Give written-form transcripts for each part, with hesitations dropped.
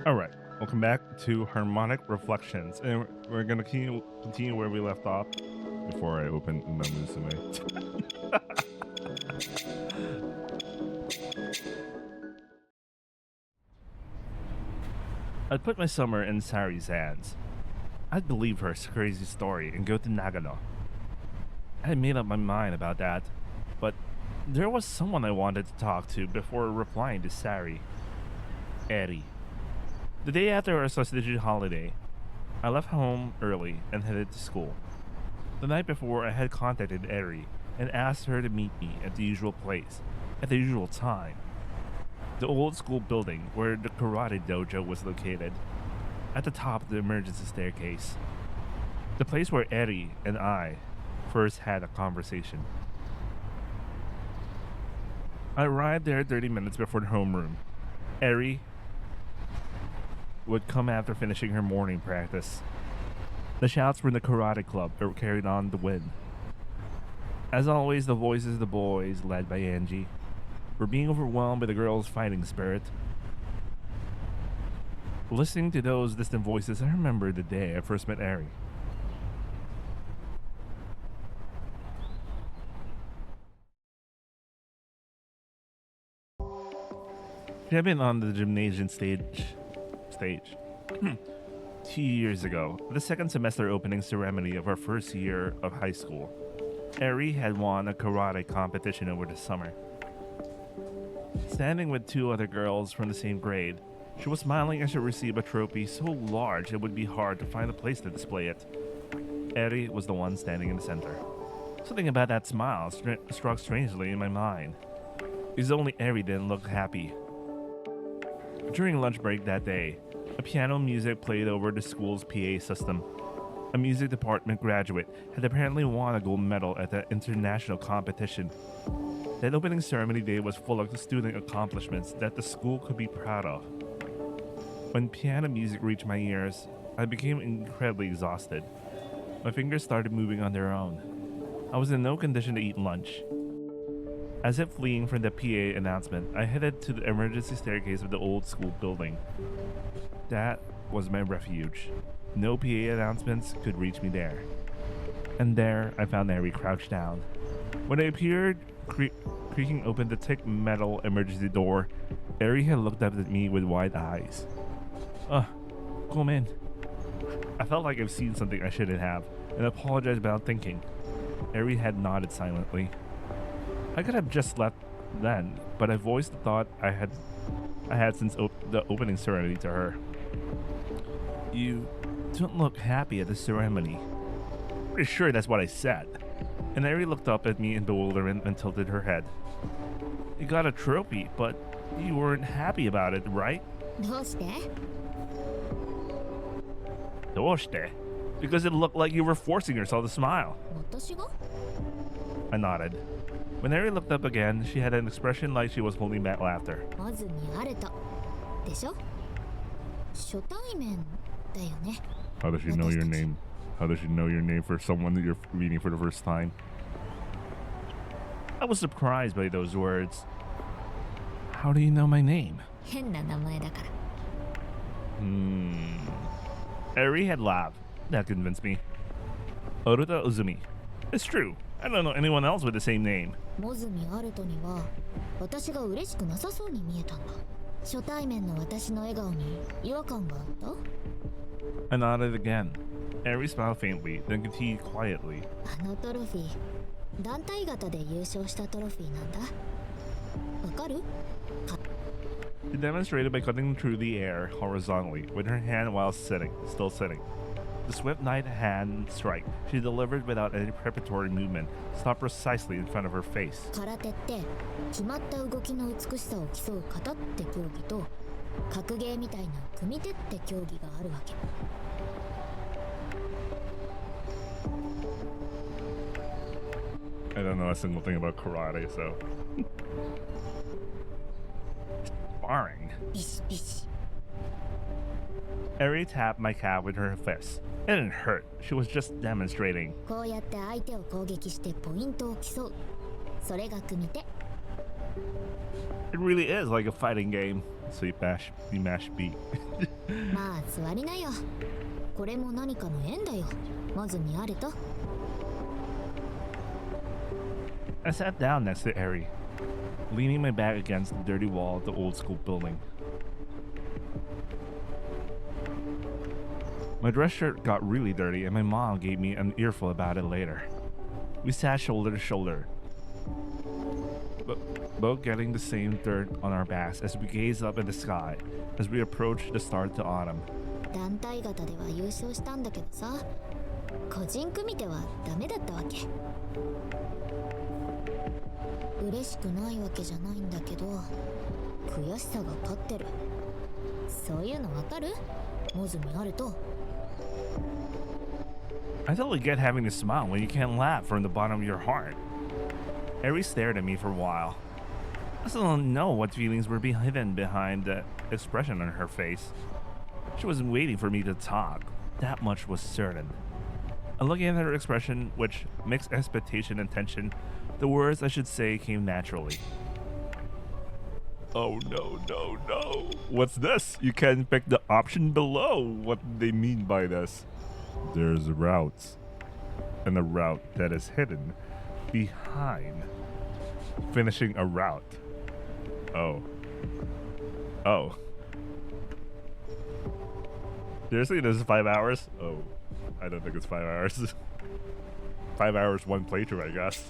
All right, welcome back to Harmonic Reflections, and we're gonna continue where we left off before I open Uma Musume. I'd put my summer in Sari's hands. I'd believe her crazy story and go to Nagano. I had made up my mind about that, but there was someone I wanted to talk to before replying to Sari. Eri. The day after our substitute holiday, I left home early and headed to school. The night before, I had contacted Eri and asked her to meet me at the usual place, at the usual time. The old school building where the karate dojo was located, at the top of the emergency staircase. The place where Eri and I first had a conversation. I arrived there 30 minutes before the homeroom. Eri would come after finishing her morning practice. The shouts from the karate club were carried on the wind. As always, the voices of the boys, led by Angie, were being overwhelmed by the girls' fighting spirit. Listening to those distant voices, I remembered the day I first met Eri. She had been on the gymnasium stage 2 years ago, the second semester opening ceremony of our first year of high school. Eri had won a karate competition over the summer. Standing with two other girls from the same grade, she was smiling as she received a trophy so large it would be hard to find a place to display it. Eri was the one standing in the center. Something about that smile struck strangely in my mind. It's only Eri didn't look happy. During lunch break that day, a piano music played over the school's PA system. A music department graduate had apparently won a gold medal at the international competition. That opening ceremony day was full of student accomplishments that the school could be proud of. When piano music reached my ears, I became incredibly exhausted. My fingers started moving on their own. I was in no condition to eat lunch. As if fleeing from the PA announcement, I headed to the emergency staircase of the old school building. That was my refuge. No PA announcements could reach me there. And there, I found Eri crouched down. When I appeared, creaking open the thick metal emergency door, Eri had looked up at me with wide eyes. Come in. I felt like I've seen something I shouldn't have, and apologized about thinking. Eri had nodded silently. I could have just left then, but I voiced the thought I had since the opening ceremony to her. You don't look happy at the ceremony. Pretty sure that's what I said. And Eri looked up at me in bewilderment and tilted her head. You got a trophy, but you weren't happy about it, right? どうして? Doshite? Because it looked like you were forcing yourself to smile. 私が? I nodded. When Eri looked up again, she had an expression like she was holding back laughter. まず見られたでしょ? 初対面だよね. How does she know your name? How does she know your name for someone that you're meeting for the first time? I was surprised by those words. How do you know my name? 変な名前だから. Eri had laughed. That convinced me. Oruta Uzumi. It's true. I don't know anyone else with the same name. モズミアルトには私が嬉しくなさそうに見えたんだ。初対面の私の笑顔に違和感があった? I nodded again. Eri smiled faintly, then continued quietly. あのトロフィー、団体型で優勝したトロフィーなんだ。わかる? She demonstrated by cutting through the air horizontally with her hand while still sitting. The swift night hand strike she delivered without any preparatory movement stopped precisely in front of her face. 空手って決まった動きの美しさを競う型って競技と格ゲーみたいな組手って競技があるわけ. I don't know a single thing about karate, so. Sparring. ビシビシ. Eri tapped my calf with her fist. It didn't hurt. She was just demonstrating. こうやって相手を攻撃してポイントを競う。それが組手。It really is like a fighting game. So you mash B. まあ座りなよ。これも何かの縁だよ。まず見あれと。I sat down next to Eri, leaning my back against the dirty wall of the old school building. My dress shirt got really dirty, and my mom gave me an earful about it later. We sat shoulder to shoulder, both getting the same dirt on our backs as we gazed up at the sky as we approached the start to autumn. 団体型では優勝したんだけどさ、個人組手はダメだったわけ。嬉しくないわけじゃないんだけど、悔しさが勝ってる。そういうのわかる？まず見あれと。I totally get having to smile when you can't laugh from the bottom of your heart. Eri stared at me for a while. I still don't know what feelings were being hidden behind the expression on her face. She wasn't waiting for me to talk. That much was certain. And looking at her expression, which mixed expectation and tension, the words I should say came naturally. Oh no, no, no. What's this? You can pick the option below. What do they mean by this? There's routes. And a route that is hidden behind finishing a route. Oh. Oh. Seriously, this is 5 hours? Oh. I don't think it's 5 hours. 5 hours, one playthrough, I guess.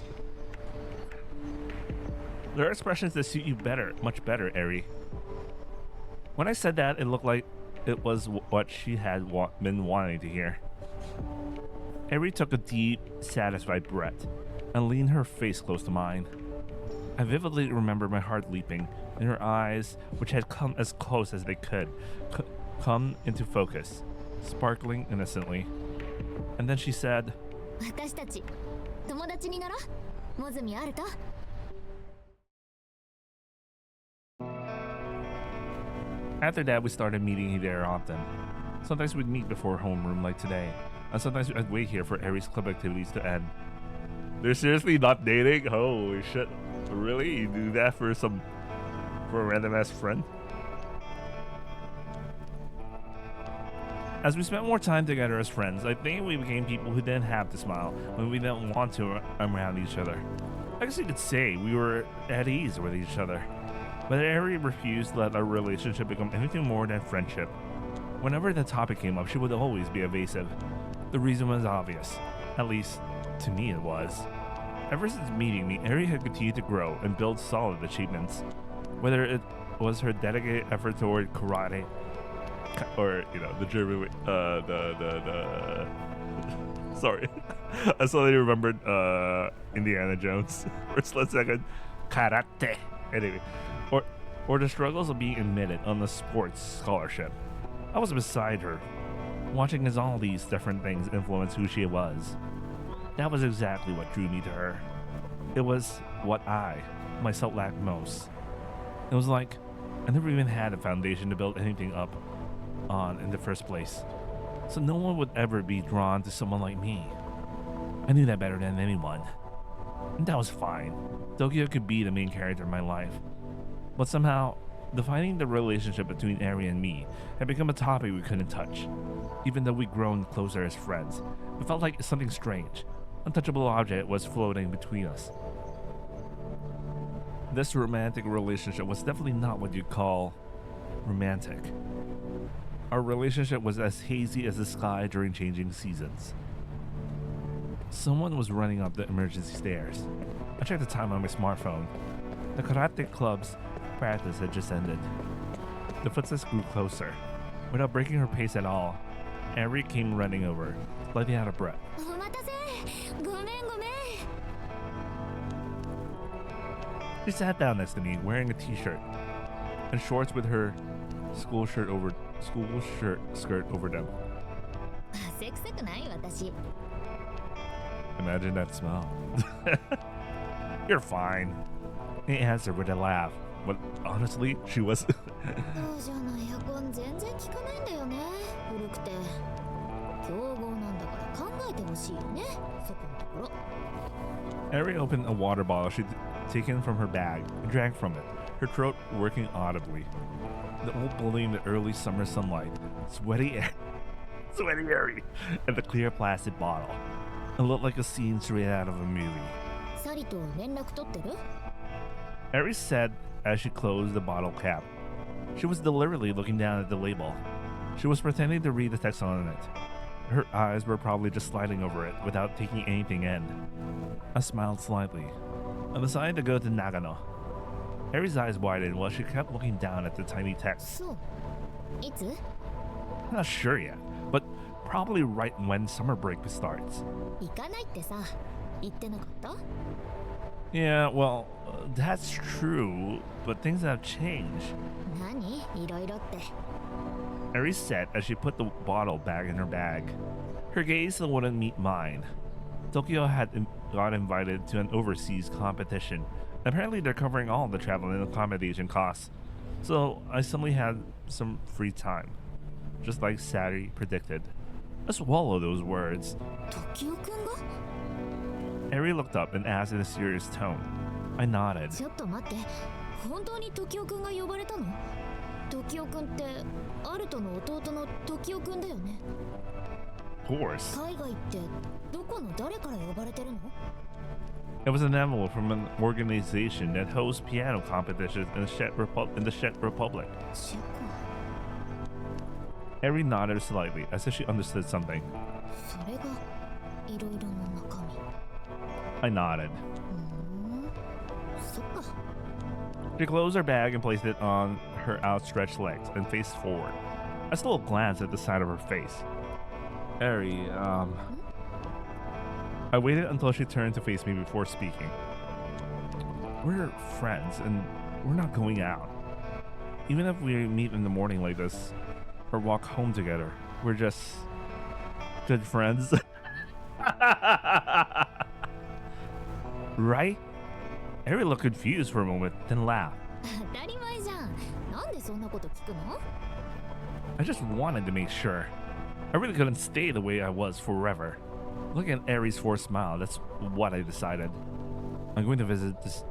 There are expressions that suit you better, much better, Eri. When I said that, it looked like it was what she had been wanting to hear. Eri took a deep, satisfied breath and leaned her face close to mine. I vividly remember my heart leaping and her eyes, which had come as close as they could, come into focus, sparkling innocently. And then she said, 私たち友達になろう。もずみあると。After that, we started meeting there often. Sometimes we'd meet before homeroom like today, and sometimes I'd wait here for Eri's club activities to end. They're seriously not dating? Holy shit. Really? You do that for a random ass friend? As we spent more time together as friends, I think we became people who didn't have to smile when we didn't want to around each other. I guess you could say we were at ease with each other. But Eri refused to let our relationship become anything more than friendship. Whenever the topic came up, she would always be evasive. The reason was obvious. At least, to me it was. Ever since meeting me, Eri had continued to grow and build solid achievements. Whether it was her dedicated effort toward karate, or, you know, the German, sorry. I suddenly remembered, Indiana Jones for a split second. Karate. Anyway. Or the struggles of being admitted on the sports scholarship. I was beside her, watching as all these different things influenced who she was. That was exactly what drew me to her. It was what I, myself, lacked most. It was like I never even had a foundation to build anything up on in the first place, so no one would ever be drawn to someone like me. I knew that better than anyone, and that was fine. Tokyo could be the main character in my life. But somehow, defining the relationship between Eri and me had become a topic we couldn't touch. Even though we'd grown closer as friends, it felt like something strange, untouchable object was floating between us. This romantic relationship was definitely not what you'd call romantic. Our relationship was as hazy as the sky during changing seasons. Someone was running up the emergency stairs. I checked the time on my smartphone. The karate club's practice had just ended. The footsteps grew closer. Without breaking her pace at all, Eri came running over, slightly out of breath. お待たせ。ごめんごめん。 She sat down next to me, wearing a t-shirt and shorts with her school skirt over them. 汗臭くない私。 Imagine that smell. You're fine. He answered with a laugh. But honestly, she was. 当時のエアコン全然効かないんだよね。古くて。競合なんだから考えてほしいよね。そこのところ。 Eri opened a water bottle she'd taken from her bag and drank from it, her throat working audibly. The old building in the early summer sunlight, sweaty airy, and the clear plastic bottle. It looked like a scene straight out of a movie. サリと連絡取ってる？ Aries said as she closed the bottle cap. She was deliberately looking down at the label. She was pretending to read the text on it. Her eyes were probably just sliding over it without taking anything in. I smiled slightly. I decided to go to Nagano. Aries' eyes widened while she kept looking down at the tiny text. そう。いつ？ I'm not sure yet, but probably right when summer break starts. 行かないってさ、言ってなかった？ Yeah, well, that's true, but things have changed. 何？いろいろって。 Aries said as she put the bottle back in her bag. Her gaze still wouldn't meet mine. Tokyo got invited to an overseas competition. Apparently they're covering all the travel and accommodation costs. So I suddenly had some free time. Just like Sari predicted. I swallowed those words. 時生くんが？ Aries looked up and asked in a serious tone. I nodded. ちょっと待って。本当に時生くんが呼ばれたの？時生くんってアルトの弟の時生くんだよね。 Of course. 海外ってどこの誰から呼ばれてるの？ It was an envelope from an organization that hosts piano competitions in the Czech Republic. チェコ。 Aries nodded slightly, as if she understood something. それがいろいろの中身。 I nodded. そっか。 She closed her bag and placed it on her outstretched legs and faced forward. I stole a glance at the side of her face. Aries, I waited until she turned to face me before speaking. We're friends, and we're not going out. Even if we meet in the morning like this, or walk home together, we're just good friends. Right? Aries looked confused for a moment, then laughed. 当たり前じゃん。なんでそんなこと聞くの？ I just wanted to make sure. I really couldn't stay the way I was forever. Looking at Aries' forced smile, that's what I decided. I'm going to visit this...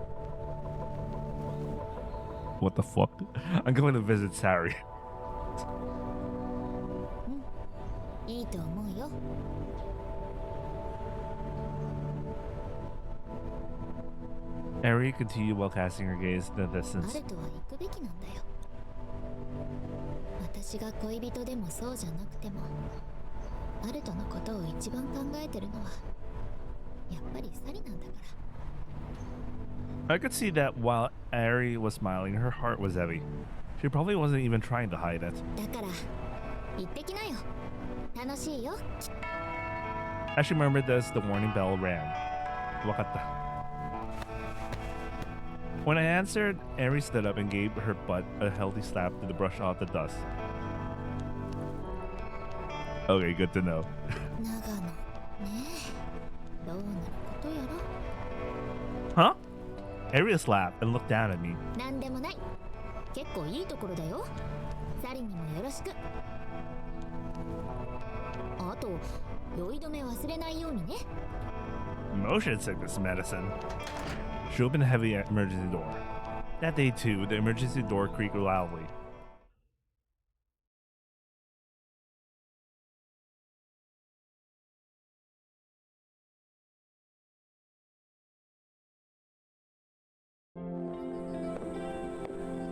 What the fuck? I'm going to visit Sari. いいと思うよ。 Aries continued while casting her gaze in the ア distance. ルトは行くべきなんだよ。私が恋人でもそうじゃなくても、アルトのことを一番考えてるのはやっぱりサリなんだから。 I could see that while Aries was smiling, her heart was heavy. She probably wasn't even trying to hide it. だから行ってきなよ。楽しいよ。 As she murmured this, the warning bell rang. Wakata. When I answered, Aries stood up and gave her butt a healthy slap to brush off the dust. Okay, good to know. 長野ねえ、どうなることやら。 Huh? Aries laughed and looked down at me. なんでもない。結構いいところだよ。サリにもよろしく。あと、酔い止め忘れないようにね。 Motion sickness medicine. She opened the heavy emergency door. That day, too, the emergency door creaked loudly.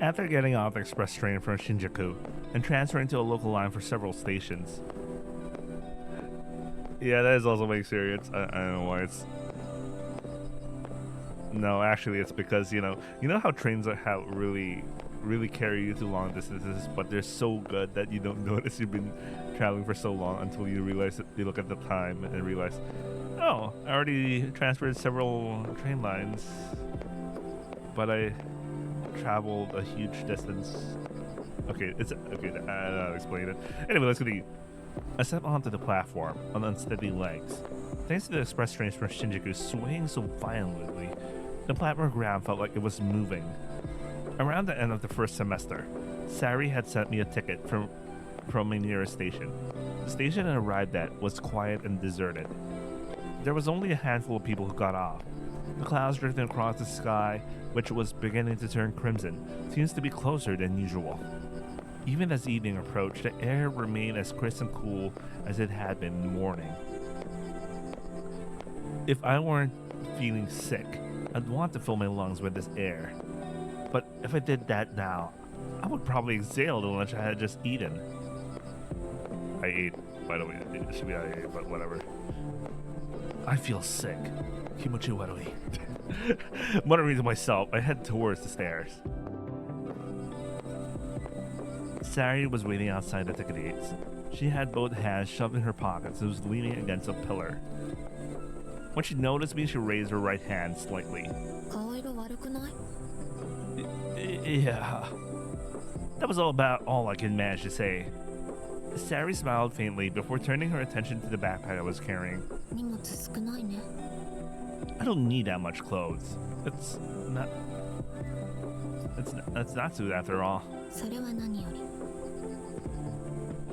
After getting off the express train from Shinjuku and transferring to a local line for several stations. Yeah, that is also my experience. I don't know why it's... No, actually, it's because, you know how trains have really carry you to long distances, but they're so good that you don't notice you've been traveling for so long until you realize you look at the time and realize, oh, I already transferred several train lines, but I traveled a huge distance. Okay, I'll explain it. Anyway, let's continue. I stepped onto the platform on unsteady legs. Thanks to the express trains from Shinjuku swaying so violently, the platform ground felt like it was moving. Around the end of the first semester, Sari had sent me a ticket from my nearest station. The station I arrived at was quiet and deserted. There was only a handful of people who got off. The clouds drifting across the sky, which was beginning to turn crimson, seems to be closer than usual. Even as evening approached, the air remained as crisp and cool as it had been in the morning. If I weren't feeling sick, I'd want to fill my lungs with this air. But if I did that now, I would probably exhale the lunch I had just eaten. I ate, by the way. It should be I ate, but whatever. I feel sick. Kimochi warui. Muttering to myself, I head towards the stairs. Sari was waiting outside the ticket gates. She had both hands shoved in her pockets and was leaning against a pillar. When she noticed me, she raised her right hand slightly. Yeah. That was about all I could manage to say. Sari smiled faintly before turning her attention to the backpack I was carrying. I don't need that much clothes. It's not suit after all.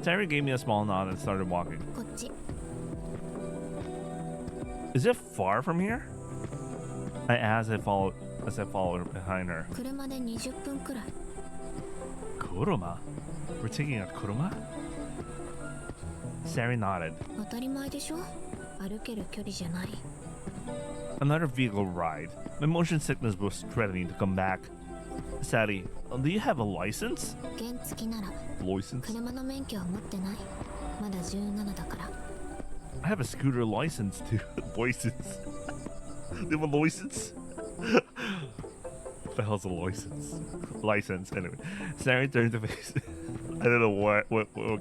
Sari gave me a small nod and started walking. Is it far from here? I asked as I followed behind her. Kuruma? We're taking a kuruma? Sari nodded. Another vehicle ride. My motion sickness was threatening to come back. Sari, do you have a license? License? I have a scooter license too. License. Do you have a license? What the hell's a license? License, anyway. Sari turned to face. I don't know what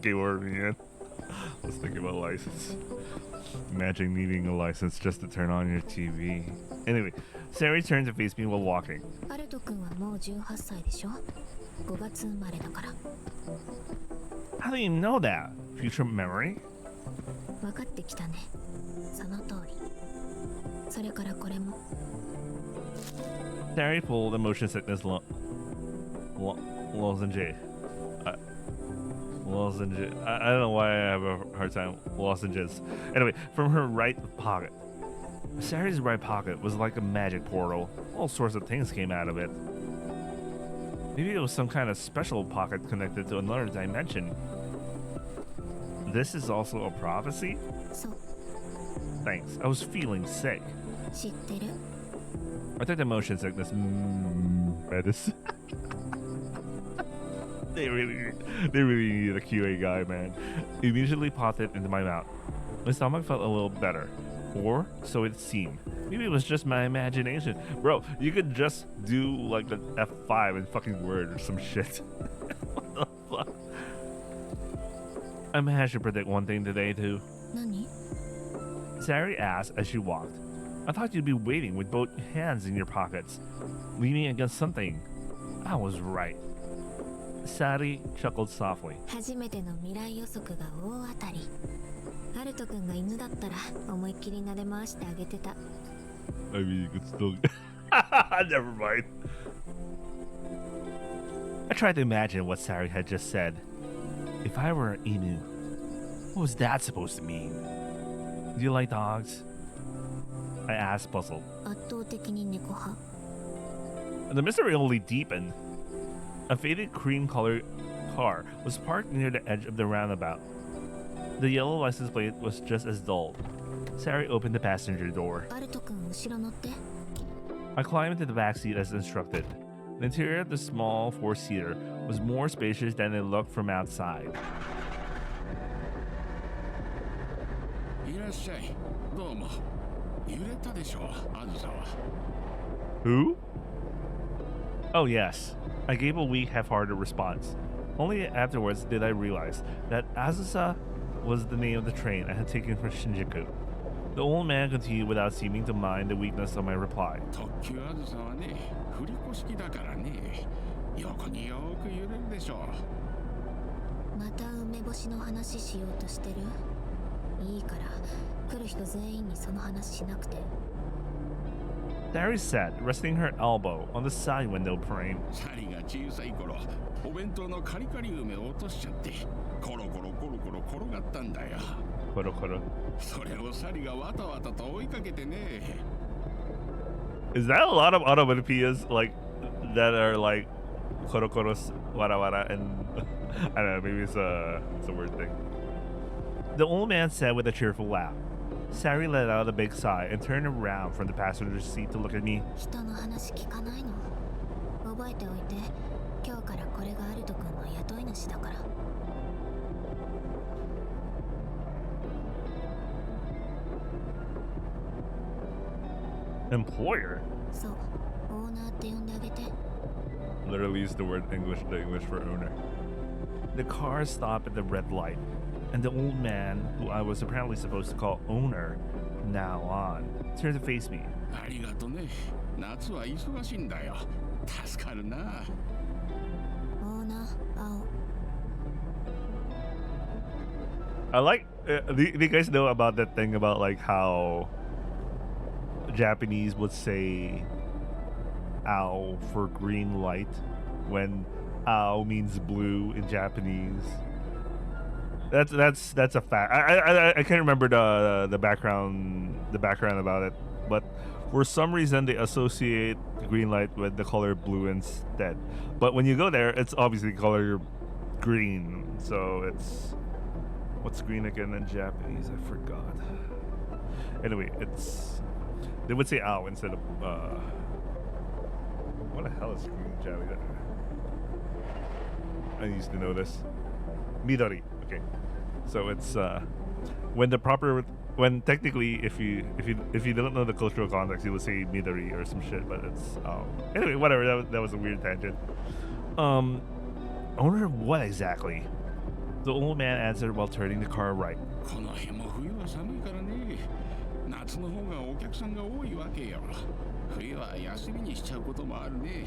game we're in. I was thinking about license. Imagine needing a license just to turn on your TV. Anyway, Sari turned to face me while walking. How do you know that? Future memory? Sari pulled a motion sickness lozenge. Lozenge. I don't know why I have a hard time. Lozenges. Anyway, from her right pocket. Sari's right pocket was like a magic portal. All sorts of things came out of it. Maybe it was some kind of special pocket connected to another dimension. This is also a prophecy? Thanks. I was feeling sick. I took the motion sickness medicine. They really needed a QA guy, man. Immediately popped it into my mouth. My stomach felt a little better. Or so it seemed. Maybe it was just my imagination. Bro, you could just do like an F5 in fucking Word or some shit. What the fuck? I managed to predict one thing today too. Sari asked as she walked. I thought you'd be waiting with both hands in your pockets, leaning against something. I was right. Sari chuckled softly. I mean, you could still... Never mind. I tried to imagine what Sari had just said. If I were an inu, what was that supposed to mean? Do you like dogs? I asked, puzzled. The mystery only deepened. A faded cream-colored car was parked near the edge of the roundabout. The yellow license plate was just as dull. Sari opened the passenger door. I climbed into the back seat as instructed. The interior of the small four-seater was more spacious than it looked from outside. Who? Oh yes. I gave a weak, half-hearted response. Only afterwards did I realize that Azusa was the name of the train I had taken from Shinjuku. The old man continued without seeming to mind the weakness of my reply. Sari sat, resting her elbow on the side window frame. Is that a lot of onomatopoeias like that are like korokoros wara wara and I don't know, maybe it's a weird thing. The old man said with a cheerful laugh. Sari let out a big sigh and turned around from the passenger seat to look at me. 人の話聞かないの。覚えておいて、今日からこれがアルト君の雇い主だから。Employer? そう、オーナーって呼んであげて。Literally use the English for owner. The car stopped at the red light, and the old man, who I was apparently supposed to call owner, now on, turned to face me. ありがとね。夏は忙しいんだよ。助かるな。オーナー、青。I like. Do you guys know about that thing about like how Japanese would say "ao" for green light when "ao" means blue in Japanese? That's a fact. I can't remember the background about it, but for some reason they associate green light with the color blue instead. But when you go there, it's obviously color green. So it's what's green again in Japanese? I forgot. Anyway, they would say "ao" instead of what the hell is green in Japanese? I used to know this. Midori. Okay, so it's when technically if you don't know the cultural context, you would say Midori or some shit, but it's anyway, whatever. That was a weird tangent. Owner of what exactly? The old man answered while turning the car right. この辺も冬は寒いからね。夏の方がお客さんが多いわけよ。冬は休みにしちゃうこともあるね。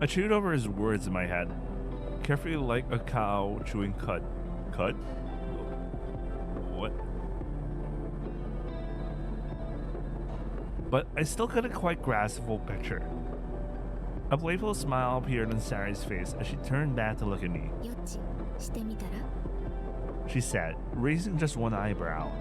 I chewed over his words in my head, carefully like a cow chewing cud. Cud? What? But I still couldn't quite grasp the full picture. A playful smile appeared on Sari's face as she turned back to look at me. よっち、してみたら She said, raising just one eyebrow.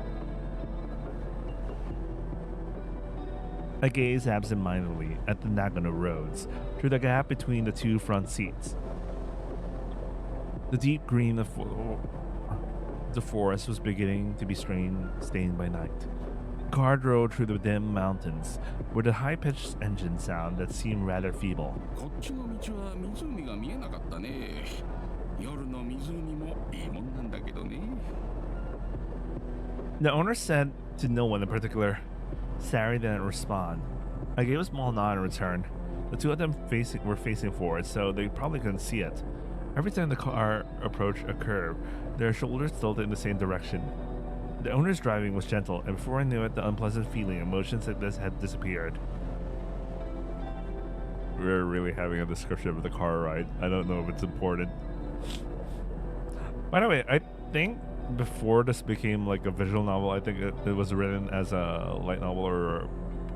I gazed absentmindedly at the Nagano roads through the gap between the two front seats. The deep green of the forest was beginning to be stained by night. The car drove through the dim mountains with a high-pitched engine sound that seemed rather feeble. こっちの道は湖が見えなかったね。夜の湖もいいもんなんだけどね。The owner said to no one in particular. Sari didn't respond. I gave a small nod in return. The two of them were facing forward, so they probably couldn't see it. Every time the car approached a curve, their shoulders tilted in the same direction. The owner's driving was gentle, and before I knew it, the unpleasant feeling of motion sickness had disappeared. We're really having a description of the car ride. I don't know if it's important. By the way, I think before this became like a visual novel, I think it was written as a light novel or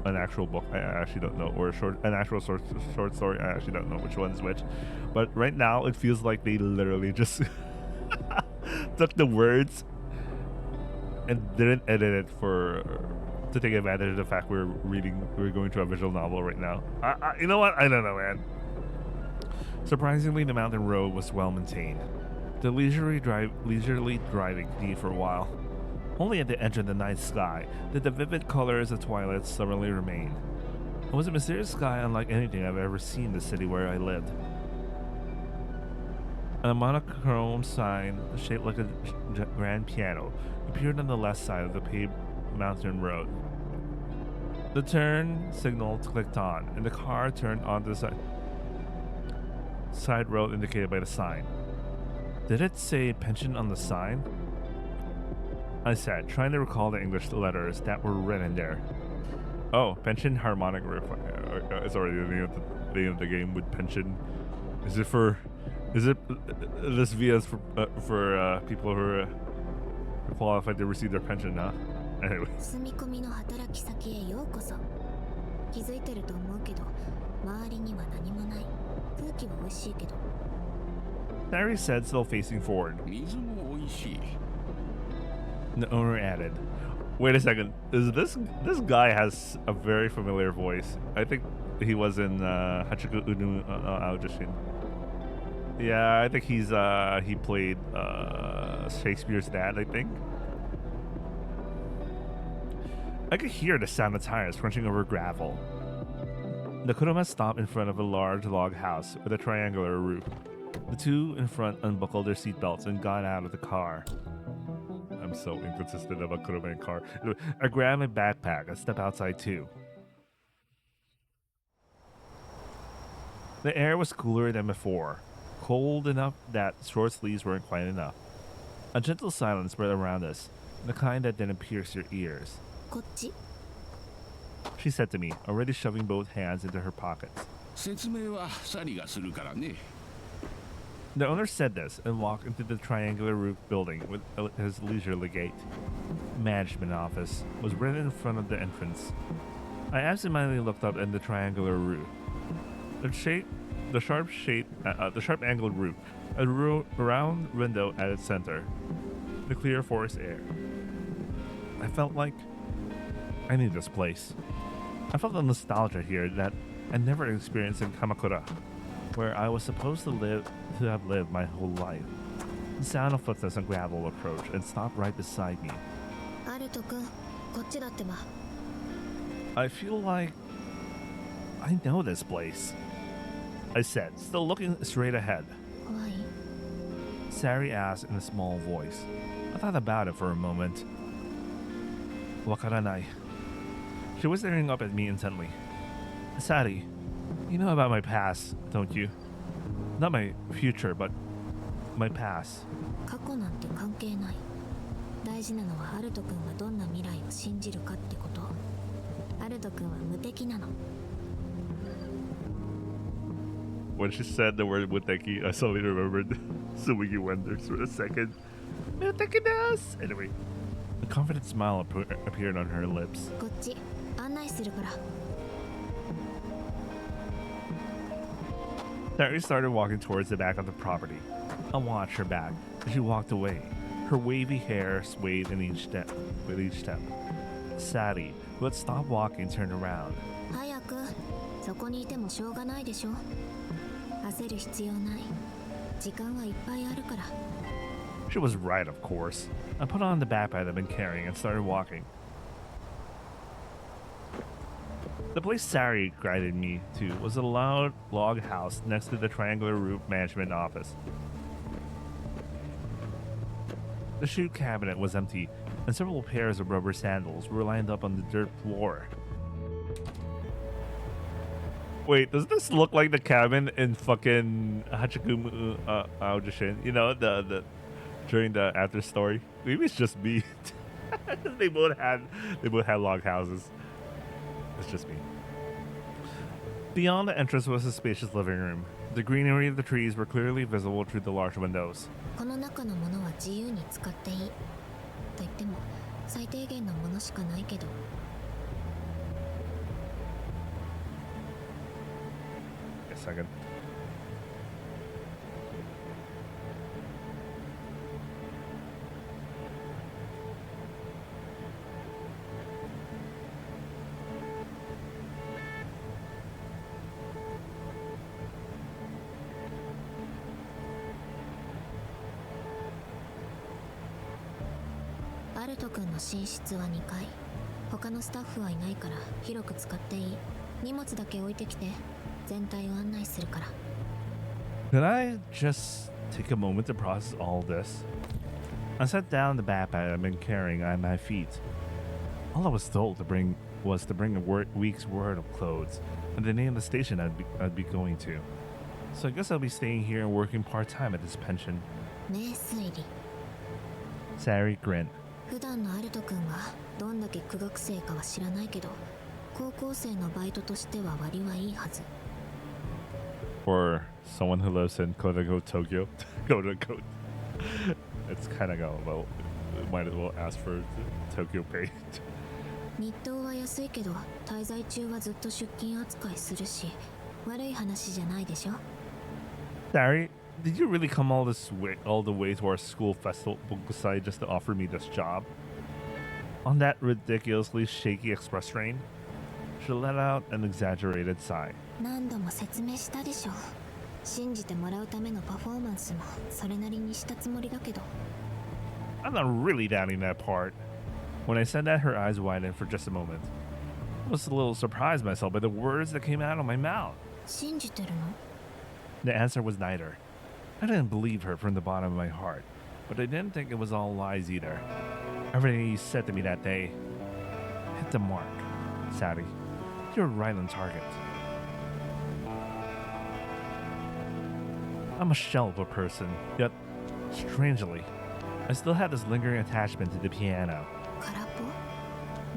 an actual book. I actually don't know, or an actual short story. I actually don't know which one's which. But right now, it feels like they literally just took the words and didn't edit it to take advantage of the fact we're going to a visual novel right now. You know what? I don't know, man. Surprisingly, the mountain road was well maintained. The leisurely driving continued for a while. Only at the edge of the night sky did the vivid colors of twilight suddenly remain. It was a mysterious sky unlike anything I've ever seen in the city where I lived. A monochrome sign shaped like a grand piano appeared on the left side of the paved mountain road. The turn signal clicked on, and the car turned onto the side road indicated by the sign. Did it say pension on the sign? I said, trying to recall the English letters that were written there. Oh, pension harmonic. It's already the name of the game with pension. Is it this V is for people who are qualified to receive their pension, huh? Anyway. 住み込みの働き先へようこそ。気づいてると思うけど、周りには何もない。空気は美味しいけど。Harry said, still facing forward. 水も美味しい。 The owner added, Wait a second. Is this guy has a very familiar voice? I think he was in Hachiku Unu Aojishin. Yeah, I think he played Shakespeare's dad, I think. I could hear the sound of tires crunching over gravel. The kuruma stopped in front of a large log house with a triangular roof. The two in front unbuckled their seatbelts and got out of the car. I'm so inconsistent about kuruma and car. I grabbed my backpack and stepped outside too. The air was cooler than before, cold enough that short sleeves weren't quite enough. A gentle silence spread around us, the kind that didn't pierce your ears. こっち She said to me, already shoving both hands into her pockets. 説明はサリがするからね。 The owner said this and walked into the triangular roof building with his leisurely gait. Management office was right in front of the entrance. I absentmindedly looked up in the triangular roof. The sharp angled roof, a round window at its center, the clear forest air. I felt like I knew this place. I felt the nostalgia here that I never experienced in Kamakura, where I was supposed to have lived my whole life. The sound of footsteps on gravel approached and stopped right beside me. アルト君こっちだってば I feel like I know this place, I said, still looking straight ahead. 怖い Sari asked in a small voice. I thought about it for a moment. Wakaranai. She was staring up at me intently. Sari, you know about my past, don't you? Not my future, but my past. 過去なんて関係ない大事なのはアルト君がどんな未来を信じるかってことアルト君は無敵なの When she said the word Muteki, I suddenly remembered Sumigi Wenders for a second. Muteki-desu! Anyway, a confident smile appeared on her lips. こっち案内するから Sari started walking towards the back of the property. I watched her back as she walked away. Her wavy hair swayed with each step. Sari, who had stopped walking, turned around. 早くそこにいてもしょうがないでしょ焦る必要ない時間はいっぱいあるから She was right, of course. I put on the backpack I'd been carrying and started walking. The place Sari guided me to was a loud log house next to the triangular roof management office. The shoe cabinet was empty, and several pairs of rubber sandals were lined up on the dirt floor. Wait, does this look like the cabin in fucking Hachiku Aojishin? You know, the during the after story? Maybe it's just me. they both had log houses. It's just me. Beyond the entrance was a spacious living room. The greenery of the trees were clearly visible through the large windows. この中のものは自由に使っていいと言っても最低限のものしかないけど A second.アルト君の寝室は2階他のスタッフはいないから広く使っていい荷物だけ置いてきて全体を案内するから Could I just take a moment to process all this? I set down the backpack I'd been carrying on my feet. All I was told was to bring a week's worth of clothes and the name of the station I'd be going to. So I guess I'll be staying here and working part-time at this pension. ねえ推理 Sari grinned. 普段のアルト君がどんだけ苦学生かは知らないけど高校生のバイトとしては割はいいはず For someone who lives in Kodago, Tokyo. Kodago. It's kind of going, well, might as well ask for Tokyo pay. 日当は安いけど滞在中はずっと出勤扱いするし悪い話じゃないでしょ Sari, did you really come all the way to our school festival site just to offer me this job? On that ridiculously shaky express train, she let out an exaggerated sigh. 何度も説明したでしょ。信じてもらうためのパフォーマンスもそれなりにしたつもりだけど。I'm not really doubting that part. When I said that, her eyes widened for just a moment. I was a little surprised myself by the words that came out of my mouth. 信じてるの？ The answer was neither. I didn't believe her from the bottom of my heart, but I didn't think it was all lies either. Everything you said to me that day hit the mark. Sadie, you're right on target. I'm a shell of a person, yet, strangely, I still have this lingering attachment to the piano. 空っぽ？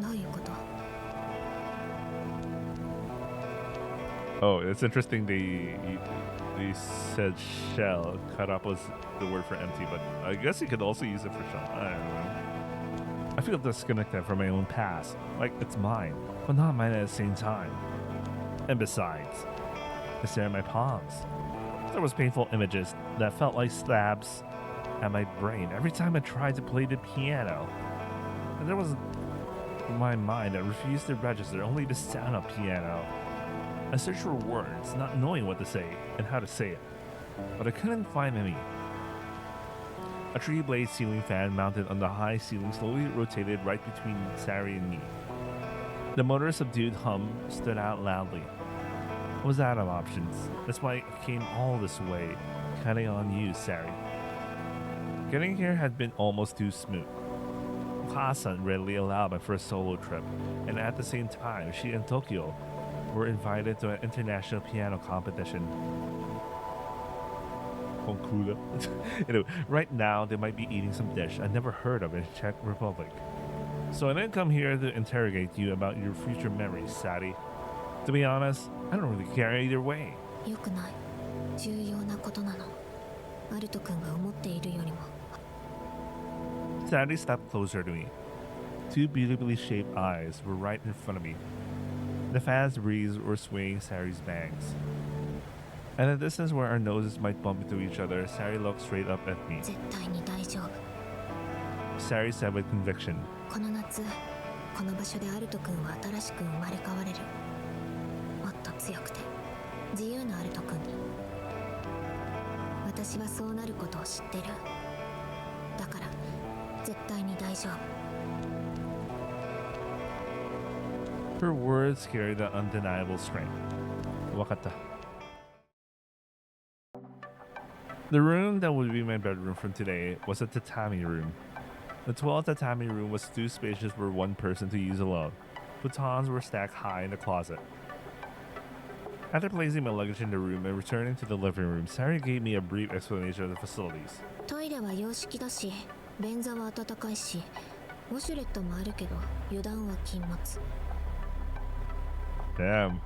どういうこと？ Oh, it's interesting they said shell. Cut up was the word for empty, but I guess you could also use it for shell. I don't know. I feel disconnected from my own past, like it's mine, but not mine at the same time. And besides, I stare at my palms. There was painful images that felt like stabs at my brain every time I tried to play the piano. And there was my mind that refused to register only the sound of piano. I searched for words, not knowing what to say and how to say it, but I couldn't find any. A three-blade ceiling fan mounted on the high ceiling slowly rotated right between Sari and me. The motor's subdued hum stood out loudly. I was out of options. That's why I came all this way, counting on you, Sari. Getting here had been almost too smooth. Hasan readily allowed my first solo trip, and at the same time, she and Tokyo were invited to an international piano competition. Anyway, right now they might be eating some dish I never heard of in Czech Republic. So I didn't come here to interrogate you about your future memories, Sadie. To be honest, I don't really care either way. よくない。重要なことなの。アルト君が思っているよりも。Sadie stepped closer to me. Two beautifully shaped eyes were right in front of me. The fast breeze were swaying Sari's bangs. At a distance where our noses might bump into each other, Sari looked straight up at me. 絶対に大丈夫。 Sari said with conviction. この夏、この場所でアルト君は新しく生まれ変われる。もっと強くて、自由なアルト君に。私はそうなることを知ってる。だから、絶対に大丈夫。 Her words carried an undeniable strength. Wakata. The room that would be my bedroom from today was a tatami room. The 12th tatami room was too spacious for one person to use alone. Futons were stacked high in the closet. After placing my luggage in the room and returning to the living room, Sari gave me a brief explanation of the facilities. トイレは洋式だし、便座は暖かいし、ウォシュレットもあるけど、油断は禁物。 Damn.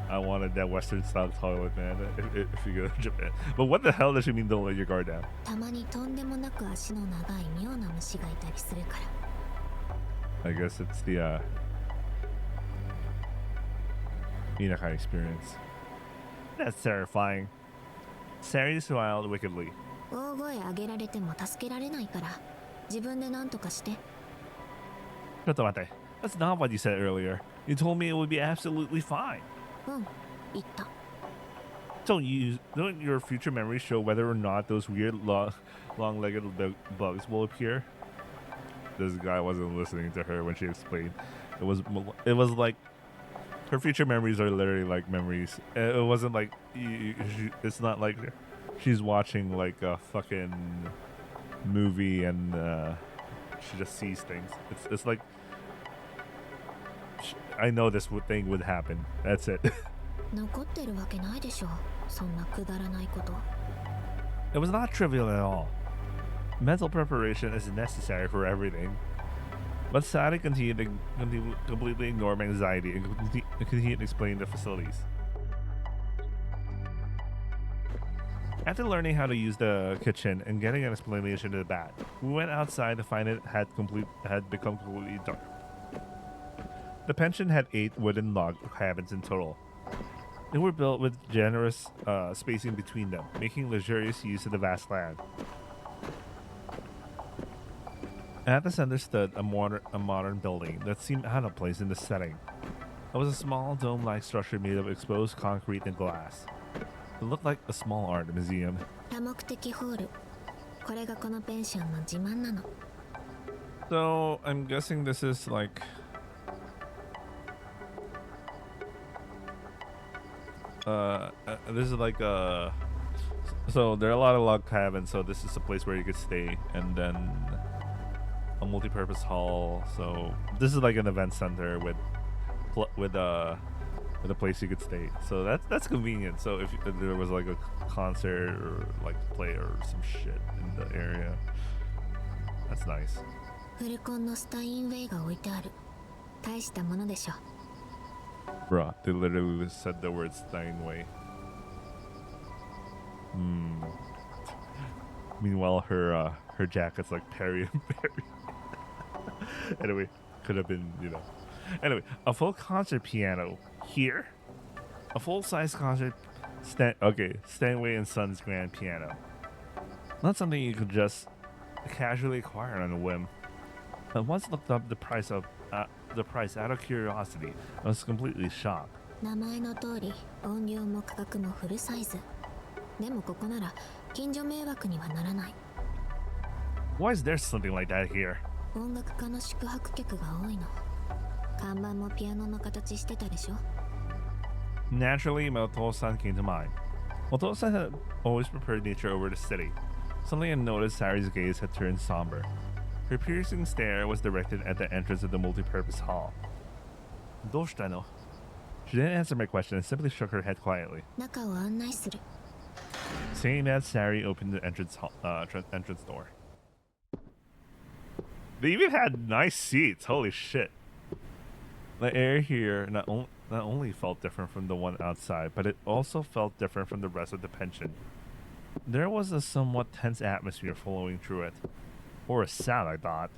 I wanted that Western style toilet, man, if you go to Japan. But what the hell does she mean don't let your guard down? たまにとんでもなく足の長い妙な虫がいたりするから。 I guess it's the Inakai experience. That's terrifying. Sari smiled wickedly. 大声上げられても助けられないから、自分で何とかして。 Chotomate. That's not what you said earlier. You told me it would be absolutely fine. うん、言った。 Don't your future memories show whether or not those weird long-legged bugs will appear? This guy wasn't listening to her when she explained. It was like her future memories are literally like memories. It wasn't like it's not like she's watching like a fucking movie and she just sees things. It's like I know this thing would happen. That's it. 残ってるわけないでしょ。そんなくだらないこと。 It was not trivial at all. Mental preparation is necessary for everything. But Sadi continued to completely ignore my anxiety and continued to explain the facilities. After learning how to use the kitchen and getting an explanation of the bath, we went outside to find it had become completely dark. The pension had 8 wooden log cabins in total. They were built with generous spacing between them, making luxurious use of the vast land. At the center stood a modern building that seemed out of place in the setting. It was a small dome-like structure made of exposed concrete and glass. It looked like a small art museum. 多目的ホール。これがこのペンションの自慢なの。 So I'm guessing this is like this is like so there are a lot of log cabins, so this is a place where you could stay, and then a multi-purpose hall. So this is like an event center with a place you could stay. So that's convenient. So if there was like a concert or like play or some shit in the area, that's nice. フルコンのスタインウェイが置いてある。大したものでしょ。 Bruh, they literally said the word Steinway. Meanwhile, her jacket's like Perry and Perry. Anyway, could have been, you know. Anyway, a full concert piano here. A full-size concert. Steinway and Sons grand piano. Not something you could just casually acquire on a whim. I once looked up the price out of curiosity. I was completely shocked. 名前の通り、音量も価格もフルサイズ。でもここなら近所迷惑にはならない。Why is there something like that here? 音楽家の宿泊客が多いの。看板もピアノの形してたでしょ。 Naturally, my Otosan came to mind. Otosan had always preferred nature over the city. Suddenly I noticed Sari's gaze had turned somber. Her piercing stare was directed at the entrance of the multi-purpose hall. Doshitano? She didn't answer my question and simply shook her head quietly. 中を案内する。 Saying that, Sari opened the entrance door. They even had nice seats. Holy shit. The air here not only felt different from the one outside, but it also felt different from the rest of the pension. There was a somewhat tense atmosphere flowing through it. Or a sound, I thought.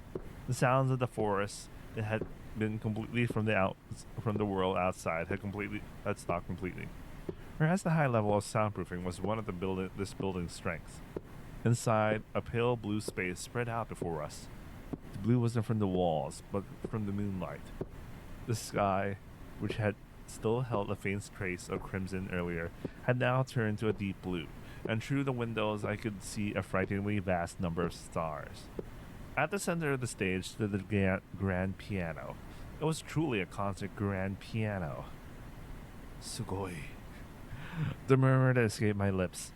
The sounds of the forest that had been completely from the world outside had stopped completely. Whereas the high level of soundproofing was one of this building's strengths. Inside, a pale blue space spread out before us. The blue wasn't from the walls, but from the moonlight. The sky, which had still held a faint trace of crimson earlier, had now turned to a deep blue, and through the windows I could see a frighteningly vast number of stars. At the center of the stage stood the grand piano. It was truly a concert grand piano. Sugoi. The murmur that escaped my lips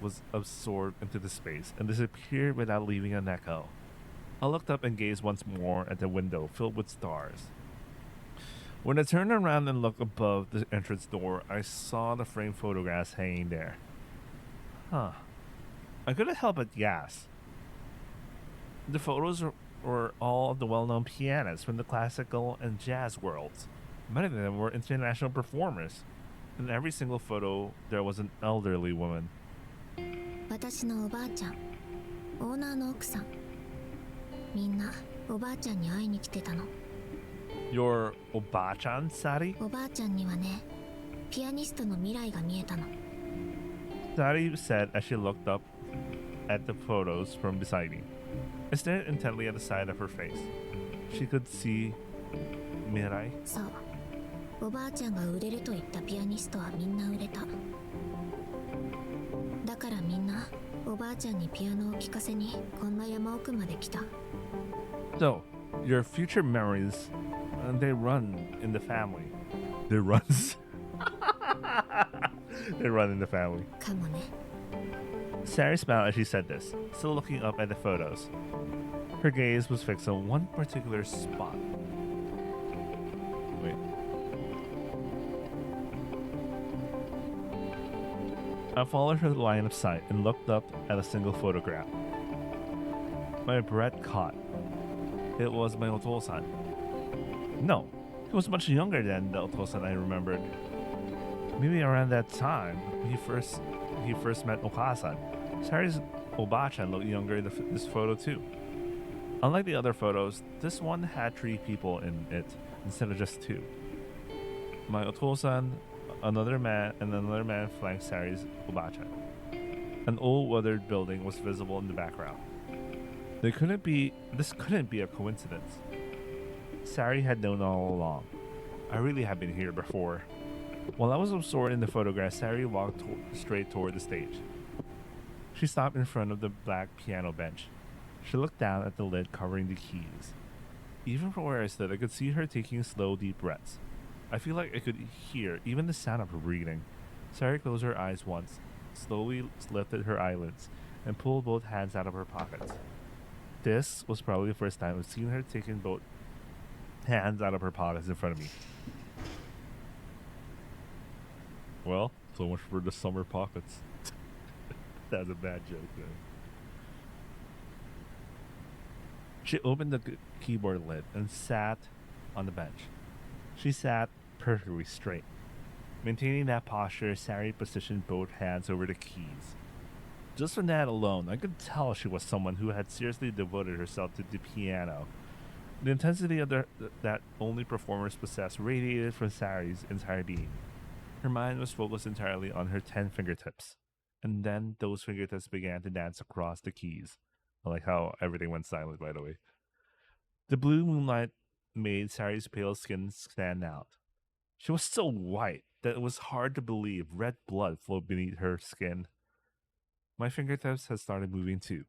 was absorbed into the space and disappeared without leaving an echo. I looked up and gazed once more at the window filled with stars. When I turned around and looked above the entrance door, I saw the framed photographs hanging there. Huh. I couldn't help but gasp. The photos were all of the well-known pianists from the classical and jazz worlds. Many of them were international performers. In every single photo, there was an elderly woman. 私のおばあちゃん、オーナーの奥さん。みんなおばあちゃんに会いに来てたの。 Your Oba-chan, Sari? おばあちゃんにはね、ピアニストの未来が見えたの。 Sari said as she looked up at the photos from beside me. I stared intently at the side of her face. She could see Mirai. そう。おばあちゃんが売れると言ったピアニストはみんな売れた。だからみんなおばあちゃんにピアノを聴かせにこんな山奥まで来た。 So, your future memories, they run in the family. They runs. They run in the family. かもね。 Sari smiled as she said this, still looking up at the photos. Her gaze was fixed on one particular spot. Wait. I followed her line of sight and looked up at a single photograph. My breath caught. It was my Otosan. No, he was much younger than the Otosan I remembered. Maybe around that time, he first met Okasan. Sari's Oba-chan looked younger in this photo too. Unlike the other photos, this one had 3 people in it instead of just 2. My Otosan, another man flanked Sari's Oba-chan. An old weathered building was visible in the background. This couldn't be a coincidence. Sari had known all along. I really had been here before. While I was absorbed in the photograph, Sari walked straight toward the stage. She stopped in front of the black piano bench. She looked down at the lid covering the keys. Even from where I stood, I could see her taking slow, deep breaths. I feel like I could hear even the sound of her breathing. Sari closed her eyes once, slowly lifted her eyelids, and pulled both hands out of her pockets. This was probably the first time I've seen her taking both hands out of her pockets in front of me. Well, so much for the summer pockets. That's a bad joke, man. She opened the keyboard lid and sat on the bench. She sat perfectly straight. Maintaining that posture, Sari positioned both hands over the keys. Just from that alone, I could tell she was someone who had seriously devoted herself to the piano. The intensity of that only performers possess radiated from Sari's entire being. Her mind was focused entirely on her 10 fingertips. And then those fingertips began to dance across the keys. I like how everything went silent, by the way. The blue moonlight made Sari's pale skin stand out. She was so white that it was hard to believe red blood flowed beneath her skin. My fingertips had started moving too.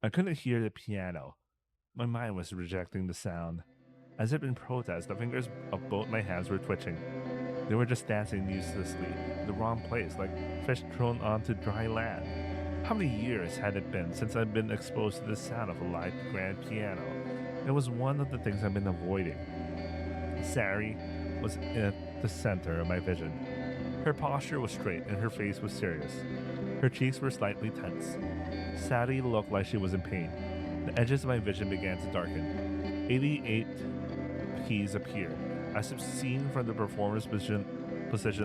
I couldn't hear the piano. My mind was rejecting the sound. As if in protest, the fingers of both my hands were twitching. They were just dancing uselessly in the wrong place, like fish thrown onto dry land. How many years had it been since I'd been exposed to the sound of a live grand piano? It was one of the things I've been avoiding. Sari was at the center of my vision. Her posture was straight and her face was serious. Her cheeks were slightly tense. Sari looked like she was in pain. The edges of my vision began to darken. 88 keys appeared, as if seen from the performer's position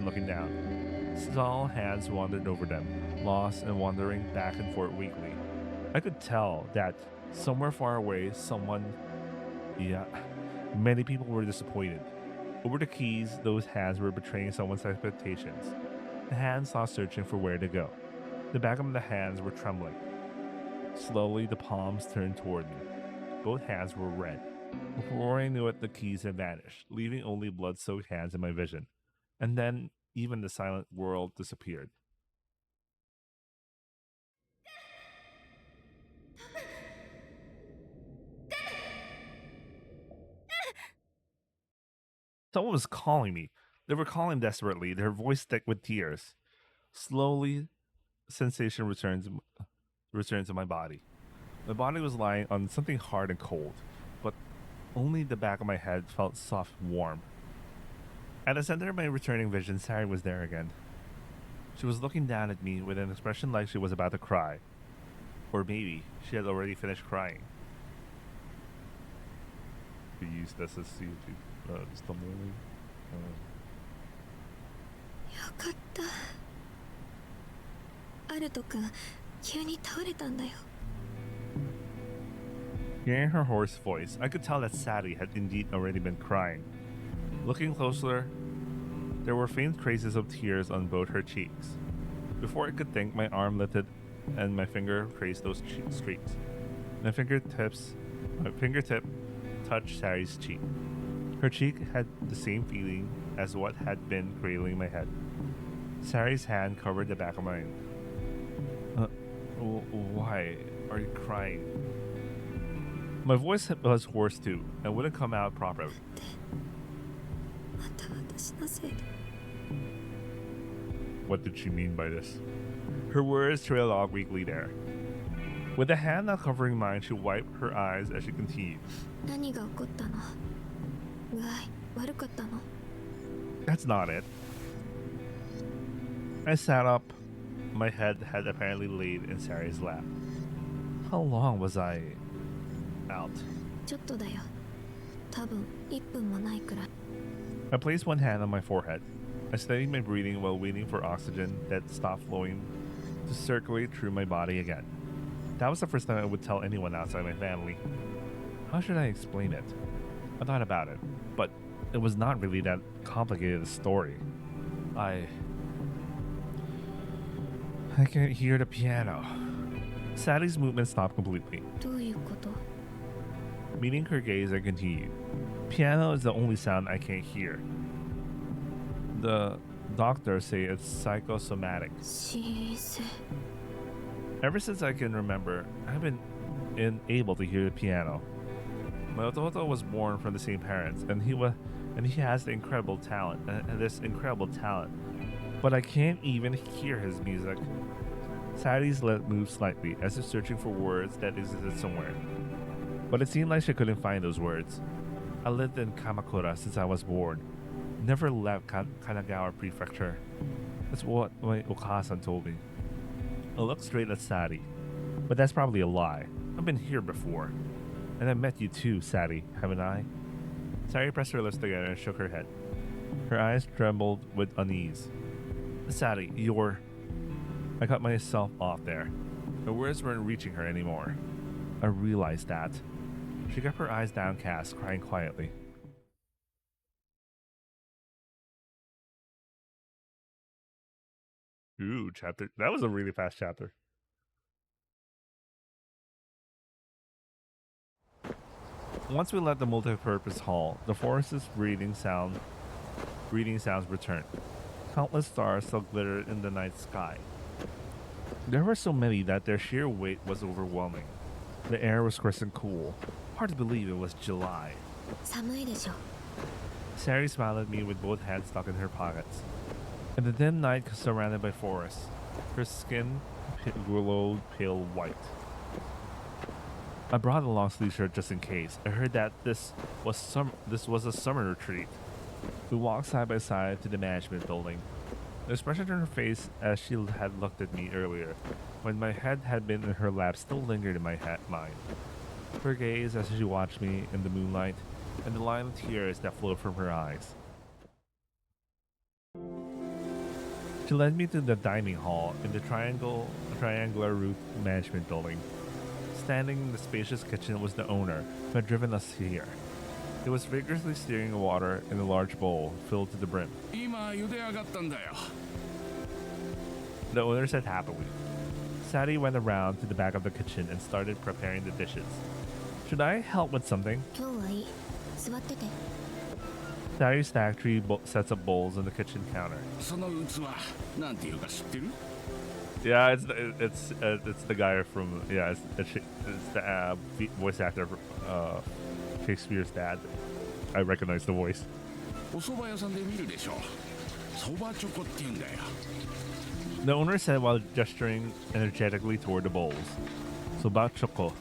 looking down. Small hands wandered over them, lost and wandering back and forth weakly. I could tell that somewhere far away, many people were disappointed. Over the keys, those hands were betraying someone's expectations. The hands stopped searching for where to go. The back of the hands were trembling. Slowly, the palms turned toward me. Both hands were red. Before I knew it, the keys had vanished, leaving only blood-soaked hands in my vision. And then, even the silent world disappeared. Someone was calling me. They were calling desperately, their voice thick with tears. Slowly, sensation returned to my body. My body was lying on something hard and cold, but only the back of my head felt soft and warm. At the center of my returning vision, Sari was there again. She was looking down at me with an expression like she was about to cry. Or maybe she had already finished crying. We use this as stumbling. よかった。アルト君、急に倒れたんだよ。 Hearing her hoarse voice, I could tell that Sari had indeed already been crying. Looking closer, there were faint traces of tears on both her cheeks. Before I could think, my arm lifted and my finger traced those streaks. My fingertip touched Sari's cheek. Her cheek had the same feeling as what had been cradling my head. Sari's hand covered the back of mine. Why are you crying? My voice was hoarse too, and wouldn't come out properly. What did she mean by this? Her words trailed off weakly there. With a hand not covering mine, she wiped her eyes as she continued. That's not it. I sat up. My head had apparently laid in Sari's lap. How long was I out? I placed one hand on my forehead. I steadied my breathing while waiting for oxygen that stopped flowing to circulate through my body again. That was the first time I would tell anyone outside my family. How should I explain it? I thought about it, but it was not really that complicated a story. I can't hear the piano. Sadie's movement stopped completely. どういうこと？ Meeting her gaze, I continued. Piano is the only sound I can't hear. The doctors say it's psychosomatic. シス Ever since I can remember, I've been unable to hear the piano. My ototo was born from the same parents, and he has the incredible talent, this incredible talent. But I can't even hear his music. Sadie's lip moved slightly, as if searching for words that existed somewhere. But it seemed like she couldn't find those words. I lived in Kamakura since I was born. Never left Kanagawa Prefecture. That's what my Okasan told me. I looked straight at Sadie. But that's probably a lie. I've been here before. And I met you too, Sadie, haven't I? Sadie pressed her lips together and shook her head. Her eyes trembled with unease. Sadie, you're... I cut myself off there. The words weren't reaching her anymore. I realized that. She kept her eyes downcast, crying quietly. Ooh, chapter. That was a really fast chapter. Once we left the multi-purpose hall, the forest's breathing sounds returned. Countless stars still glittered in the night sky. There were so many that their sheer weight was overwhelming. The air was crisp and cool. Hard to believe it was July. 寒いでしょ Sari smiled at me with both hands stuck in her pockets. In the dim night surrounded by forests, her skin glowed pale white. I brought a long sleeve shirt just in case. I heard that this was a summer retreat. We walked side by side to the management building. The expression on her face as she had looked at me earlier, when my head had been in her lap, still lingered in my mind. Her gaze as she watched me in the moonlight, and the line of tears that flowed from her eyes. She led me to the dining hall in the triangular roof management building. Standing in the spacious kitchen was the owner who had driven us here. He was vigorously stirring water in a large bowl filled to the brim. 今茹で上がったんだよ The owner said happily. Sadie went around to the back of the kitchen and started preparing the dishes. Should I help with something? 今日はいい座ってて Sadie stacked three sets of bowls on the kitchen counter. その器なんていうか知ってる Yeah, it's the guy from it's the voice actor Shakespeare's dad. I recognize the voice. お蕎麦屋さんで見るでしょ蕎麦チョコって言うんだよ The owner said while gesturing energetically toward the bowls. Soba choco.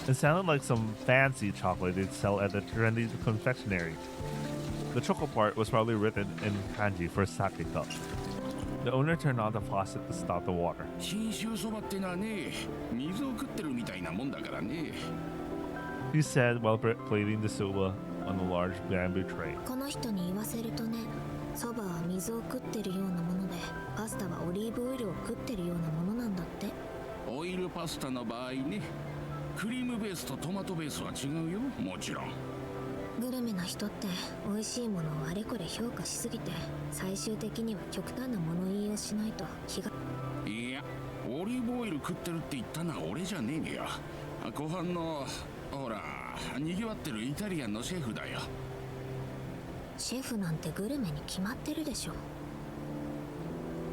It sounded like some fancy chocolate they'd sell at a trendy confectionery. The choco part was probably written in kanji for sake cup. The owner turned on the faucet to stop the water. 信州蕎麦ってのはね水を食ってるみたいなもんだからね He said while plating the soba on a large bamboo tray. この人に言わせるとねそばは水を食ってるようなものでパスタはオリーブオイルを食ってるようなものなんだってオイルパスタの場合ねクリームベースとトマトベースは違うよもちろんグルメな人って美味しいものをあれこれ評価しすぎて最終的には極端な物言いをしないと気がいやオリーブオイル食ってるって言ったのは俺じゃねえよ後半のほら賑わってるイタリアンのシェフだよシェフなんてグルメに決まってるでしょ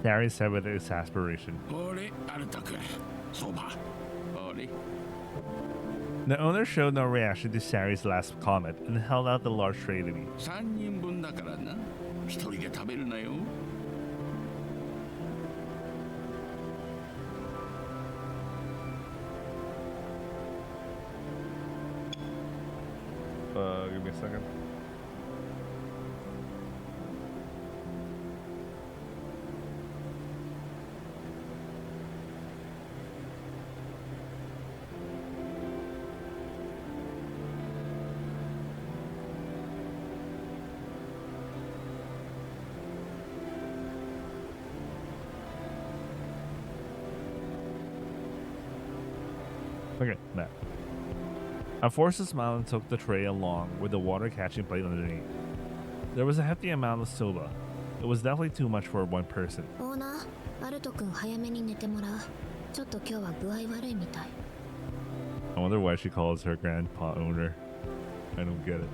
Gary said with exasperation. 俺アルタ君そば俺 The owner showed no reaction to Sari's last comment and held out the large tray to me. 3人分だからな一人で食べるなよ Give me a second. Okay, that. I forced a smile and took the tray along with the water catching plate underneath. There was a hefty amount of soba. It was definitely too much for one person. オーナーアルト君早めに寝てもらうちょっと今日は具合悪いみたい。 I wonder why she calls her grandpa owner. I don't get it.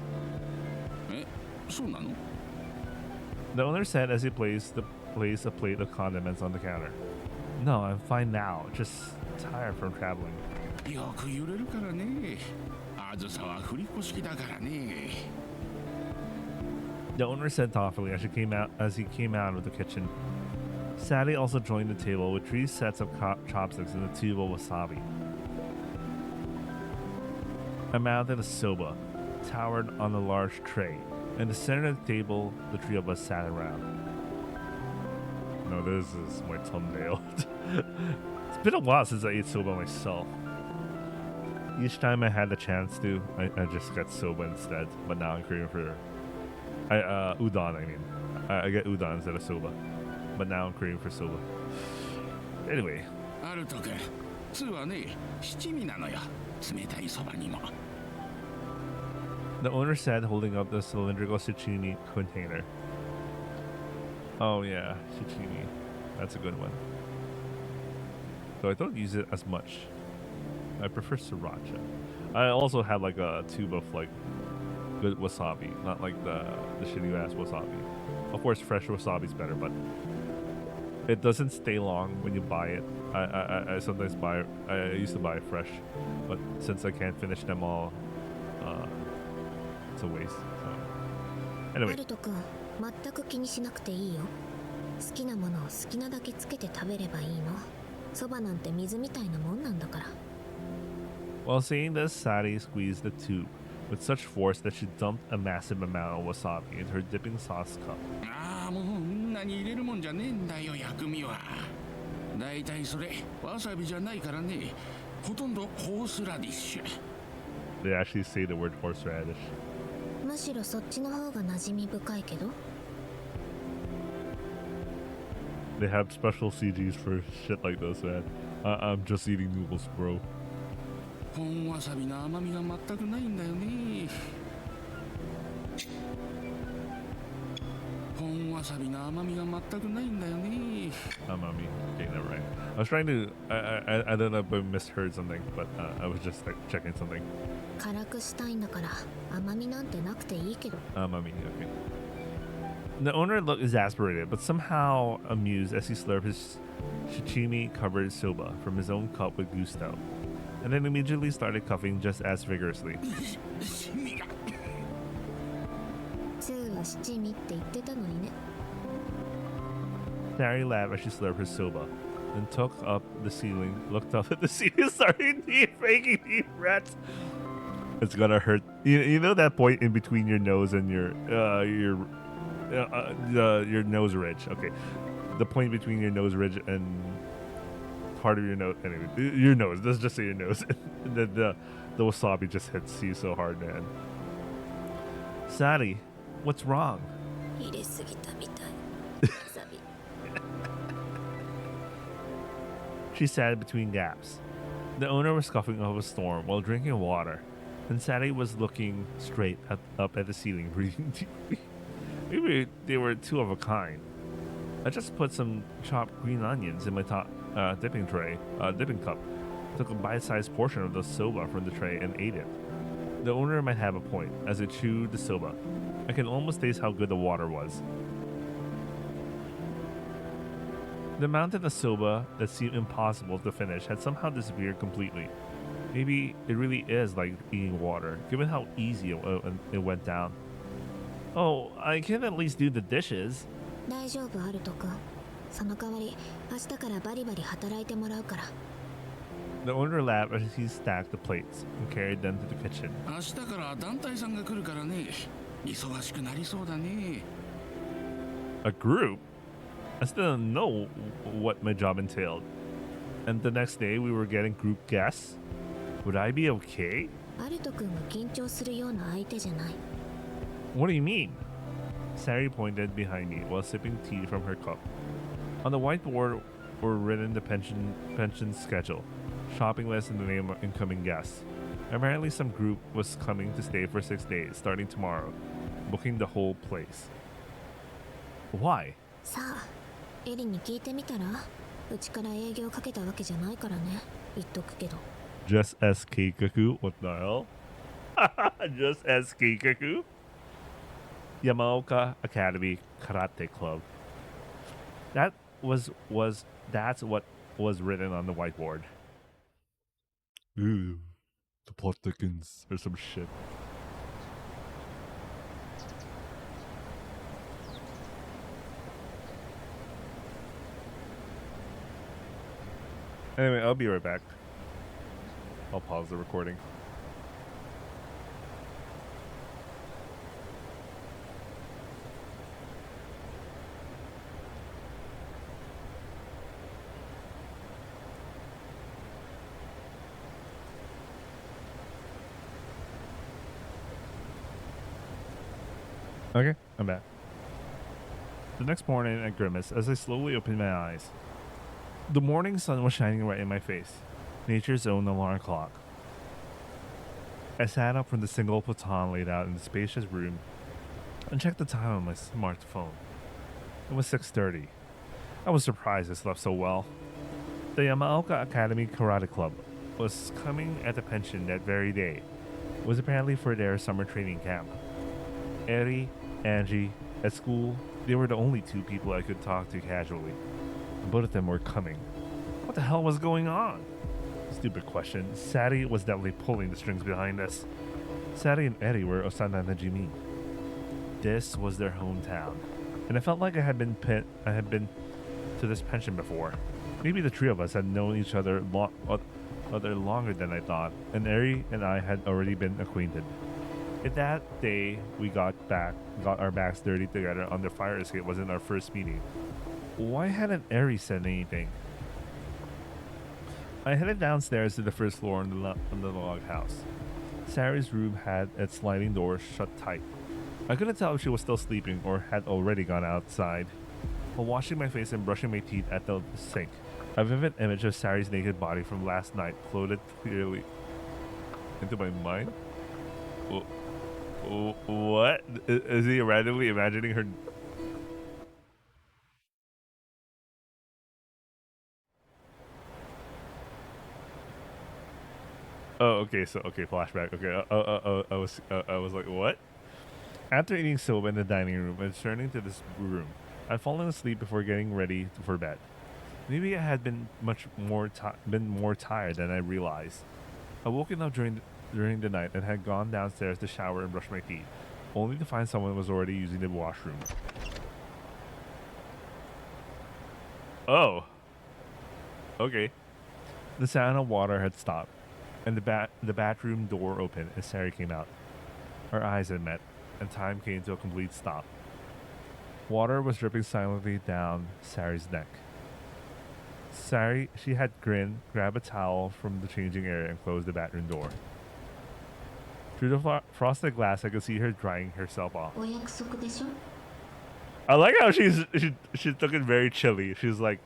え、そうなの？ The owner said as he placed a plate of condiments on the counter. No, I'm fine now. Just tired from traveling. よく揺れるからね。あずさは振り子式だからね。 The owner said thoughtfully as he came out of the kitchen. Sadie also joined the table with 3 sets of chopsticks and a tube of wasabi. A mountain of soba towered on a large tray. In the center of the table, the 3 of us sat around. No, this is my thumbnail. It's been a while since I ate soba myself. Each time I had the chance to, I just got soba instead. But now I'm craving for udon. I mean, I get udon instead of soba. But now I'm craving for soba. Anyway, アルト君、通はね、七味なのよ。冷たいそばにも。 the owner said, holding up the cylindrical sashimi container. Oh yeah, sashimi. That's a good one. Though I don't use it as much. I prefer sriracha. I also have like a tube of like good wasabi, not like the shitty ass wasabi. Of course, fresh wasabi is better, but it doesn't stay long when you buy it. I sometimes buy. I used to buy it fresh, but since I can't finish them all, it's a waste. So. ア Anyway, ルト君、全く気にしなくていいよ。好きなものを好きなだけつけて食べればいいの。そばなんて水みたいなもんなんだから。 while saying this, Sadie squeezed the tube with such force that she dumped a massive amount of wasabi into her dipping sauce cup. ああ、もうそんなに入れるもんじゃねえんだよ、薬味は。だいたいそれ、わさびじゃないからね。ほとんどホースラディッシュ。 They actually say the word horseradish. むしろそっちの方が馴染み深いけど。 They have special CGs for shit like this, man. I'm just eating noodles, bro. 本わさびの甘みが全くないんだよね。本わさびの甘みが全くないんだよね。 Amami, getting that right. I was trying to. I don't know if I misheard something, but I was just like checking something. 辛くしたいんだから甘みなんてなくていいけど。 Amami, okay. The owner looked exasperated, but somehow amused as he slurped his sashimi-covered soba from his own cup with gusto, and then immediately started coughing just as vigorously. シミが。ツーは七味って言ってたのにね。 Harry laughed as she slurped her soba, then took up the ceiling, looked up at the ceiling, and started making deep breaths. It's gonna hurt. You know that point in between your nose and your nose ridge. Okay, the point between your nose ridge and part of your nose. Anyway, your nose. Let's just say your nose. the wasabi just hits you so hard, man. Sadie, what's wrong? 入れすぎたみたい。わさび。 She sat between gaps. The owner was coughing up a storm while drinking water, and Sadie was looking straight up at the ceiling, breathing deeply. Maybe they were 2 of a kind. I just put some chopped green onions in my dipping cup, took a bite-sized portion of the soba from the tray, and ate it. The owner might have a point as I chewed the soba. I can almost taste how good the water was. The mountain of soba that seemed impossible to finish had somehow disappeared completely. Maybe it really is like eating water, given how easy it went down. Oh, I can at least do the dishes. 大丈夫アルト君。その代わり明日からバリバリ働いてもらうから。 The owner laughed as he stacked the plates and carried them to the kitchen. 明日から団体さんが来るからね。忙しくなりそうだね。 A group? I still didn't know what my job entailed. And the next day we were getting group guests? Would I be okay? アルト君が緊張するような相手じゃない。 What do you mean? Sari pointed behind me while sipping tea from her cup. On the whiteboard were written the pension schedule, shopping list, and the name of incoming guests. Apparently some group was coming to stay for 6 days, starting tomorrow, booking the whole place. Why? さあ、エリに聞いてみたら。うちから営業かけたわけじゃないからね、言っとくけど。 Just as Keikaku? What the hell? Just as Keikaku? Yamaoka Academy Karate Club. That that's what was written on the whiteboard. Ooh, the plot thickens or some shit. Anyway, I'll be right back. I'll pause the recording. Okay, I'm back. The next morning, I grimaced as I slowly opened my eyes. The morning sun was shining right in my face, nature's own alarm clock. I sat up from the single futon laid out in the spacious room and checked the time on my smartphone. It was 6:30. I was surprised I slept so well. The Yamaoka Academy Karate Club was coming at the pension that very day. It was apparently for their summer training camp. Eri, Angie, at school, they were the only two people I could talk to casually. Both of them were coming. What the hell was going on? Stupid question. Sari was definitely pulling the strings behind us. Sari and Eri were Osana Najimi. This was their hometown, and I felt like I had been to this pension before. Maybe the three of us had known each other longer than I thought, and Eri and I had already been acquainted. If that day we got our backs dirty together on the fire escape wasn't our first meeting, why hadn't Eri said anything? I headed downstairs to the first floor in the log house. Sari's room had its sliding door shut tight. I couldn't tell if she was still sleeping or had already gone outside. While washing my face and brushing my teeth at the sink, a vivid image of Sari's naked body from last night floated clearly into my mind. What? Is he randomly imagining her? Oh, okay. So, flashback. Okay. I was like, what? After eating soba in the dining room and returning to this room, I'd fallen asleep before getting ready for bed. Maybe I had been more tired than I realized. I woken up during the night and had gone downstairs to shower and brush my teeth, only to find someone was already using the washroom. Oh. Okay. The sound of water had stopped, and the bathroom door opened as Sari came out. Our eyes had met, and time came to a complete stop. Water was dripping silently down Sari's neck. She had grinned, grabbed a towel from the changing area, and closed the bathroom door. Through the frosted glass, I could see her drying herself off. I like how she's looking very chilly. She's like,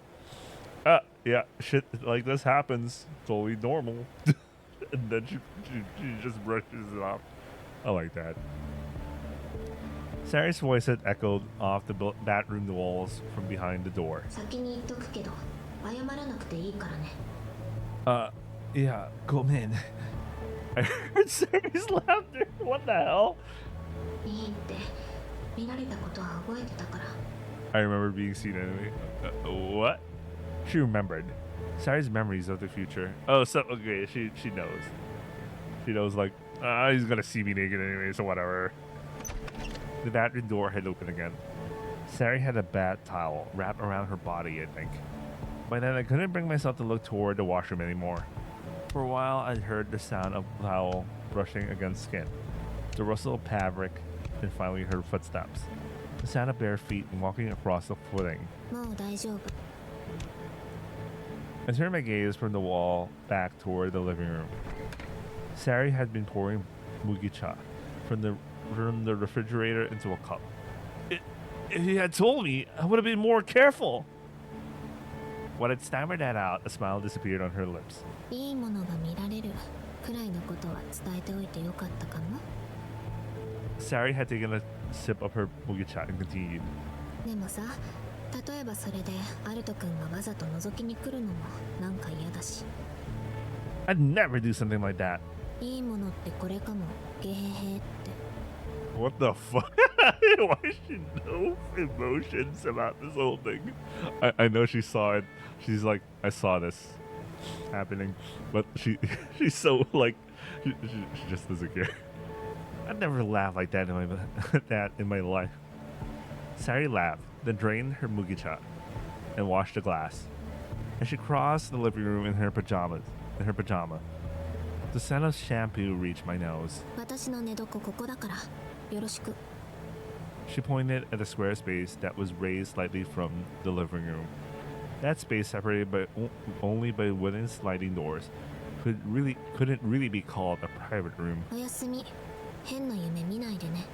yeah, shit like this happens. Totally normal. And then she just brushes it off. I like that. Sari's voice had echoed off the bathroom walls from behind the door. Yeah, go in. I heard Sari's laughter. What the hell? I remember being seen anyway. What? She remembered. Sari's memories of the future. Oh, so okay, she knows. She knows, like, he's gonna see me naked anyway, so whatever. The bathroom door had opened again. Sari had a bath towel wrapped around her body, I think. By then, I couldn't bring myself to look toward the washroom anymore. For a while, I'd heard the sound of towel brushing against skin, the rustle of fabric, and finally heard footsteps. The sound of bare feet walking across the footing. I turned my gaze from the wall back toward the living room. Sari had been pouring mugicha from the refrigerator into a cup. If he had told me, I would have been more careful. When I'd stammered that out, a smile disappeared on her lips. Sari had taken a sip of her mugicha and continued. 例えばそれでアルト君がわざと覗きに来るのもなんか嫌だし。 I'd never do something like that. いいものってこれかも、ゲヘヘって。 What the fuck? Why is she no emotions about this whole thing? I know she saw it. She's like, I saw this happening, but she's so like, she just doesn't care. I'd never laughed like that in my life. Sari laughed, then drained her mugicha and washed the glass. And she crossed the living room in her pajama. The scent of shampoo reached my nose. 私の寝床ここだからよろしく。 She pointed at the square space that was raised slightly from the living room. That space, separated only by wooden sliding doors, couldn't really be called a private room. おやすみ。変な夢見ないでね。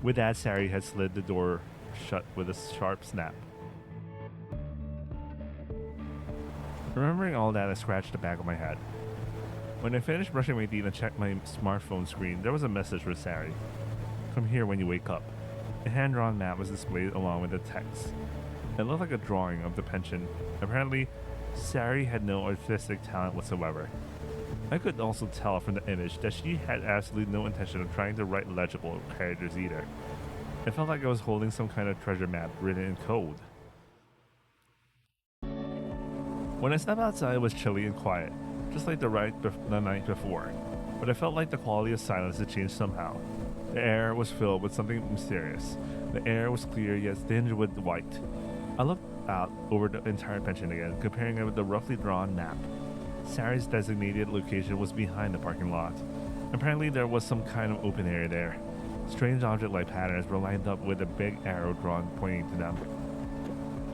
With that, Sari had slid the door shut with a sharp snap. Remembering all that, I scratched the back of my head. When I finished brushing my teeth and checked my smartphone screen, there was a message for Sari. Come here when you wake up. A hand-drawn map was displayed along with the text. It looked like a drawing of the pension. Apparently, Sari had no artistic talent whatsoever. I could also tell from the image that she had absolutely no intention of trying to write legible characters either. It felt like I was holding some kind of treasure map written in code. When I stepped outside, it was chilly and quiet, just like the night before, but I felt like the quality of silence had changed somehow. The air was filled with something mysterious. The air was clear yet tinged with white. I looked out over the entire pension again, comparing it with the roughly drawn map. Sari's designated location was behind the parking lot. Apparently there was some kind of open area there. Strange object-like patterns were lined up with a big arrow drawn pointing to them.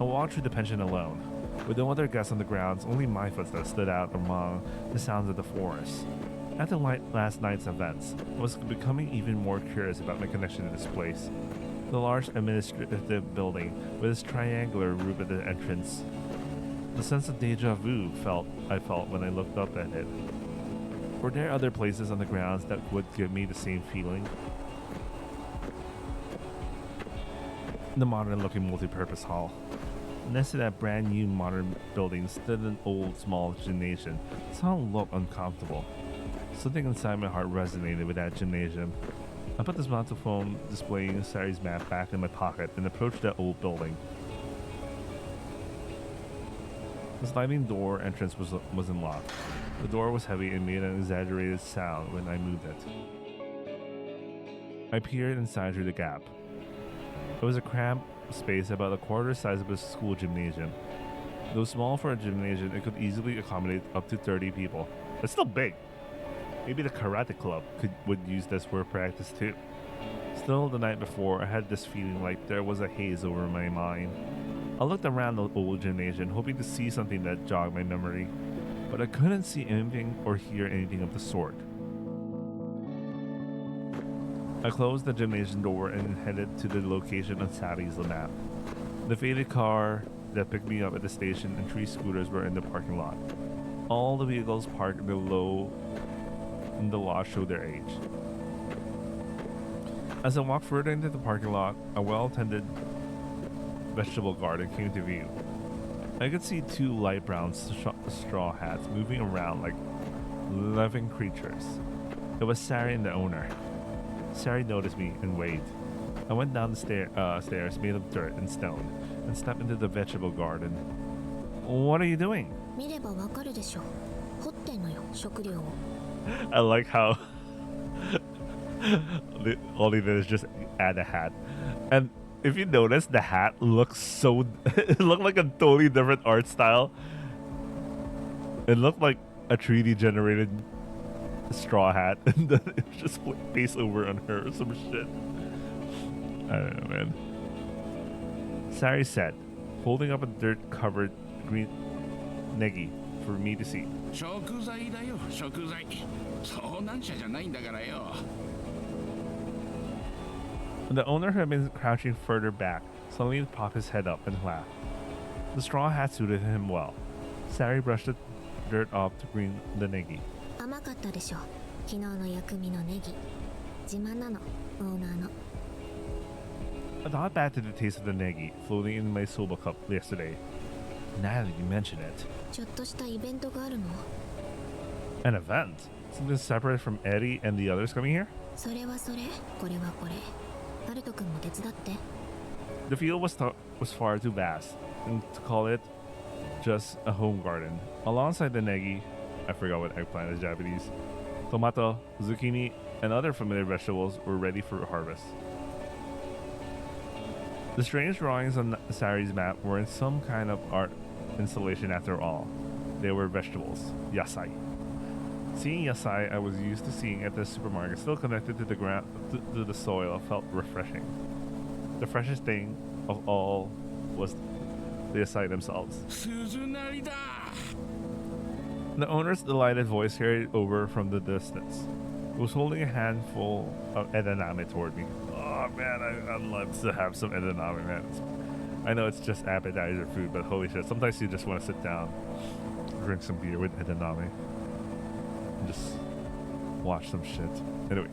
I walked through the pension alone. With no other guests on the grounds, only my footsteps stood out among the sounds of the forest. After last night's events, I was becoming even more curious about my connection to this place. The large administrative building with its triangular roof at the entrance. The sense of deja vu I felt when I looked up at it. Were there other places on the grounds that would give me the same feeling? The modern-looking multi-purpose hall. Next to that brand new modern building stood an old small gymnasium. Somehow looked uncomfortable. Something inside my heart resonated with that gymnasium. I put the smartphone displaying Sari's map back in my pocket and approached that old building. The sliding door entrance was unlocked. The door was heavy and made an exaggerated sound when I moved it. I peered inside through the gap. It was a cramped space about a quarter size of a school gymnasium. Though small for a gymnasium, it could easily accommodate up to 30 people. It's still big. Maybe the karate club would use this for practice too. Still, the night before, I had this feeling like there was a haze over my mind. I looked around the old gymnasium, hoping to see something that jogged my memory, but I couldn't see anything or hear anything of the sort. I closed the gymnasium door and headed to the location on Sari's map. The faded car that picked me up at the station and 3 scooters were in the parking lot. All the vehicles parked in the lot showed their age. As I walked further into the parking lot, a well-tended vegetable garden came to view. I could see 2 light brown straw hats moving around like living creatures. It was Sari and the owner. Sari noticed me and waved. I went down the stairs made of dirt and stone and stepped into the vegetable garden. What are you doing? 見ればわかるでしょ。掘ってんのよ、食料を。 I like how all they did is just add a hat. And if you notice, the hat looks it looked like a totally different art style. It looked like a 3D generated straw hat, and then it just pasted over on her or some shit. I don't know, man. Sari said, holding up a dirt-covered green negi for me to see. 食材だよ、食材。遭難者じゃないんだからよ。 The owner, who had been crouching further back, suddenly popped his head up and laughed. The straw hat suited him well. Sari brushed the dirt off to green the negi. 甘かったでしょ。昨日の薬味のネギ。自慢なの、オーナーの。I thought back to the taste of the negi floating in my soba cup yesterday. Now that you mention it. ちょっとしたイベントがあるの。 An event? Something separate from Eddie and the others coming here? それはそれ、これはこれ。ハルト君も手伝って。 The field was far too vast, and to call it just a home garden. Alongside the negi, I forgot what eggplant is Japanese, tomato, zucchini, and other familiar vegetables were ready for harvest. The strange drawings on Sari's map were in some kind of art installation after all. They were vegetables, yasai. Seeing yasai I was used to seeing at the supermarket still connected to the ground to the soil felt refreshing. The freshest thing of all was the yasai themselves. The owner's delighted voice carried over from the distance. He was holding a handful of edamame toward me. Oh man, I'd love to have some edamame, man. I know it's just appetizer food, but holy shit, sometimes you just want to sit down, drink some beer with edamame, and just watch some shit. Anyway.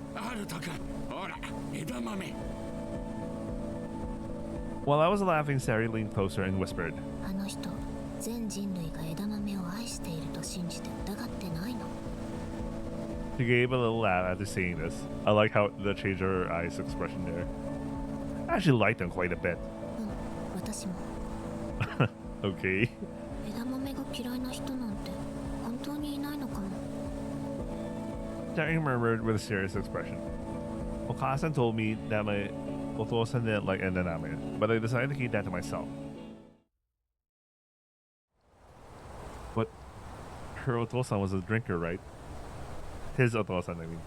While I was laughing, Sari leaned closer and whispered, あの人、全人類が枝豆を愛していると信じて疑ってないの。 She gave a little laugh after saying this. I like how the change of her eyes expression there. I actually liked them quite a bit. うん、私も。Okay. 枝豆が嫌いな人なんて本当にいないのかも。 Jerry murmured with a serious expression. Okasan told me that my otosan didn't like edamame, but I decided to keep that to myself. But her otosan was a drinker, right? His otosan, I mean.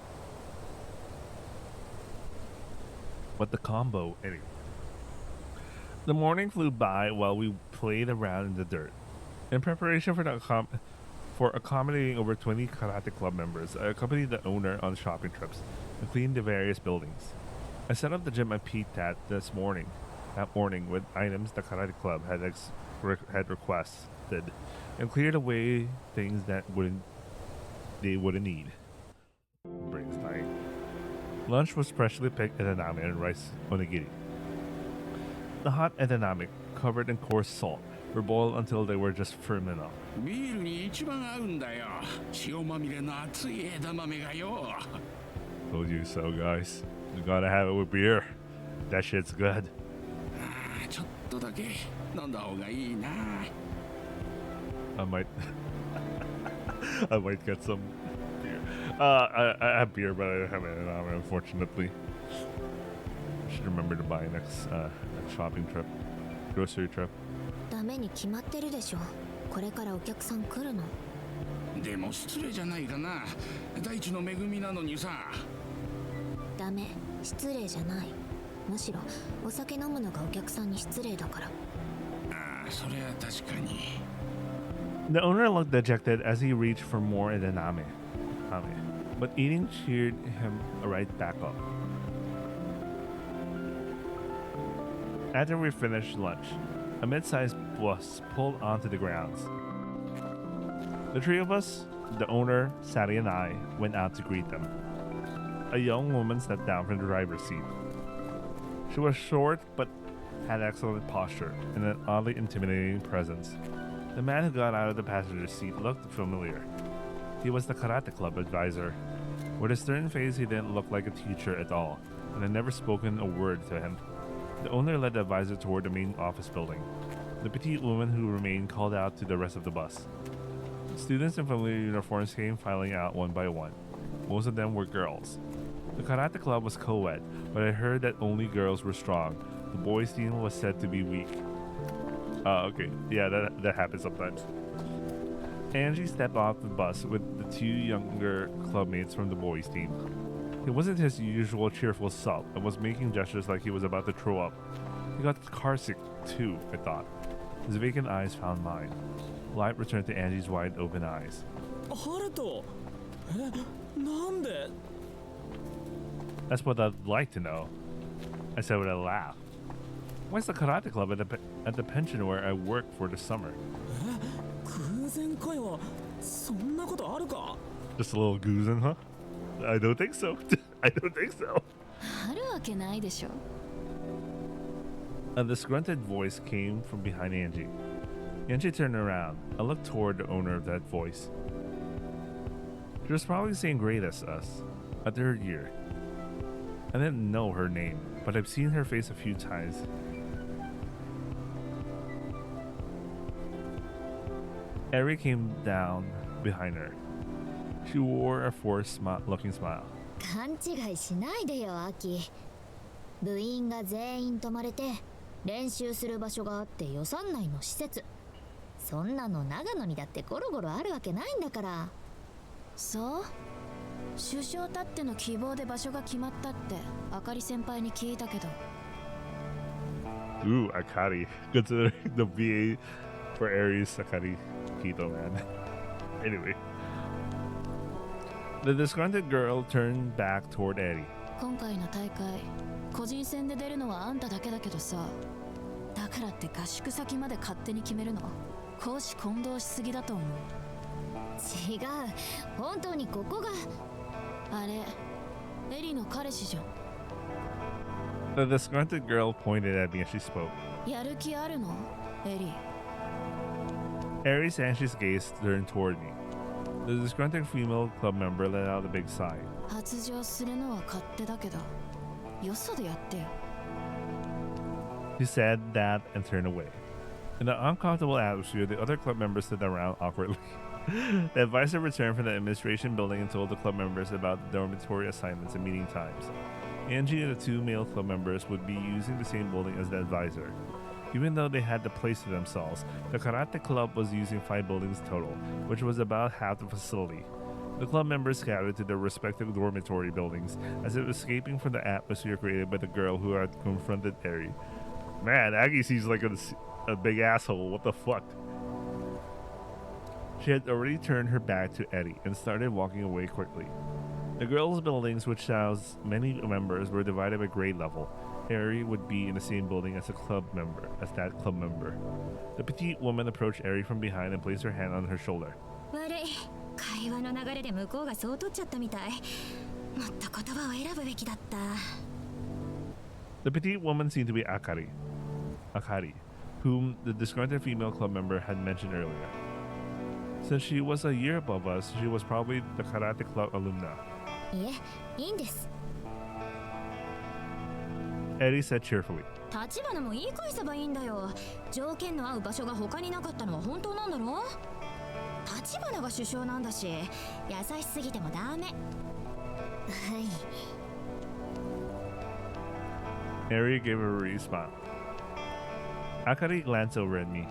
But the combo, anyway. The morning flew by while we played around in the dirt. In preparation for accommodating over 20 karate club members, I accompanied the owner on shopping trips and cleaned the various buildings. I set up the gym I peeked at that morning with items the karate club had requested, and cleared away things that they wouldn't need. Brains dying. Lunch was freshly picked edamame and rice onigiri. The hot edamame, covered in coarse salt, were boiled until they were just firm enough. Told you so, guys. You gotta have it with beer. That shit's good. I might I might get some beer. I have beer, but I don't have it, unfortunately. I should remember to buy next shopping trip, grocery trip. ダメに決まってるでしょ。これからお客さん来るの。でも失礼じゃないかな。大地の恵みなのにさ。ダメ、失礼じゃない。むしろお酒飲むのがお客さんに失礼だから。ああ、それは確かに。The owner looked dejected as he reached for more edamame. But eating cheered him right back up. After we finished lunch, a mid-sized bus pulled onto the grounds. The three of us, the owner, Sally, and I, went out to greet them. A young woman stepped down from the driver's seat. She was short but had excellent posture and an oddly intimidating presence. The man who got out of the passenger seat looked familiar. He was the karate club advisor. With his stern face, he didn't look like a teacher at all, and had never spoken a word to him. The owner led the advisor toward the main office building. The petite woman who remained called out to the rest of the bus. Students in familiar uniforms came filing out one by one. Most of them were girls. The karate club was co-ed, but I heard that only girls were strong. The boys' team was said to be weak. Okay. Yeah, that happens sometimes. Angie stepped off the bus with the two younger clubmates from the boys' team. He wasn't his usual cheerful self and was making gestures like he was about to throw up. He got carsick too, I thought. His vacant eyes found mine. Light returned to Angie's wide open eyes. Haruto! Nande? That's what I'd like to know, I said with a laugh. Why's the karate club at the pension where I work for the summer? Just a little goozing, huh? I don't think so. I don't think so. あるわけないでしょ。A disgruntled voice came from behind Angie. Angie turned around. I looked toward the owner of that voice. She was probably the same grade as us, a third year. I didn't know her name, but I've seen her face a few times. Eri came down behind her. She wore a forced-looking smile. 勘違いしないでよアキ。部員が全員泊まれて練習する場所があって予算内の施設。そんなの長野にだってゴロゴロあるわけないんだから。そう首相たっての希望で場所が決まったってあかり先輩に聞いたけど。 Ooh, Akari. Considering the VA for Aries Akari Kito, man. Anyway. The disgruntled girl turned back toward Eddie. 今回の大会個人戦で出るのはあんただけだけどさ、だからって合宿先まで勝手に決めるの公私混同しすぎだと思う。違う、本当にここが。あれエリの彼氏じゃん。 The disgruntled girl pointed at me as she spoke. やる気あるのエリ。 Aries' anxious gaze turned toward me. The disgruntled female club member let out a big sigh. 発情するのは勝手だけどよそでやってよ。 She said that and turned away. In the uncomfortable atmosphere, the other club members stood around awkwardly. The advisor returned from the administration building and told the club members about the dormitory assignments and meeting times. Angie and the two male club members would be using the same building as the advisor. Even though they had the place to themselves, the karate club was using 5 buildings total, which was about half the facility. The club members scattered to their respective dormitory buildings, as if escaping from the atmosphere created by the girl who had confronted Eri. Man, Aggie seems like a big asshole. What the fuck? She had already turned her back to Eddie and started walking away quickly. The girls' buildings, which housed many members, were divided by grade level. Eri would be in the same building as that club member. The petite woman approached Eri from behind and placed her hand on her shoulder. 悪い、会話の流れで向こうがそう取っちゃったみたい。もっと言葉を選ぶべきだった。 The petite woman seemed to be Akari, whom the disgruntled female club member had mentioned earlier. Since she was a year above us, she was probably the karate club alumna. いえ、いいんです。 Eddie said cheerfully. 立花も言い返せばいいんだよ。条件の合う場所が他になかったのは本当なんだろ。立花が首相なんだし、優しすぎてもダメ。はい。 Eri gave a weary smile. Akari glanced over at me.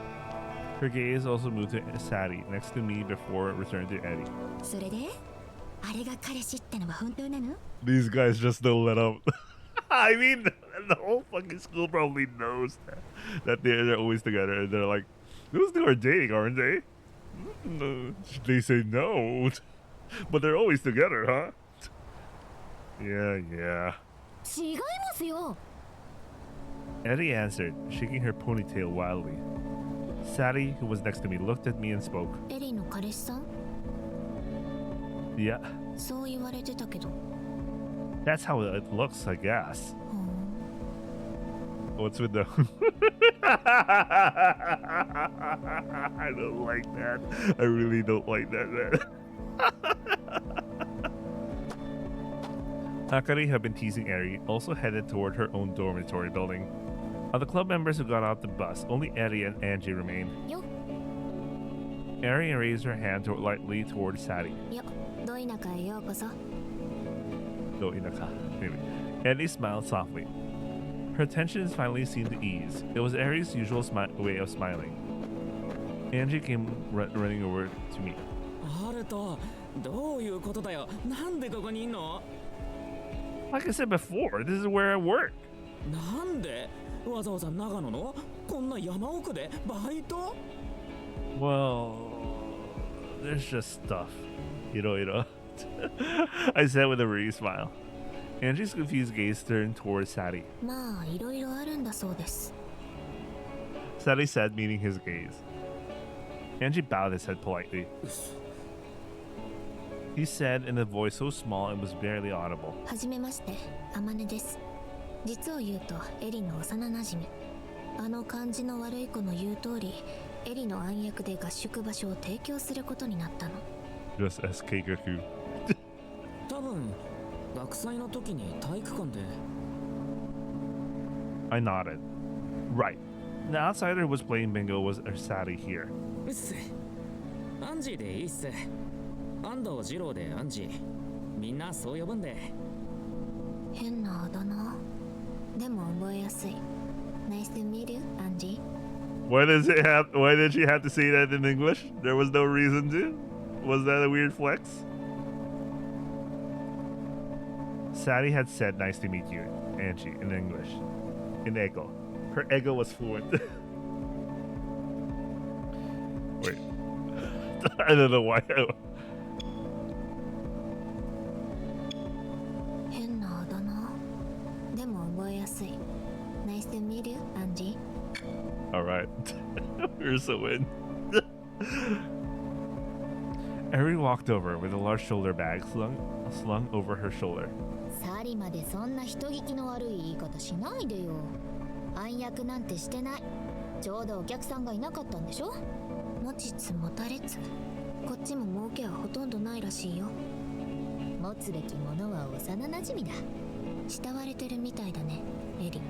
Her gaze also moved to Sadi next to me before it returned to Eddie. それで、あれが彼氏ってのは本当なの？ These guys just don't let up. I mean, the whole fucking school probably knows that they're always together. And they're like, those two are dating, aren't they? No. They say no. But they're always together, huh? Yeah. 違いますよ。 Eddie answered, shaking her ponytail wildly. Sadi, who was next to me, looked at me and spoke. エリの彼氏さん？ Yeah, そう言われてたけど。 that's how it looks, I guess. What's with the... I don't like that. I really don't like that, man. Akari had been teasing Eri, also headed toward her own dormitory building. Of the club members who got off the bus, only Eddie and Angie remained. よ、 Eri raised her hand lightly toward Sadi. よ、ど田舎へようこそ。 Go Inaka. Maybe. Eddie smiled softly. Her tensions finally seemed to ease. It was Eri's usual way of smiling. Angie came running over to me. ハルト、どういうことだよ。なんでここにいんの？ Like I said before, this is where I work. なんでわざわざ長野のこんな山奥でバイト？ Well, there's just stuff. Iro. I said with a weary smile. Angie's confused gaze turned towards Sadi. まあ、いろいろあるんだそうです。 Sadi said, meeting his gaze. Angie bowed his head politely. He said in a voice so small it was barely audible. はじめまして、あまねです。実を言うと、エリの幼なじみ。あの感じの悪い子の言う通り、エリの暗躍で合宿場所を提供することになったの。 Just SK Gaku. 多分学祭の時に体育館で。 I nodded. Right. The outsider who was playing bingo was Sadi here. うっせ、アンジーでいいっす。安藤二郎でアンジー。みんなそう呼ぶんで。変なあだ名。でも覚えやすい。Nice to meet you, Angie. Why did she have to say that in English? There was no reason to. Was that a weird flex? Sadie had said nice to meet you, Angie, in English. In Ego. Her ego was fluent. Wait. I don't know why. 変なあだ名。でも覚えやすい。Nice to meet you, Angie. Alright. We're so in. Eri walked over with a large shoulder bag slung over her shoulder. サリまでそんな人聞きの悪い言い方しないでよ。暗躍なんてしてない。ちょうどお客さんがいなかったんでしょ。持ちつ持たれつ。こっちも儲けはほとんどないらしいよ。持つべきものは幼なじみだ。慕われてるみたいだね、エリ。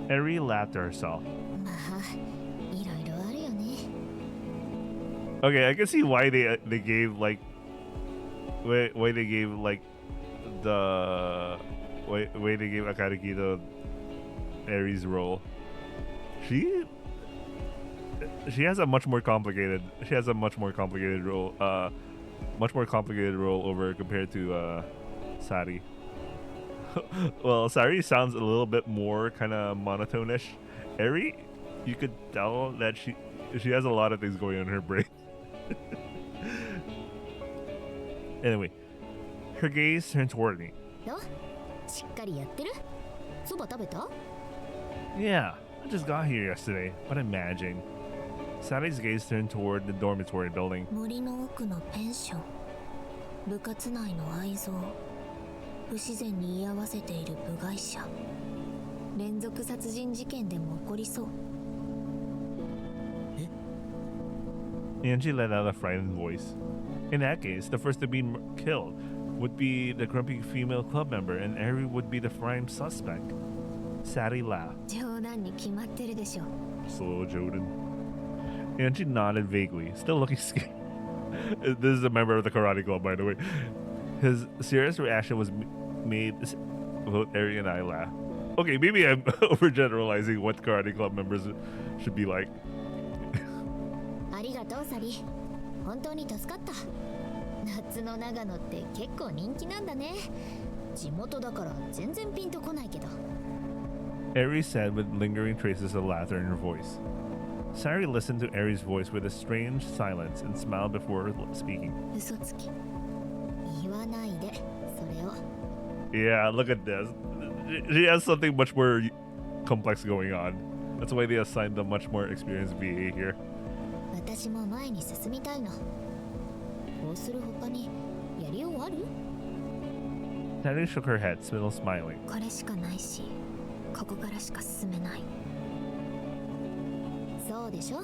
Eri laughed to herself. まあ、いろいろあるよね。Okay, I can see why they gave like why they gave like the way they gave Akaruki the Aries role. She has a much more complicated role over compared to Sari. Well, Sari sounds a little bit more kind of monotone-ish. Eri, you could tell that she has a lot of things going on in her brain. Anyway, her gaze turned toward me. よ、しっかりやってる？そば食べた？ Yeah, I just got here yesterday, but I'm managing. Sally's gaze turned toward the dormitory building. 森の奥のペンション。部活内の愛憎。不自然に居合わせている部外者。連続殺人事件でも起こりそう。 Angie let out a frightened voice. In that case, the first to be killed would be the grumpy female club member, and Eri would be the prime suspect. Sadie laughed. 冗談に決まってるでしょ。 So Jordan. Angie nodded vaguely, still looking scared. This is a member of the karate club, by the way. His serious reaction was made both Eri and I laugh. Okay, maybe I'm overgeneralizing what karate club members should be like. ありがとうサリ。本当に助かった。夏の長野って結構人気なんだね。地元だから全然ピンとこないけど。Eri said with lingering traces of laughter in her voice. Sari listened to Eri's voice with a strange silence and smiled before speaking. 嘘つき。言わないで、それを。 Yeah, look at this. She has something much more complex going on. That's why they assigned a much more experienced VA here. 私も前に進みたいの。こうする他にやりようある？ Sari shook her head, still smiling. これしかないし、ここからしか進めない。そうでしょ？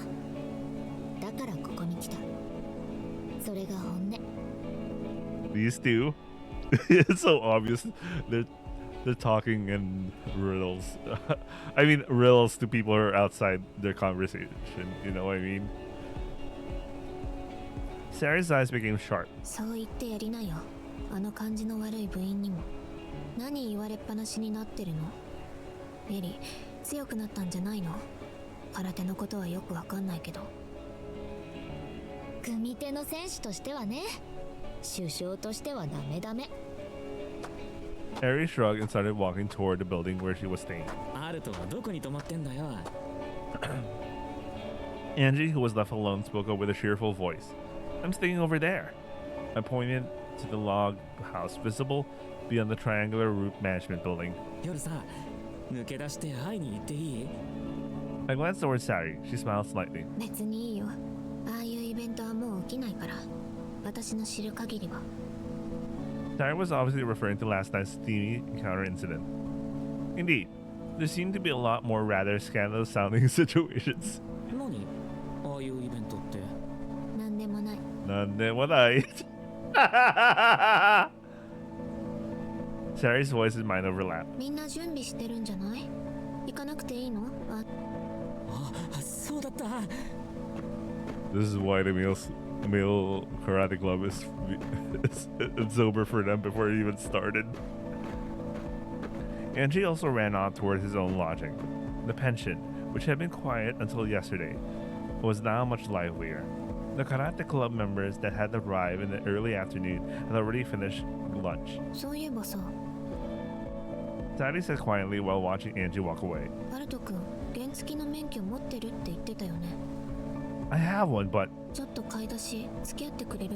だからここに来た。それが本音。 These two, it's so obvious. They're talking in riddles. I mean riddles to people who are outside their conversation. You know what I mean? Sarah's eyes became sharp. そう言ってやりなよ。あの感じの悪い部員にも。何言われっぱなしになってるの？エリ、強くなったんじゃないの？空手のことはよくわかんないけど。組手の選手としてはね。首相としてはダメダメ。 Eri shrugged and started walking toward the building where she was staying. アルトはどこに泊まってんだよ。 Angie, who was left alone, spoke up with a cheerful voice. I'm staying over there. I pointed to the log house visible beyond the triangular roof management building. 夜さ、抜け出して会いに行っていい？ I glanced towards Sari. She smiled slightly. 別にいいよ。ああいうイベントはもう起きないから。私の知る限りは。 Sari was obviously referring to last night's steamy encounter incident. Indeed, There seem to be a lot more rather scandalous sounding situations. 何ああいうイベントって。なんでもない。なんでもない. Sari's voice and mine overlap. みんな準備してるんじゃない？行かなくていいの？あ、そうだった。 This is why the male karate club is it's over for them before it even started. Angie also ran off towards his own lodging. The pension, which had been quiet until yesterday, was now much livelier. The karate club members that had arrived in the early afternoon had already finished lunch. そういえばさ、 Sadie said quietly while watching Angie walk away. バルト君、原付の免許持ってるって言ってたよね。 I have one, but ちょっと買い出し付き合ってくれる？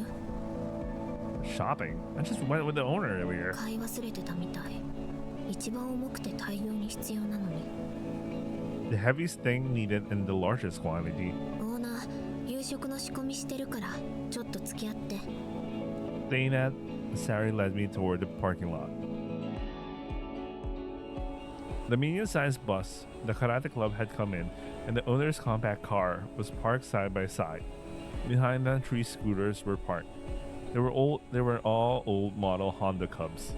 shopping? I just went with the owner earlier. 買い忘れてたみたい。一番重くて大量に必要なのに。 The heaviest thing needed in the largest quantity. オーナー、夕食の仕込みしてるからちょっと付き合って。 Saying that, Sari led me toward the parking lot. The medium-sized bus the karate club had come in, and the owner's compact car was parked side by side. Behind them, 3 scooters were parked. They were all old model Honda Cubs.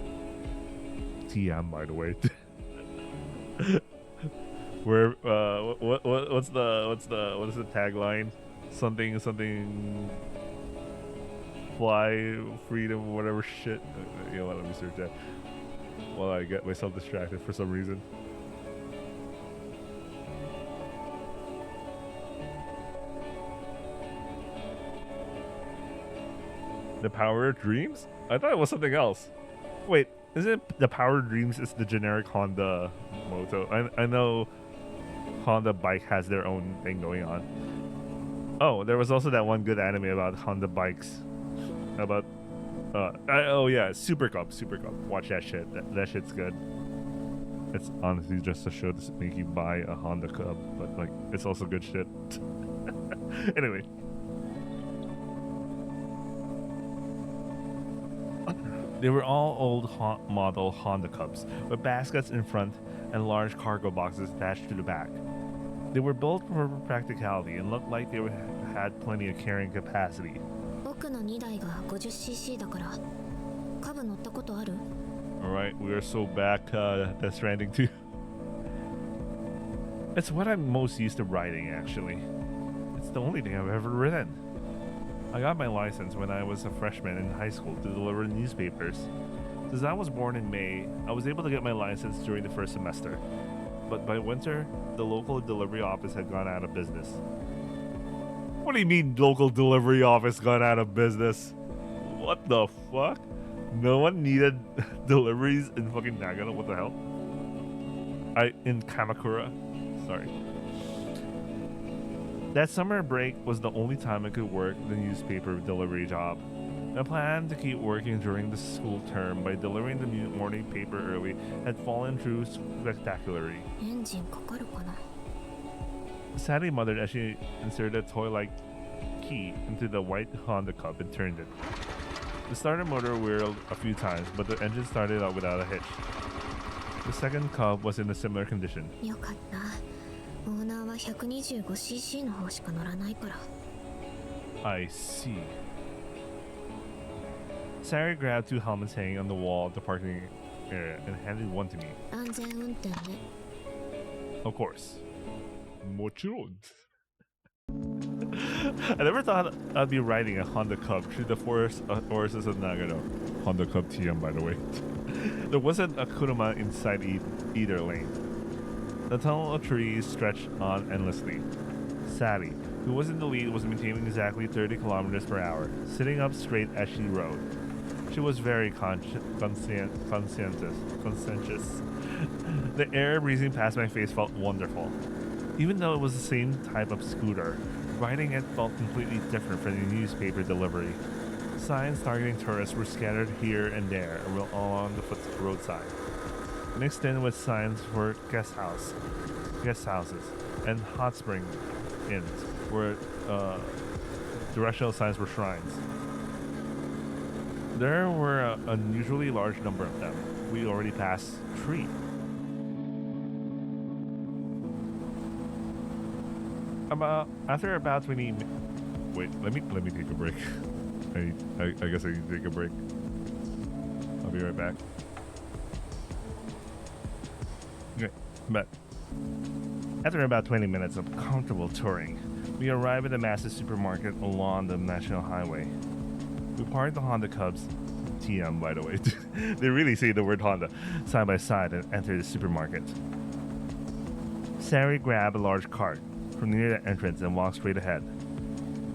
TM, by the way. Where what is the tagline? Something fly freedom whatever shit. You know what? Let me search that while I get myself distracted for some reason. The Power of Dreams? I thought it was something else. Wait, isn't it the Power of Dreams is the generic Honda moto? I know Honda bike has their own thing going on. Oh, there was also that one good anime about Honda bikes. About oh yeah, Super Cup. Watch that shit. That shit's good. It's honestly just a show to make you buy a Honda Cub, but like it's also good shit. Anyway. They were all old model Honda Cubs, with baskets in front and large cargo boxes attached to the back. They were built for practicality and looked like they had plenty of carrying capacity. 奥の2台が 50cc だから。カブ乗ったことある？ Alright, we are so back Death Stranding 2. It's what I'm most used to riding, actually. It's the only thing I've ever ridden. I got my license when I was a freshman in high school to deliver newspapers. Since I was born in May, I was able to get my license during the first semester. But by winter, the local delivery office had gone out of business. What do you mean local delivery office gone out of business? What the fuck? No one needed deliveries in fucking Nagano? What the hell? In Kamakura? Sorry. That summer break was the only time I could work the newspaper delivery job. My plan to keep working during the school term by delivering the morning paper early had fallen through spectacularly. エンジンかかるかな？ Sadly muttered as she inserted a toy-like key into the white Honda Cub and turned it. The starter motor whirled a few times, but the engine started out without a hitch. The second Cub was in a similar condition. よかった。オーナーは 125cc の方しか乗らないから。 I see. Sari grabbed 2 helmets hanging on the wall of the parking area and handed one to me. 安全運転ね。 Of course. もちろん. I never thought I'd be riding a Honda Cub through the forests of Nagano. Honda Cub TM, by the way. There wasn't a kuruma inside either lane. The tunnel of trees stretched on endlessly. Sadie, who was in the lead, was maintaining exactly 30 kilometers per hour, sitting up straight as she rode. She was very conscientious. The air breezing past my face felt wonderful. Even though it was the same type of scooter, riding it felt completely different from the newspaper delivery. Signs targeting tourists were scattered here and there along the roadside, mixed in with signs for guest houses, and hot spring inns, where directional signs were shrines. There were an unusually large number of them. We already passed 3. After about 20 wait, let me take a break. I guess I need to take a break. I'll be right back. Okay, but after about 20 minutes of comfortable touring, we arrive at a massive supermarket along the National Highway. We park the Honda Cubs, TM by the way, they really say the word Honda, side by side and enter the supermarket. Sari grabbed a large cart from near the entrance and walked straight ahead.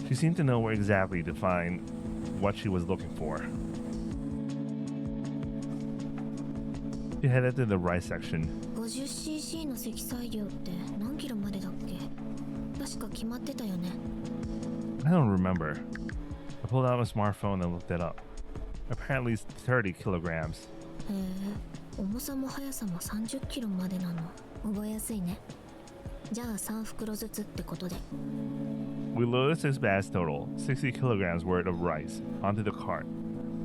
She seemed to know where exactly to find what she was looking for. She headed to the rice section. 50cc の積載量って何キロまでだっけ？確か決まってたよね。I don't remember. I pulled out my smartphone and looked it up. Apparently it's 30 kilograms. へえ、重さも速さも30キロまでなの。覚えやすいね。じゃあ3袋ずつってことで。We loaded 6 bags total, 60 kilograms worth of rice, onto the cart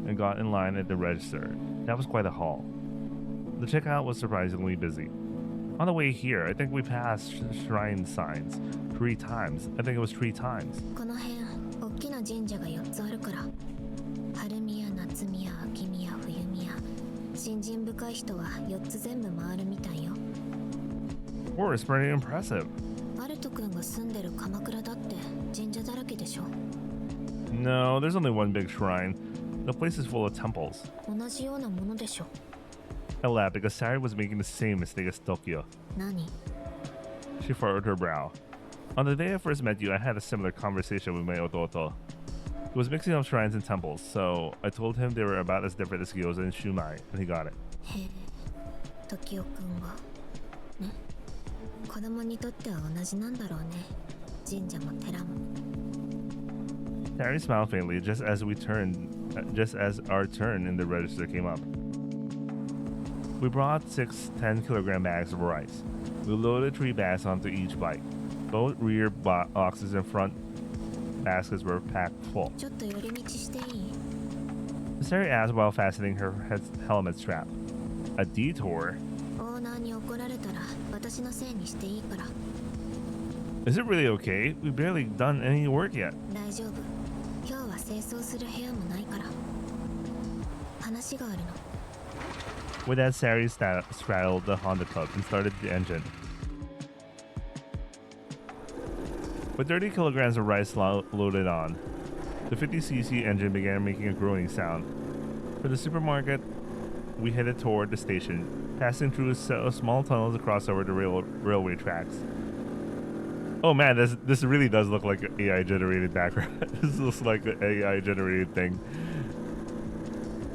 and got in line at the register. That was quite a haul. The checkout was surprisingly busy. On the way here, I think we passed shrine signs 3 times. I think it was 3 times. この辺、大きな神社が4つあるから。春宮、夏宮、秋宮、冬宮。信心深い人は4つ全部回るみたいよ。Oh, it's pretty impressive. バルト君が住んでる鎌倉だって神社だらけでしょ。No, there's only one big shrine. The place is full of temples. 同じようなものでしょ。I laughed because Sari was making the same mistake as Tokyo. 何？ She furrowed her brow. On the day I first met you, I had a similar conversation with my ototo. He was mixing up shrines and temples, so I told him they were about as different as gyoza and shumai, and he got it. へえ、時雄君が。ね。子供にとっては同じなんだろうね。神社も寺も。Harry smiled faintly just as our turn in the register came up. We brought 6 10-kilogram bags of rice. We loaded 3 bags onto each bike. Both rear boxes and front baskets were packed full. ちょっと寄り道していい？ Sari asked while fastening her helmet strap. A detour? オーナーに怒られたら私のせいにしていいから。 Is it really okay? We've barely done any work yet. 大丈夫。今日は清掃する部屋もないから。話があるの。With that, Sari straddled the Honda Club and started the engine. With 30 kilograms of rice loaded on, the 50cc engine began making a groaning sound. For the supermarket, we headed toward the station, passing through small tunnels across over the railway tracks. Oh man, this really does look like an AI-generated background. This looks like an AI-generated thing.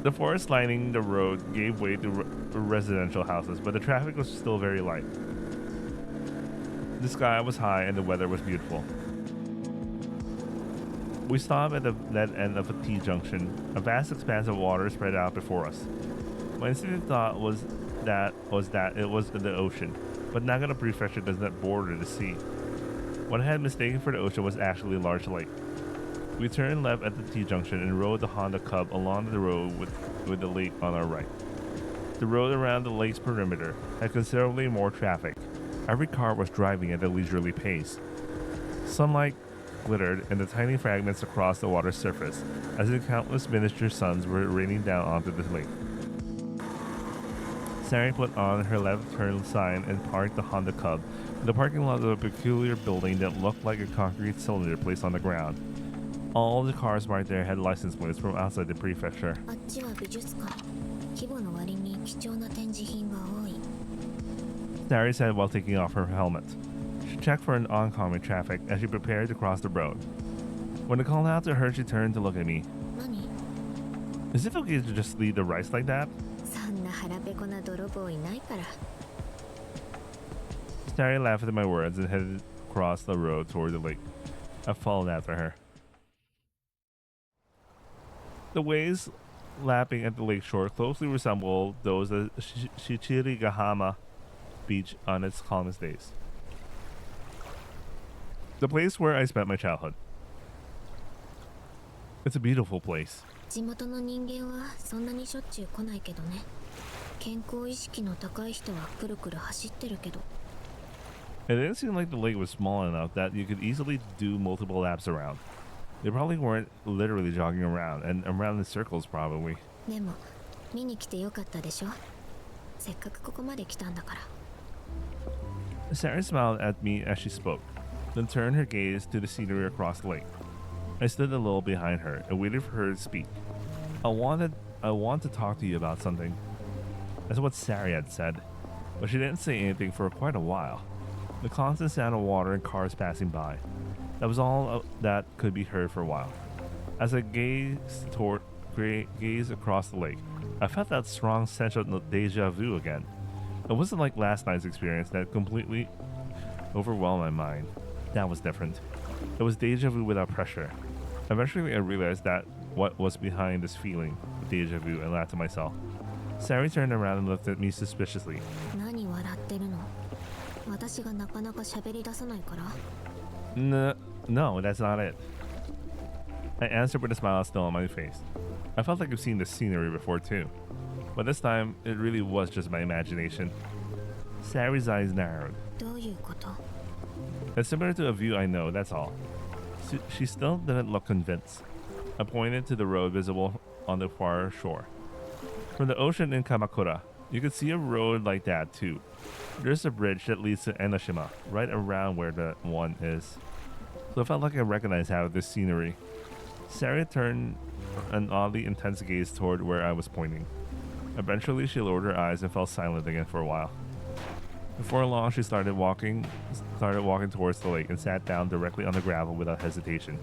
The forest lining the road gave way to residential houses, but the traffic was still very light. The sky was high and the weather was beautiful. We stopped at that end of a T-junction. A vast expanse of water spread out before us. My instinctive thought was that it was the ocean, but Nagano Prefecture does not border the sea. What I had mistaken for the ocean was actually a large lake. We turned left at the T-junction and rode the Honda Cub along the road with the lake on our right. The road around the lake's perimeter had considerably more traffic. Every car was driving at a leisurely pace. Sunlight glittered in the tiny fragments across the water's surface as the countless miniature suns were raining down onto the lake. Sari put on her left turn sign and parked the Honda Cub in the parking lot of a peculiar building that looked like a concrete cylinder placed on the ground. All the cars parked there had license plates from outside the prefecture. あっちは美術館。規模の割に貴重な展示品が多い。 Sari said while taking off her helmet. She checked for an oncoming traffic as she prepared to cross the road. When I called out to her, she turned to look at me. 何？ Is it okay to just leave the rice like that? そんな腹ペコな泥棒いないから。 Sari laughed at my words and headed across the road toward the lake. I followed after her. The waves lapping at the lakeshore closely resembled those at Shichirigahama Beach on its calmest days. The place where I spent my childhood. It's a beautiful place. 地元の人間はそんなにしょっちゅう来ないけどね。健康意識の高い人はくるくる走ってるけど。It didn't seem like the lake was small enough that you could easily do multiple laps around. They probably weren't literally jogging around, and around in circles probably. でも見に来てよかったでしょ。せっかくここまで来たんだから。 Sarah smiled at me as she spoke, then turned her gaze to the scenery across the lake. I stood a little behind her and waited for her to speak. I want to talk to you about something. That's what Sarah had said, but she didn't say anything for quite a while. The constant sound of water and cars passing by. That was all that could be heard for a while. As I gazed across the lake, I felt that strong sense of deja vu again. It wasn't like last night's experience that completely overwhelmed my mind. That was different. It was deja vu without pressure. Eventually, I realized that what was behind this feeling of deja vu and laughed to myself. Sari turned around and looked at me suspiciously. 何笑ってるの？私がなかなか喋り出さないから？ No, that's not it. I answered with a smile still on my face. I felt like I've seen this scenery before too, but this time it really was just my imagination. Sari's eyes narrowed. どういうこと？ It's similar to a view I know, that's all. She still didn't look convinced. I pointed to the road visible on the far shore. From the ocean in Kamakura, you could see a road like that too. There's a bridge that leads to Enoshima, right around where the one is. So I felt like I recognized half of this scenery. Sarah turned an oddly intense gaze toward where I was pointing. Eventually, she lowered her eyes and fell silent again for a while. Before long, she started walking towards the lake and sat down directly on the gravel without hesitation.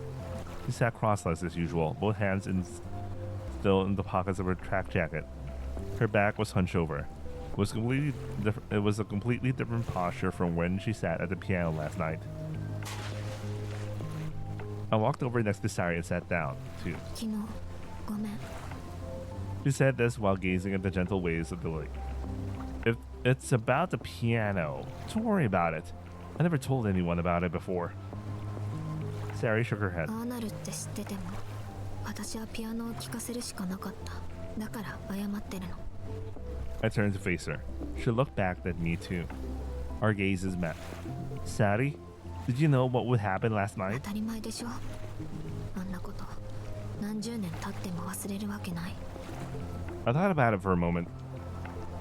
She sat cross-legged as usual, both hands still in the pockets of her track jacket. Her back was hunched over. It was a completely different posture from when she sat at the piano last night. I walked over next to Sari and sat down, too. 昨日ごめん。 She said this while gazing at the gentle waves of the lake. If it's about the piano, don't worry about it. I never told anyone about it before. Sari shook her head. ああなるって知ってても、私はピアノを聴かせるしかなかった。だから謝ってるの。 I turned to face her. She looked back at me too. Our gazes met. Sari, did you know what would happen last 当 night? たり前でしょ。あんなこと何十年経っても忘れるわけない。 I thought about it for a moment.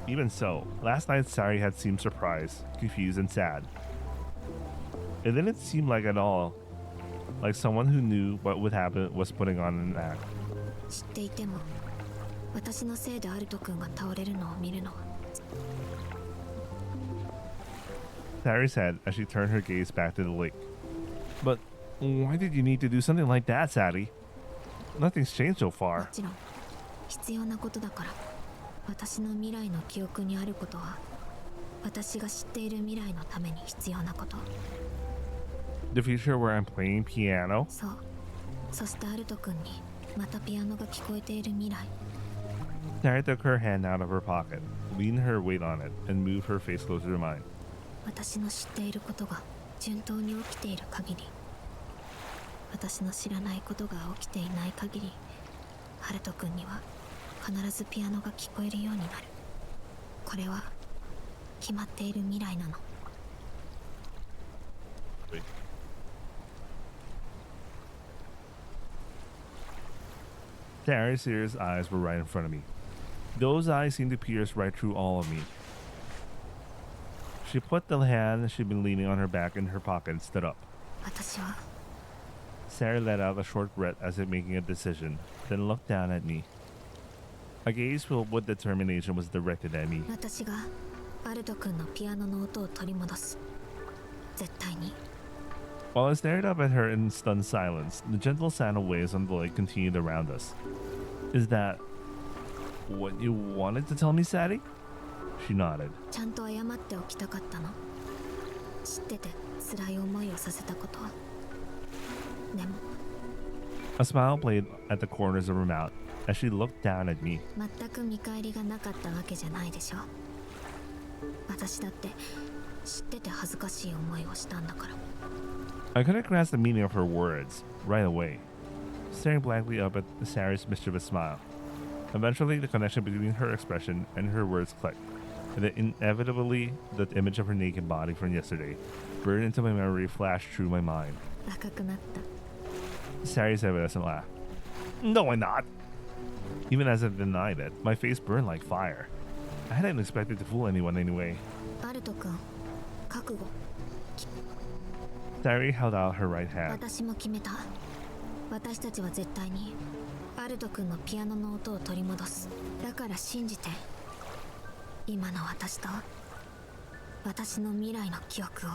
Even so, last night Sari had seemed surprised, confused, and sad. It didn't seem like at all like someone who knew what would happen was putting on an act. 知っていても、私のせいでアルト君が倒れるのを見るのは。 Sari said as she turned her gaze back to the lake. But why did you need to do something like that, Sari? Nothing's changed so も far. ちろん必要なことだから。私の未来の記憶にあることは、私が知っている未来のために必要なこと。 The future where I'm playing piano? そう。そしてアルト君にまたピアノが聞こえている未来。 Sari took her hand out of her pocket, leaned her weight on it, and moved her face closer to mine. 私の知っていることが順当に起きている限り、私の知らないことが起きていない限り、ハルト君には必ずピアノが聞こえるようになる。これは決まっている未来なの。 Sari's serious eyes were right in front of me. Those eyes seemed to pierce right through all of me. She put the hand she'd been leaning on her back in her pocket and stood up. 私は Sari let out a short breath as if making a decision, then looked down at me. A gaze filled with determination was directed at me. 私がアルト君のピアノの音を取り戻す。絶対に。 While I stared up at her in stunned silence, the gentle sound of waves on the lake continued around us. Is that what you wanted to tell me, Sari? She nodded. ちゃんと謝っておきたかったの。知ってて辛い思いをさせたこと。でも A smile played at the corners of her mouth as she looked down at me. 全く見返りがなかったわけじゃないでしょ。私だって知ってて恥ずかしい思いをしたんだから。 I couldn't grasp the meaning of her words right away, staring blankly up at Sari's mischievous smile. Eventually, the connection between her expression and her words clicked, and then inevitably, the image of her naked body from yesterday burned into my memory flashed through my mind. 赤くなった。 Sari said with a smile laugh. No, I'm not. Even as I denied it, my face burned like fire. I hadn't expected to fool anyone anyway. アルト君、覚悟。 Sari held out her right hand. 私も決めた。私たちは絶対にアルト君のピアノの音を取り戻す。だから信じて。今の私と私の未来の記憶を。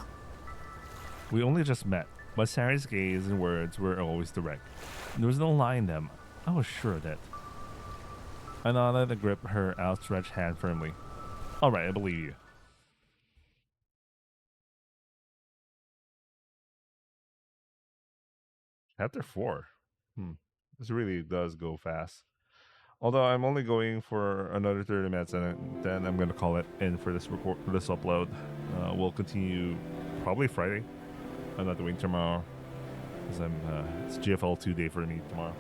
We only just met, but Sari's gaze and words were always direct. There was no lie in them. I was sure of it. I nodded and gripped her outstretched hand firmly. All right, I believe you. Chapter 4. This really does go fast. Although I'm only going for another 30 minutes, and then I'm going to call it in for this upload. We'll continue probably Friday. I'm not doing tomorrow because it's GFL 2 day for me tomorrow.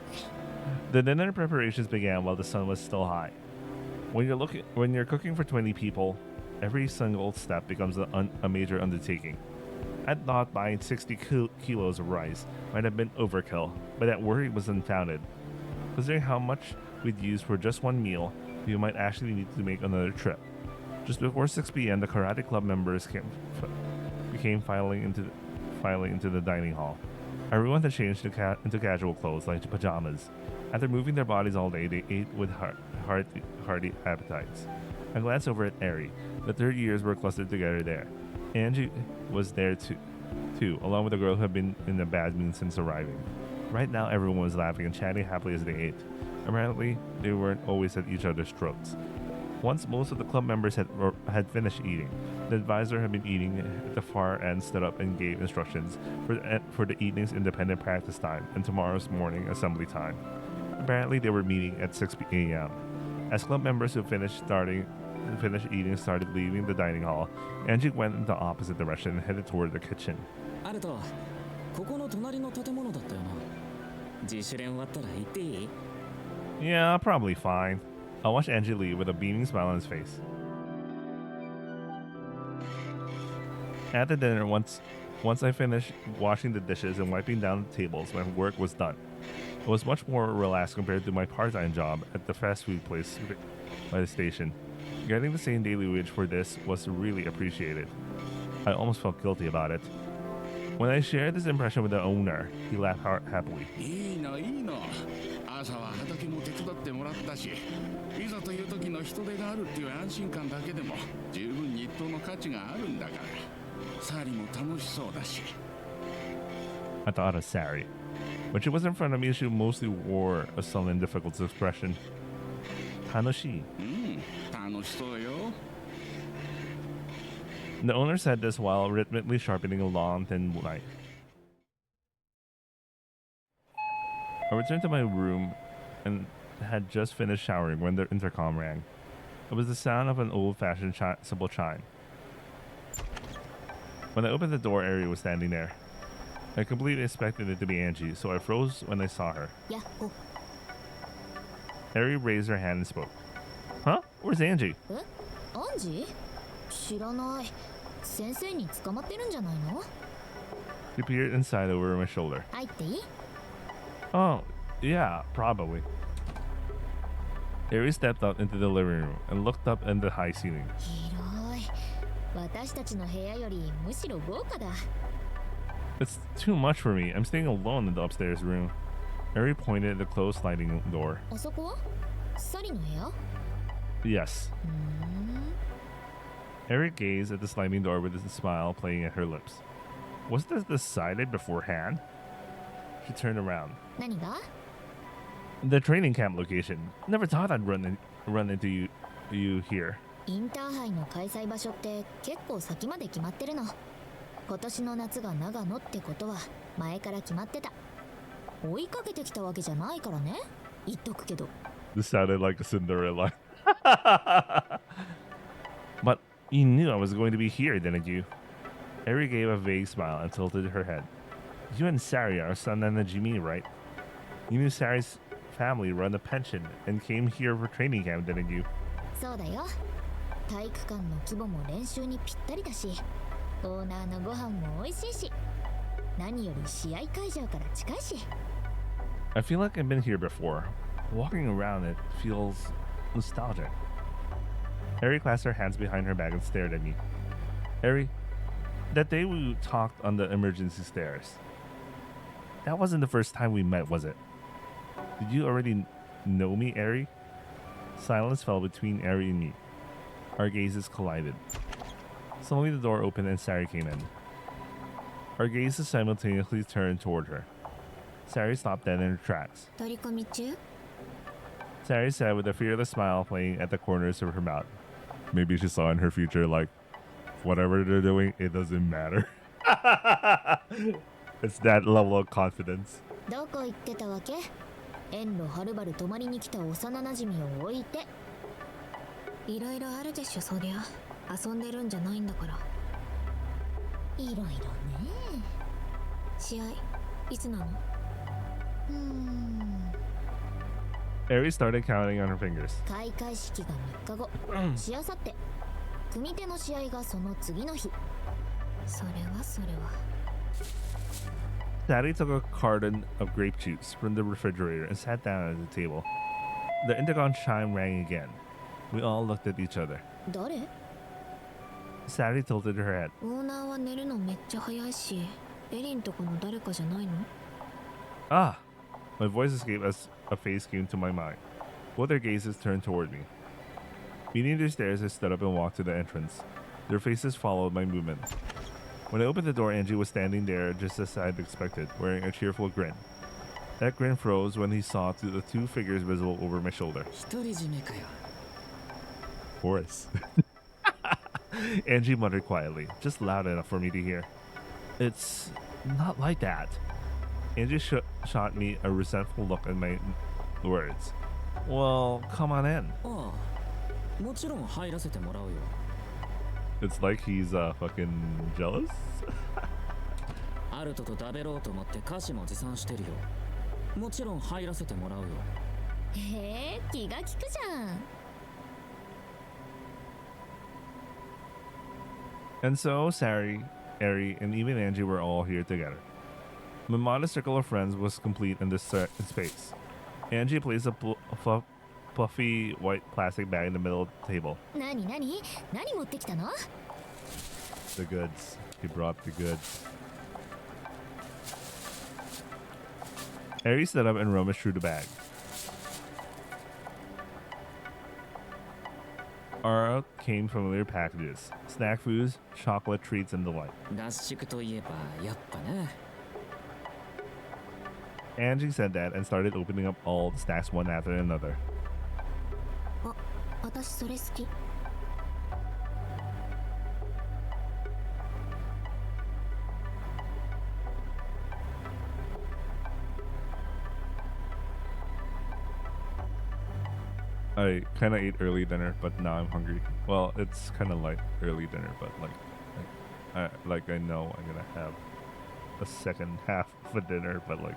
The dinner preparations began while the sun was still high. When you're cooking for 20 people, every single step becomes a major undertaking. I thought buying 60 kilos of rice might have been overkill, but that worry was unfounded. Considering how much we'd use for just one meal, we might actually need to make another trip. Just before 6 p.m., the karate club members came filing into the dining hall. Everyone had changed into casual clothes like pajamas. After moving their bodies all day, they ate with hearty appetites. I glanced over at Eri. The third years were clustered together there. Angie was there too, along with the girl who had been in a bad mood since arriving. Right now, everyone was laughing and chatting happily as they ate. Apparently, they weren't always at each other's throats. Once most of the club members had finished eating, the advisor had been eating at the far end, stood up and gave instructions for the evening's independent practice time and tomorrow's morning assembly time. Apparently, they were meeting at 6 a.m. As club members who finished eating started leaving the dining hall, Angie went in the opposite direction and headed toward the kitchen. アルト、ここの隣の建物だったよな。自主練終わったら行っていい？ Yeah, probably fine. I'll watch Angie leave with a beaming smile on his face. At the dinner, once I finished washing the dishes and wiping down the tables, my work was done. It was much more relaxed compared to my part-time job at the fast food place by the station. Getting the same daily wage for this was really appreciated. I almost felt guilty about it. When I shared this impression with the owner, he laughed happily. いいのいいの。朝は畑も手伝ってもらったし、いざという時の人手があるっていう安心感だけでも十分日当の価値があるんだから。サリも楽しそうだし。I thought of Sari. When she was in front of me, she mostly wore a sullen, difficult expression. Tanoshi. 楽しそうよ。 The owner said this while rhythmically sharpening a long, thin knife. I returned to my room and had just finished showering when the intercom rang. It was the sound of an old-fashioned simple chime. When I opened the door, Eri was standing there. I completely expected it to be Angie, so I froze when I saw her. Yeah. Oh. Eri raised her hand and spoke. Huh? Where's Angie? アンジ？知らない。先生に捕まってるんじゃないの？ She peered inside over my shoulder. 入っていい？ Oh, yeah, probably. Eri stepped up into the living room and looked up in the high ceiling. 広い。私たちの部屋よりむしろ豪華だ。 It's too much for me. I'm staying alone in the upstairs room. Eri pointed at the closed sliding door. あそこは？サリの部屋？ Yes. Eri gazed at the sliding door with a smile playing at her lips. Was this decided beforehand? She turned around. 何が？ The training camp location. Never thought I'd run into you here. インターハイの開催場所って結構先まで決まってるの。今年の夏が長野ってことは前から決まってた。追いかけてきたわけじゃないからね。言っとくけど。 This sounded like a Cinderella. But you knew I was going to be here, didn't you? Eri gave a vague smile and tilted her head. You and Sari are son and Jimmy, right? You knew Sari's family run a pension and came here for training camp, didn't you? そうだよ。体育館の規模も練習にぴったりだし、オーナーのご飯も美味しいし、何より試合会場から近いし。 I feel like I've been here before. Walking around it feels nostalgic. Eri clasped her hands behind her back and stared at me. Eri, that day we talked on the emergency stairs. That wasn't the first time we met, was it? Did you already know me, Eri? Silence fell between Eri and me. Our gazes collided. Suddenly the door opened and Sari came in. Our gazes simultaneously turned toward her. Sari stopped dead in her tracks. 取り込み中？ Sari said with a fearless smile playing at the corners of her mouth. Maybe she saw in her future, like, whatever they're doing, it doesn't matter. It's that level of confidence. どこ行ってたわけ？遠路はるばる泊まりに来た幼なじみを置いて。いろいろあるでしょ、そりゃ。遊んでるんじゃないんだから。いろいろね。試合、いつなの？Eri started counting on her fingers. 開会式が3日後。しあさって。組手の試合がその次の日。それは。Daddy took a carton of grape juice from the refrigerator and sat down at the table. The intercom chime rang again. We all looked at each other. 誰？ Sadie tilted her head. オーナーは寝るのめっちゃ早いし、エリンとこの誰かじゃないの？ Ah! My voice escaped as a face came to my mind. Both their gazes turned toward me. Meeting their stares, I stood up and walked to the entrance. Their faces followed my movement. When I opened the door, Angie was standing there just as I'd expected, wearing a cheerful grin. That grin froze when he saw the two figures visible over my shoulder. 独り占めかよ。 Of course. Angie muttered quietly, just loud enough for me to hear. It's not like that. Angie shot me a resentful look at my words. Well, come on in. ああ、もちろん入らせてもらうよ。 It's like he's fucking jealous. アルトと食べろうと思って菓子も持参してるよ。もちろん入らせてもらうよ。へえ、気が利くじゃん。 And so, Sari, Eri, and even Angie were all here together. My modest circle of friends was complete in this space. Angie placed a fluffy white plastic bag in the middle of the table. 何持ってきたの？ The goods. He brought the goods. Eri stood up and rummaged through the bag. Out came familiar packages, snack foods, chocolate treats, and the like. 合宿といえばやっぱね。 Angie said that and started opening up all the snacks one after another. 私それ好き。 I kind of ate early dinner, but now I'm hungry. Well, it's kind of like early dinner, but I know I'm gonna have a second half of a dinner, but like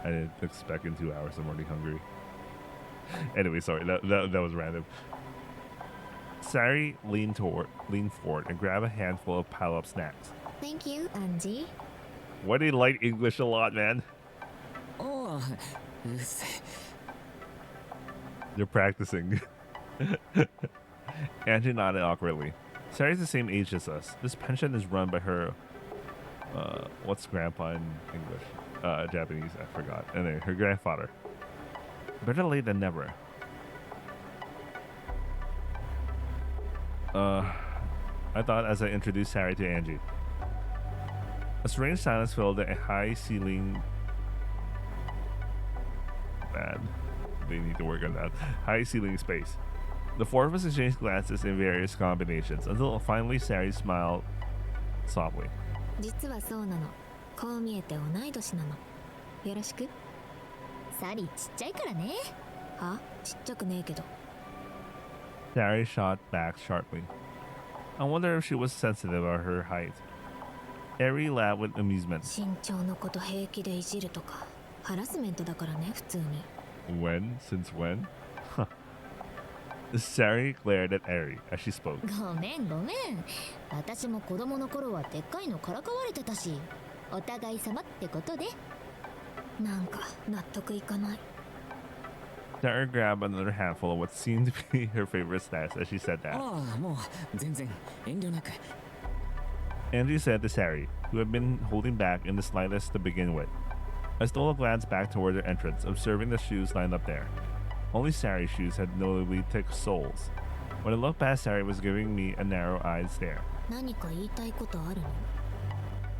I didn't expect in 2 hours. I'm already hungry. Anyway, sorry, that was random. Sari leaned forward and grabbed a handful of pile-up snacks. Thank you, Angie. Why do you like English a lot, man? おあ、うっせ。 You're practicing. Angie nodded awkwardly. Sari's the same age as us. This pension is run by her. What's grandpa in English? Japanese, I forgot. Anyway, her grandfather. Better late than never. I thought as I introduced Sari to Angie. A strange silence filled the high ceiling. Bad. They need to work on that. High ceiling space. The four of us exchanged glances in various combinations until finally Sari smiled softly. 実はそうなの。こう見えて同い年なの。よろしく。サリちっちゃいからね。は？ちっちゃくねえけど。 Sari shot back sharply. I wonder if she was sensitive about her height. Eri laughed with amusement. 身長のこと平気でいじるとか、ハラスメントだからね、普通に。When? Since when? Huh. Sari glared at Eri as she spoke. ごめんごめん。私も子供の頃はでっかいのからかわれてたし、お互い様ってことで。なんか納得いかない。 Sari grabbed another handful of what seemed to be her favorite snacks as she said that. ああ、もう全然遠慮なく。 Angie said to Sari, who had been holding back in the slightest to begin with. I stole a glance back toward their entrance, observing the shoes lined up there. Only Sari's shoes had notably thick soles. When I looked past, Sari was giving me a narrow-eyed stare. 何か言いたいことあるの？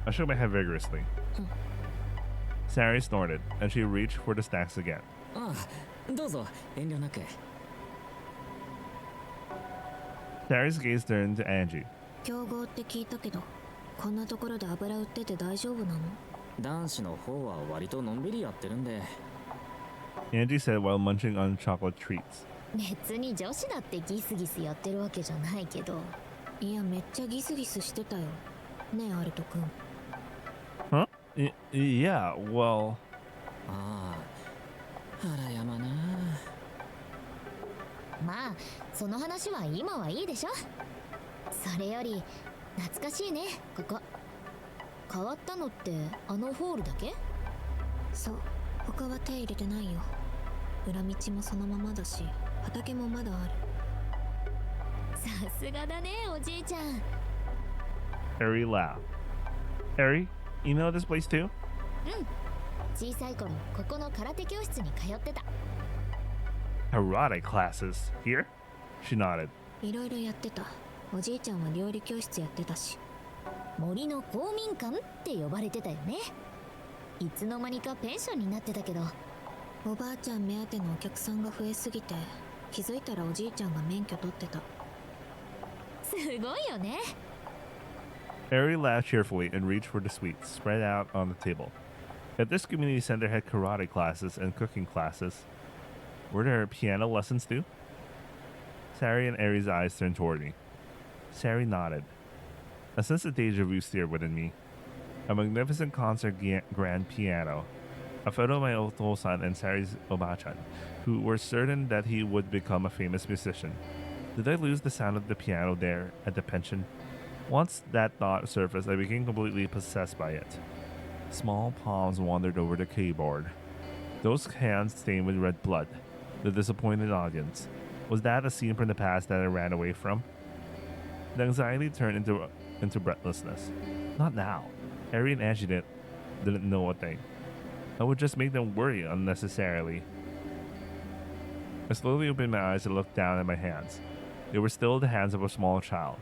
I shook my head vigorously. Sari snorted, and she reached for the snacks again. ああ、どうぞ遠慮なく。 Sari's gaze turned to Angie. 競合って聞いたけど、こんなところで油売ってて大丈夫なの？男子の方は割とのんびりやってるんで。 Angie said while munching on chocolate treats. 別に女子だってギスギスやってるわけじゃないけど。いや、めっちゃギスギスしてたよ。ねえ、アルト君。Huh? Yeah, well... ああ、原山な。まあその話は今はいいでしょ。それより懐かしいね、ここ。変わったのってあのホールだけ？そう、他は手入れてないよ。裏道もそのままだし、畑もまだある。さすがだね、おじいちゃん。 Eri laughed. Eri, you know this place too? 小さい頃ここの空手教室に通ってた。 Karate classes. Here? She nodded. いろいろやってた。おじいちゃんは料理教室やってたし。森の公民館って呼ばれてたよね。いつの間にかペンションになってたけど。おばあちゃん目当てのお客さんが増えすぎて、気づいたらおじいちゃんが免許取ってた。すごいよね。 Eri laughed cheerfully and reached for the sweets spread out on the table. If this community center had karate classes and cooking classes, were there piano lessons too? Sari and Eri's eyes turned toward me. Sari nodded. A sense of deja vu stirred within me. A magnificent concert grand piano. A photo of my Oto-san and Sari's Obachan, who were certain that he would become a famous musician. Did I lose the sound of the piano there at the pension? Once that thought surfaced, I became completely possessed by it. Small palms wandered over the keyboard. Those hands stained with red blood. The disappointed audience. Was that a scene from the past that I ran away from? The anxiety turned into breathlessness. Not now. Eri and Angie didn't know a thing. I would just make them worry unnecessarily. I slowly opened my eyes and looked down at my hands. They were still the hands of a small child.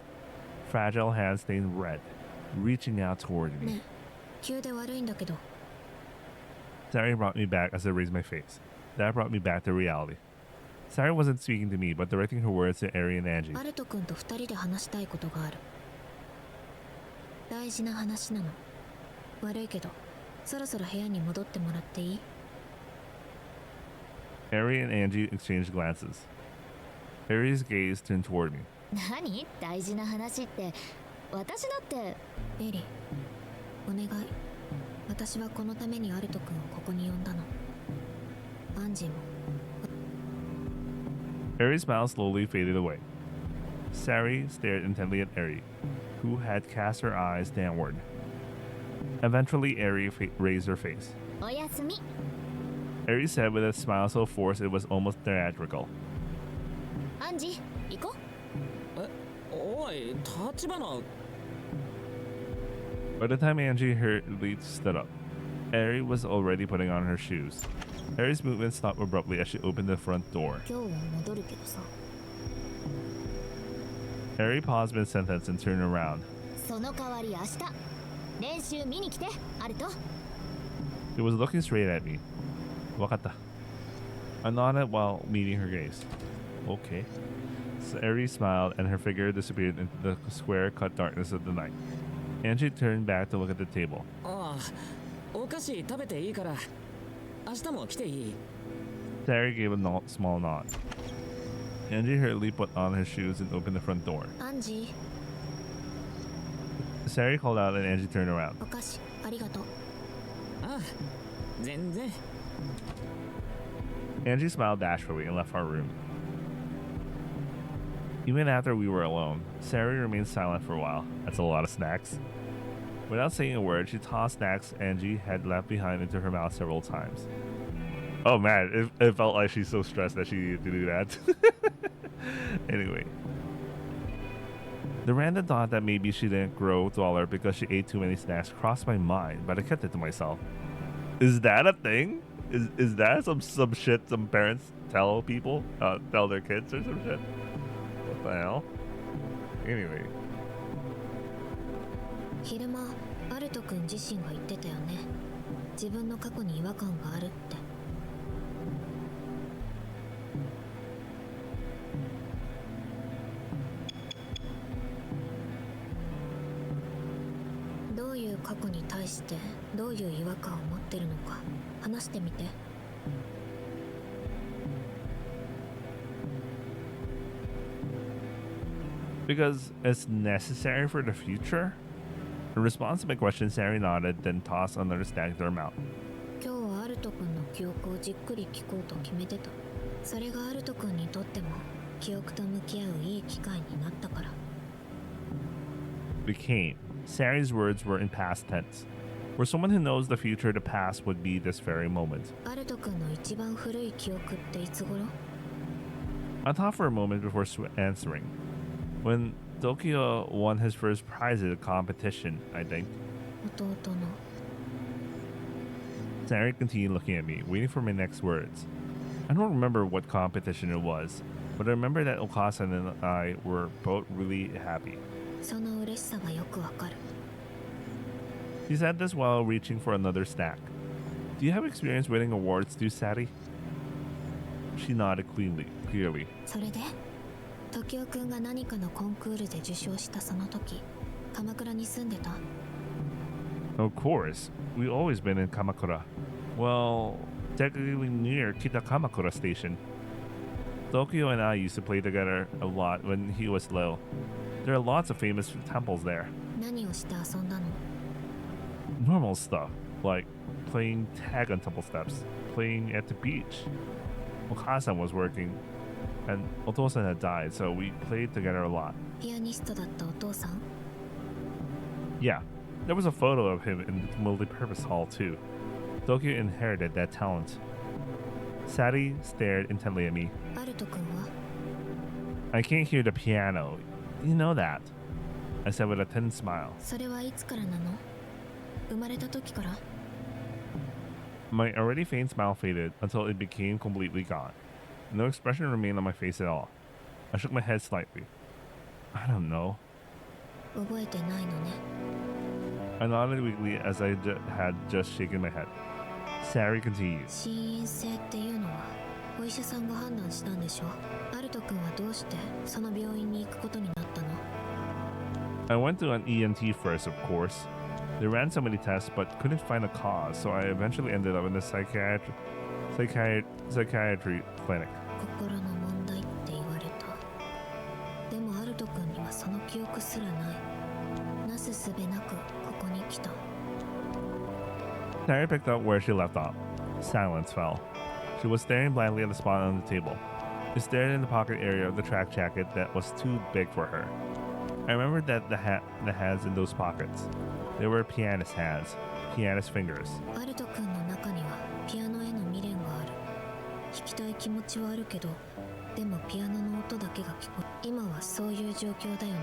Fragile hands stained red, reaching out toward me. ねえ、急で悪いんだけど。 Sari brought me back as I raised my face. That brought me back to reality. Sari wasn't speaking to me, but directing her words to Eri and Angie. アルト君と二人で話したいことがある。大事な話なの。悪いけど、そろそろ部屋に戻ってもらっていい？ Eri and Angie exchanged glances. Eri's gaze turned toward me. 何？大事な話って。私だって。エリ、お願い。私はこのためにアルト君をここに呼んだの。アンジーも。 Eri's smile slowly faded away. Sari stared intently at Eri, who had cast her eyes downward. Eventually, Eri raised her face. おやすみ。 Eri said with a smile so forced it was almost theatrical. アンジ、行こう。え、おい、立花。 By the time Angie hurriedly stood up, Eri was already putting on her shoes. Eri's movement stopped abruptly as she opened the front door. 今日は戻るけどさ。 Eri paused mid-sentence and turned around. その代わり明日練習見に来て、アルト。 He was looking straight at me. Wakata. I nodded while meeting her gaze. Okay. So Eri smiled and her figure disappeared into the square-cut darkness of the night. Angie turned back to look at the table. ああ、お菓子食べていいから。明日も来ていい？ Sari gave a small nod. Angie hurriedly put on her shoes and opened the front door. アンジ Sari called out and Angie turned around. ー、お菓子ありがとう。ああ、全然。 Angie smiled bashfully and left our room. Even after we were alone, Sari remained silent for a while. That's a lot of snacks. Without saying a word, she tossed snacks Angie had left behind into her mouth several times. Oh man, it felt like she's so stressed that she needed to do that. Anyway. The random thought that maybe she didn't grow taller because she ate too many snacks crossed my mind, but I kept it to myself. Is that a thing? Is that some shit some parents tell people? Tell their kids or some shit? What the hell? Anyway. 昼間アルト君自身が言ってたよね。自分の過去に違和感があるって。どういう過去に対してどういう違和感を持ってるのか話してみて。Because it's necessary for the future? In response to my question, Sari nodded, then tossed another snack to her mouth. 今日はアルト君の記憶をじっくり聞こうと決めてた。それがアルト君にとっても記憶と向き合ういい機会になったから。Became. Sari's words were in past tense. For someone who knows the future, the past would be this very moment. アルト君の一番古い記憶っていつ頃？ I thought for a moment before answering. When Tokyo won his first prize at a competition, I think. 弟の。 Sari continued looking at me, waiting for my next words. I don't remember what competition it was, but I remember that Okasan and I were both really happy. その嬉しさがよくわかる。 He said this while reaching for another snack. Do you have experience winning awards too, Sari? She nodded clearly. それで時雄くんが何かのコンクールで受賞したその時、鎌倉に住んでた？ Of course. We've always been in Kamakura. Well, technically near Kitakamakura Station. Tokyo and I used to play together a lot when he was little. There are lots of famous temples there. 何をして遊んだの？ Normal stuff, like playing tag on temple steps, playing at the beach. Okasan was working, and Otosan had died, so we played together a lot. ピアニストだったお父さん？ Yeah, there was a photo of him in the multi-purpose hall too. Tokyo inherited that talent. Sari stared intently at me. アルトくんは？ I can't hear the piano. You know that. I said with a thin smile. それはいつからなの？生まれた時から？ My already faint smile faded until it became completely gone. No expression remained on my face at all. I shook my head slightly. I don't know. 覚えてないのね。 I nodded weakly as I had just shaken my head. Sari continued. 心因性っていうのはお医者さんが判断したんでしょ？アルト君はどうしてその病院に行くことになったの？ I went to an ENT first, of course. They ran so many tests but couldn't find a cause, so I eventually ended up in the psychiatry clinic. 心の問題って言われた。でもアルト君にはその記憶すらない。なすすべなくここに来た。 Sari picked up where she left off. Silence fell. She was staring blankly at the spot on the table. She stared in the pocket area of the track jacket that was too big for her. I remembered that the hands in those pockets. They were pianist hands, pianist fingers. アルト君の中にはピアノへの未練がある。弾きたい気持ちはあるけど、でもピアノの音だけが聞こえ。今はそういう状況だよね。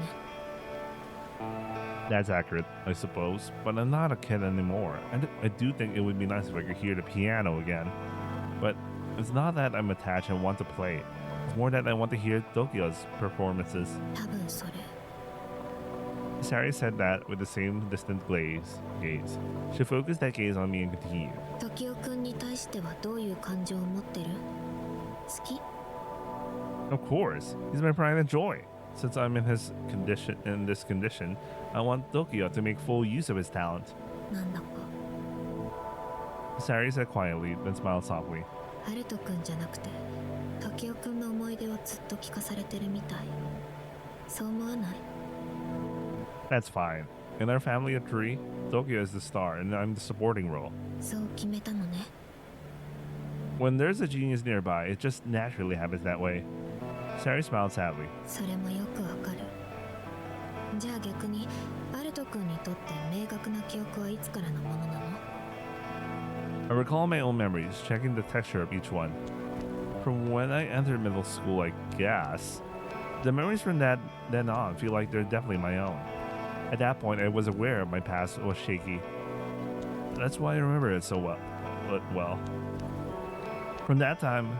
That's accurate, I suppose, but I'm not a kid anymore. I do think it would be nice if I could hear the piano again. But it's not that I'm attached and want to play. It's more that I want to hear Tokyo's performances. 多分それ。 Sari said that with the same distant gaze. She focused that gaze on me and continued. 時雄君に対してはどういう感情を持ってる？好き？ Of course, he's my pride and joy. Since I'm in this condition, I want Tokyo to make full use of his talent. なんだか Sari said quietly, then smiled softly. アルト君じゃなくて時雄君の思い出をずっと聞かされてるみたい。そう思わない？ That's fine. In our family of three, Tokyo is the star and I'm the supporting role. そう決めたのね。 When there's a genius nearby, it just naturally happens that way. Sari smiled sadly. それもよくわかる。じゃあ逆にアルト君にとって明確な記憶はいつからのものなの？ I recall my own memories, checking the texture of each one. From when I entered middle school, I guess. The memories from then on feel like they're definitely my own. At that point, I was aware my past was shaky. That's why I remember it so well. From that time,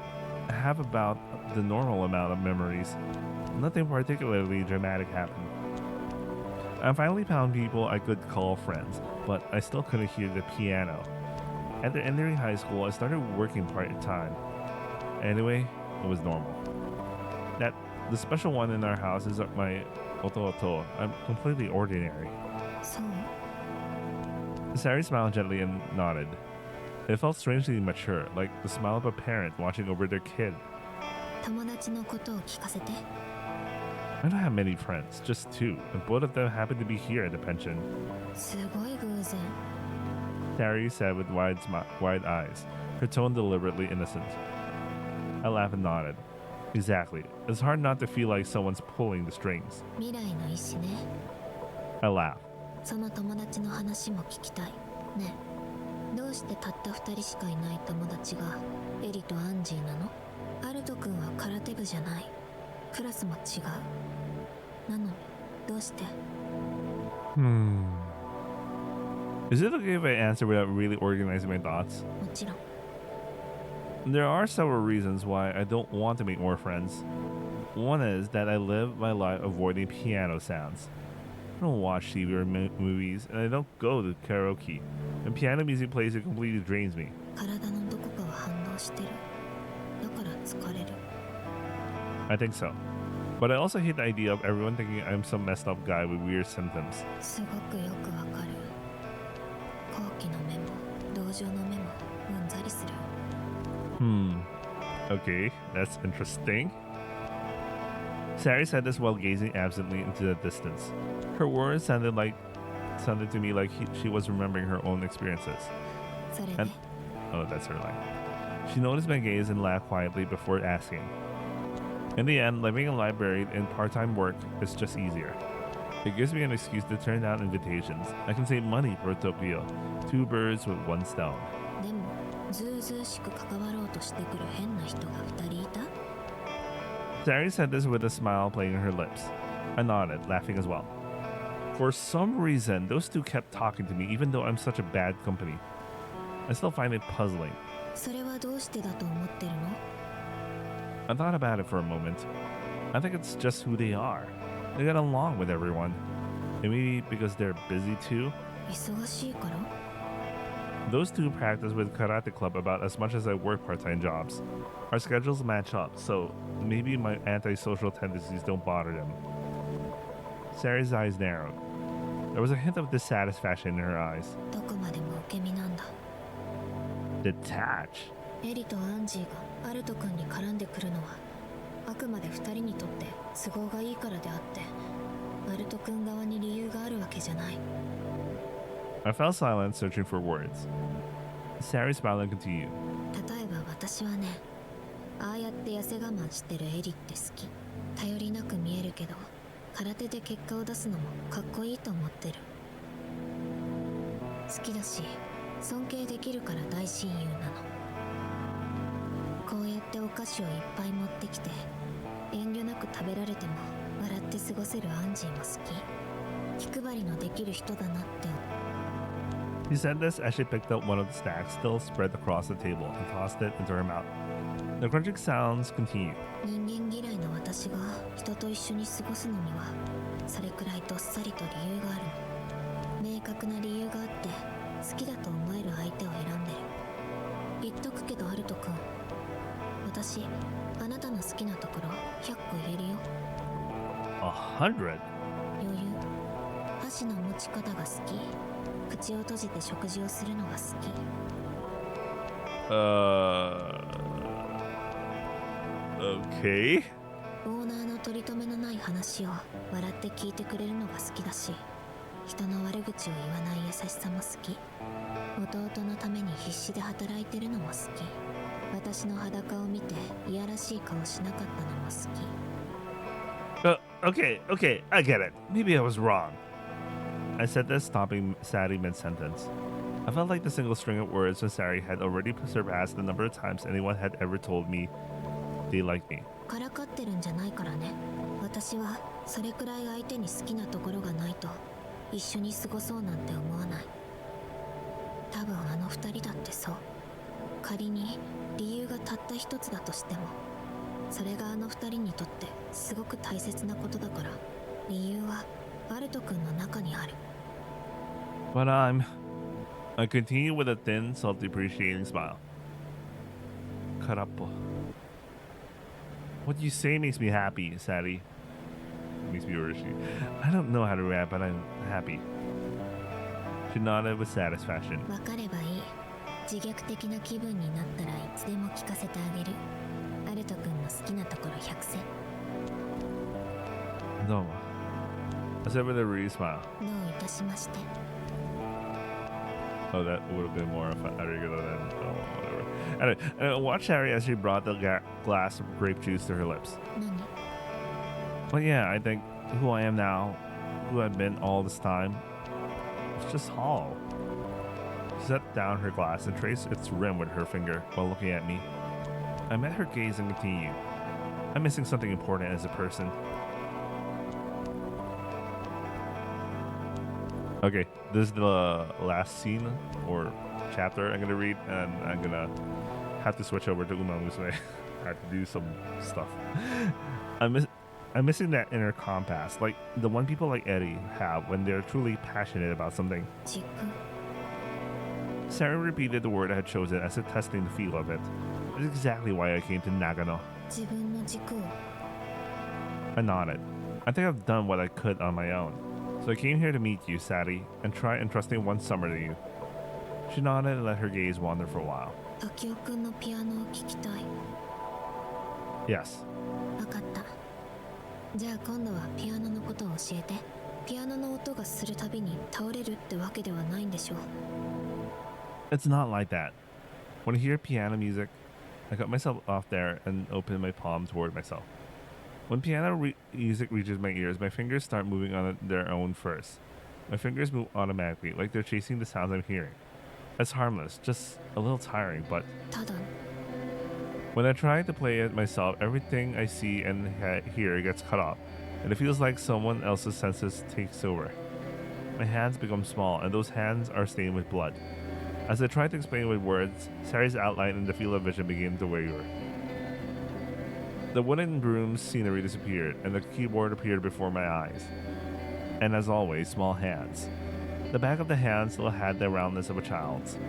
I have about the normal amount of memories. Nothing particularly dramatic happened. I finally found people I could call friends, but I still couldn't hear the piano. After entering high school, I started working part-time. Anyway, it was normal. The special one in our house is my ototo. I'm completely ordinary. そう。 Sari smiled gently and nodded. It felt strangely mature, like the smile of a parent watching over their kid. 友達のことを聞かせて。 I don't have many friends, just two, and both of them happen to be here at the pension. すごい偶然。 Sari said with wide eyes, her tone deliberately innocent. I laughed and nodded. Exactly. It's hard not to feel like someone's pulling the strings. 未来の意思ね。 I laughed. その友達の話も聞きたい。ねえ、どうしてたった2人しかいない友達がエリとアンジーなの？アルト君は空手部じゃない。クラスも違う。なのに、どうして？ Is it okay if I answer without really organizing my thoughts? もちろん。 There are several reasons why I don't want to make more friends. One is that I live my life avoiding piano sounds. I don't watch TV or movies, and I don't go to karaoke. And piano music plays, it completely drains me. 体のどこかは反応してる。だから疲れる。 I think so. But I also hate the idea of everyone thinking I'm some messed up guy with weird symptoms. すごくよくわかる。好奇の目も同情の目もうんざりする。 Okay, that's interesting. Sari said this while gazing absently into the distance. Her words sounded to me like she was remembering her own experiences. それで And oh, that's her line. She noticed my gaze and laughed quietly before asking. In the end, living in a library and part-time work is just easier. It gives me an excuse to turn down invitations. I can save money for Tokyo. 2 birds with 1 stone. でもずうずうしく関わろうとしてくる変な人が2人いた？ Sari said this with a smile playing on her lips. I nodded, laughing as well. For some reason, those two kept talking to me even though I'm such a bad company. I still find it puzzling. それはどうしてだと思ってるの？ I thought about it for a moment. I think it's just who they are. They get along with everyone. And maybe because they're busy too. 忙しいから？ Those two practice with karate club about as much as I work part-time jobs. Our schedules match up, so maybe my antisocial tendencies don't bother them. Sari's eyes narrowed. There was a hint of dissatisfaction in her eyes. どこまでも受け身なんだ。 Detach. エリとアンジーがアルト君に絡んでくるのはあくまで2人にとって都合がいいからであってアルト君側に理由があるわけじゃない。 I fell silent, searching for words. Sari smiled and continued. 例えば私はね、ああやって痩せ我慢してるエリって好き。頼りなく見えるけど空手で結果を出すのもかっこいいと思ってる。好きだし尊敬できるから大親友なの。こうやってお菓子をいっぱい持ってきて遠慮なく食べられても笑って過ごせるアンジーも好き。気配りのできる人だなって。 She said this as she picked up one of the stacks still spread across the table and tossed it into her mouth. The crunching sounds continued. 人間嫌いな私が人と一緒に過ごすのにはそれくらいどっさりと理由があるの。明確な理由があって好きだと思える相手を選んでる。言っとくけどアルト君、私あなたの好きなところ100個言えるよ。 100? 余裕。箸の持ち方が好き。口を閉じて食事をするのが好き。Okay. オーナーの取り留めのない話を笑って聞いてくれるのが好きだし、人の悪口を言わない優しさも好き。弟のために必死で働いてるのも好き。私の裸を見ていやらしい顔しなかったのも好き。 Okay, I get it. Maybe I was wrong. I said this, stopping Sadie mid-sentence. I felt like the single string of words when Sari had already surpassed the number of times anyone had ever told me they liked me. からかってるんじゃないからね。私はそれくらい相手に好きなところがないと一緒に過ごそうなんて思わない。多分あの二人だってそう。仮に理由がたった一つだとしても、それがあの二人にとってすごく大切なことだから、理由はアルト君の中にある。 But I continue with a thin, self-depreciating smile. Carapo. What you say makes me happy, Sadie. Makes me Urishi. I don't know how to rap, but I'm happy. She nodded with satisfaction. わかればいい。自虐的な気分になったらいつでも聞かせてあげる。アルト君の好きなところ100選。 No. I said with a rude smile. どういたしまして。 Oh, that would have been more regular than whatever. Anyway, watch Harry as she brought the glass of grape juice to her lips. 何？ But yeah, I think who I am now, who I've been all this time, it's just hollow. She set down her glass and traced its rim with her finger while looking at me. I met her gaze and continued. I'm missing something important as a person. Okay, this is the last scene or chapter I'm gonna read, and I'm gonna have to switch over to Uma Musume. I have to do some stuff. I'm missing that inner compass, like the one people like Eddie have when they're truly passionate about something. 軸。 Sarah repeated the word I had chosen as if testing the feel of it. That's exactly why I came to Nagano. 自分の軸を。 I nodded. I think I've done what I could on my own. So I came here to meet you, Sadie, and try entrusting one summer to you. She nodded and let her gaze wander for a while. 滝尾くんのピアノを聴きたい。 Yes. わかった。じゃあ今度はピアノのことを教えて。ピアノの音がするたびに倒れるってわけではないんでしょう。 It's not like that. When I hear piano music, I cut myself off there and open my palm toward myself. When piano music reaches my ears, my fingers start moving on their own first. My fingers move automatically, like they're chasing the sounds I'm hearing. It's harmless, just a little tiring, but ただ、 when I try to play it myself, everything I see and hear gets cut off, and it feels like someone else's senses takes over. My hands become small, and those hands are stained with blood. As I try to explain with words, Sari's outline and the field of vision begin to waver. The wooden broom's scenery disappeared, and the keyboard appeared before my eyes. And as always, small hands. The back of the hand still had the roundness of a child's.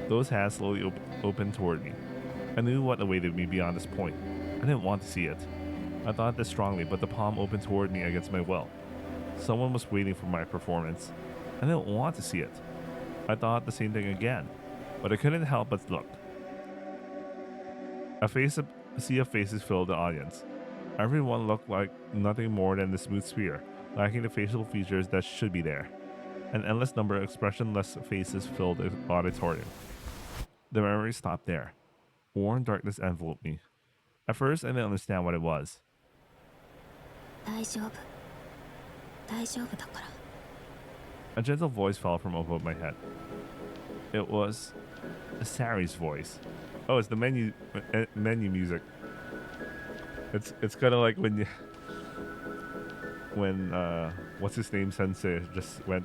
Those hands slowly opened toward me. I knew what awaited me beyond this point. I didn't want to see it. I thought this strongly, but the palm opened toward me against my will. Someone was waiting for my performance. I didn't want to see it. I thought the same thing again, but I couldn't help but look. A sea of faces filled the audience. Everyone looked like nothing more than the smooth sphere, lacking the facial features that should be there. An endless number of expressionless faces filled the auditorium. The memory stopped there. Warm darkness enveloped me. At first, I didn't understand what it was. 大丈夫。大丈夫だから。 A gentle voice fell from above my head. It was Sari's voice. Oh, it's the menu music. It's kind of like when what's his name sensei just went.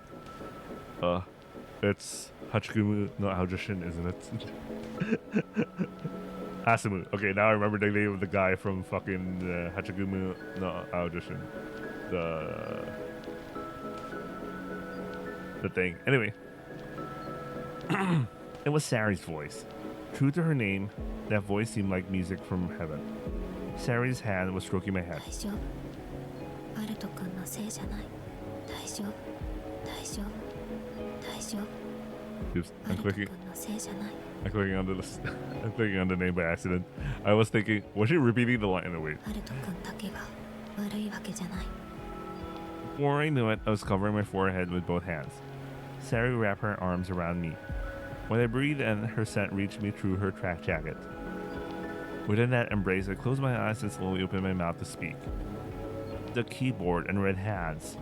It's Hachikumu no Aujishin, isn't it? Asamu. Okay, now I remember the name of the guy from fucking Hachikumu no Aujishin. The thing. Anyway, it was Sari's voice. True to her name, that voice seemed like music from heaven. Sari's hand was stroking my head. 大丈夫。アルト君のせいじゃない。大丈夫。大丈夫。大丈夫。 Oops, ア I'm ルト clicking. 君のせいじゃない。 I'm clicking on the list. I'm clicking on the name by accident. I was thinking, was she repeating the line? No, wait. アルト君だけが悪いわけじゃない。 Before I knew it, I was covering my forehead with both hands. Sari wrapped her arms around me. When I breathed in, her scent reached me through her track jacket. Within that embrace, I closed my eyes and slowly opened my mouth to speak. The keyboard and red hands,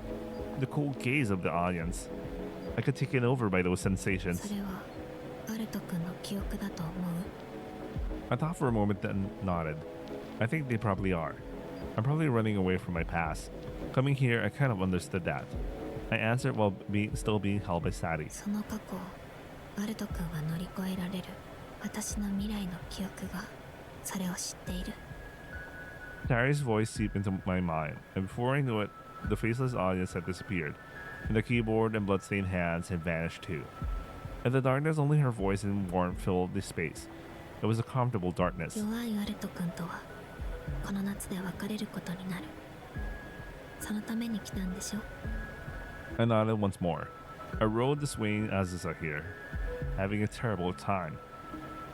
the cold gaze of the audience. I got taken over by those sensations. それはアルト君の記憶だと思う？ I thought for a moment, then nodded. I think they probably are. I'm probably running away from my past. Coming here, I kind of understood that. I answered while still being held by Sadie. その過去をアルト君は乗り越えられる。私の未来の記憶がそれを知っている。 Sadie's voice seeped into my mind, and before I knew it, the faceless audience had disappeared, and the keyboard and bloodstained hands had vanished too. In the darkness, only her voice and warmth filled the space. It was a comfortable darkness. 弱いアルト君とはこの夏で別れることになる。そのために来たんでしょ？ I nodded once more. I rode the swing Azusa here, having a terrible time.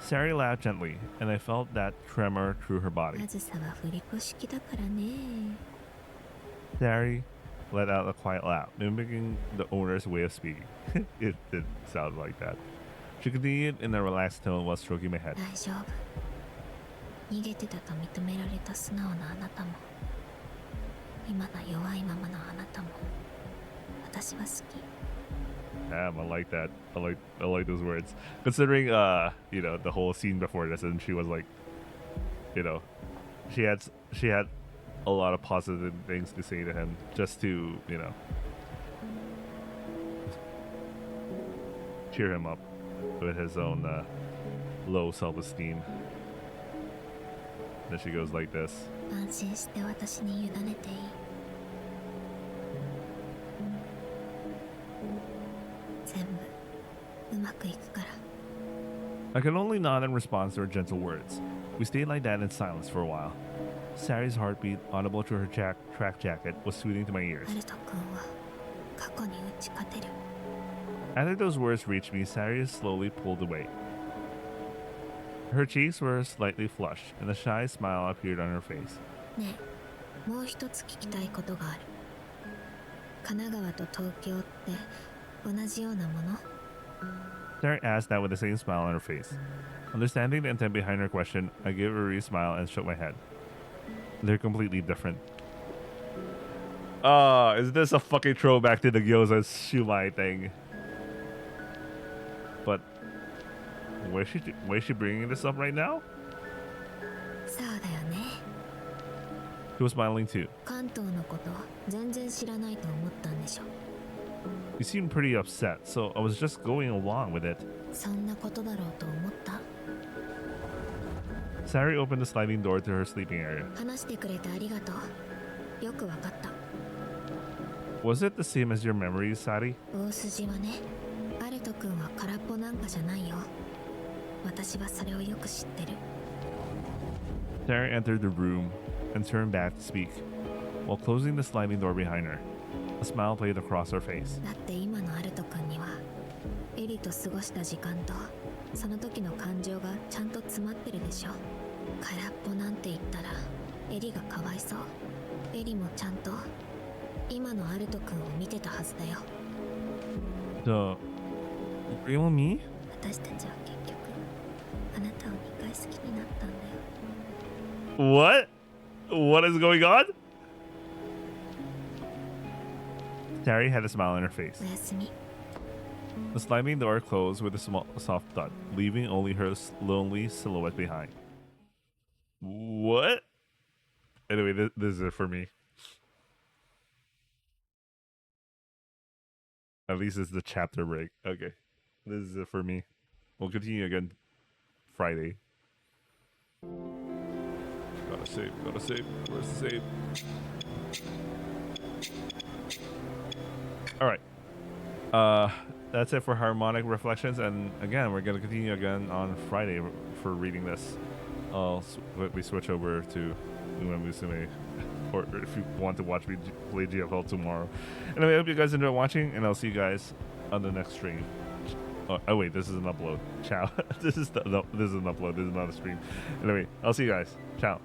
Sari laughed gently, and I felt that tremor through her body. あずさは振り子式だからね。 Sari let out a quiet laugh, mimicking the owner's way of speaking. It did sound like that. She continued in a relaxed tone while stroking my head. 大丈夫。逃げてたと認められた素直なあなたも、今の弱いままのあなたも、私は好き。 Damn, I like that. I like those words. Considering you know, the whole scene before this, and she was like, you know, she had a lot of positive things to say to him, just to, you know, cheer him up with his own low self-esteem. Then she goes like this. 安心して私に委ねていい。全部うまくいくから。 I could only nod in response to her gentle words. We stayed like that in silence for a while. Sari's heartbeat, audible through her track jacket, was soothing to my ears. アルト君は過去に打ち勝てる。 After those words reached me, Sari slowly pulled away. Her cheeks were slightly flushed, and a shy smile appeared on her face. ねえ、もう一つ聞きたいことがある。神奈川と東京って同じようなもの？ Sari asked that with the same smile on her face. Understanding the intent behind her question, I gave a weary smile and shook my head. They're completely different. Is this a fucking throwback to the Gyoza Shumai thing? But why is she bringing this up right now? そうだよね。 She was smiling too. 関東のこと全然知らないと思ったんでしょ。 You seemed pretty upset, so I was just going along with it. そんなことだろうと思った。 Sari opened the sliding door to her sleeping area. 話してくれてありがとう。よくわかった。 Was it the same as your memories, Sari? 大筋はね、アルト君は空っぽなんかじゃないよ。私はそれをよく知ってる。 Sari entered the room and turned back to speak, while closing the sliding door behind her. A smile played across her face. だって今のアルト君にはエリと過ごした時間とその時の感情がちゃんと詰まってるでしょ。空っぽなんて言ったらエリがかわいそう。エリもちゃんと今のアルト君を見てたはずだよ。 The real me? 私たちは結局あなたを2回好きになったんだよ。 What? What is going on? Sari had a smile on her face. おやすみ。 The sliding door closed with a small, soft thud, leaving only her lonely silhouette behind. What? Anyway, this is it for me. At least it's the chapter break. Okay. This is it for me. We'll continue again Friday. Gotta save, gotta save. Where's the save? Alright. That's it for Harmonic Reflections, and again, we're gonna continue again on Friday for reading this. We switch over to Uma Musume, or if you want to watch me play GFL tomorrow. Anyway, I hope you guys enjoy watching, and I'll see you guys on the next stream. Oh wait, this is an upload. Ciao. This is an upload. This is not a stream. Anyway, I'll see you guys. Ciao.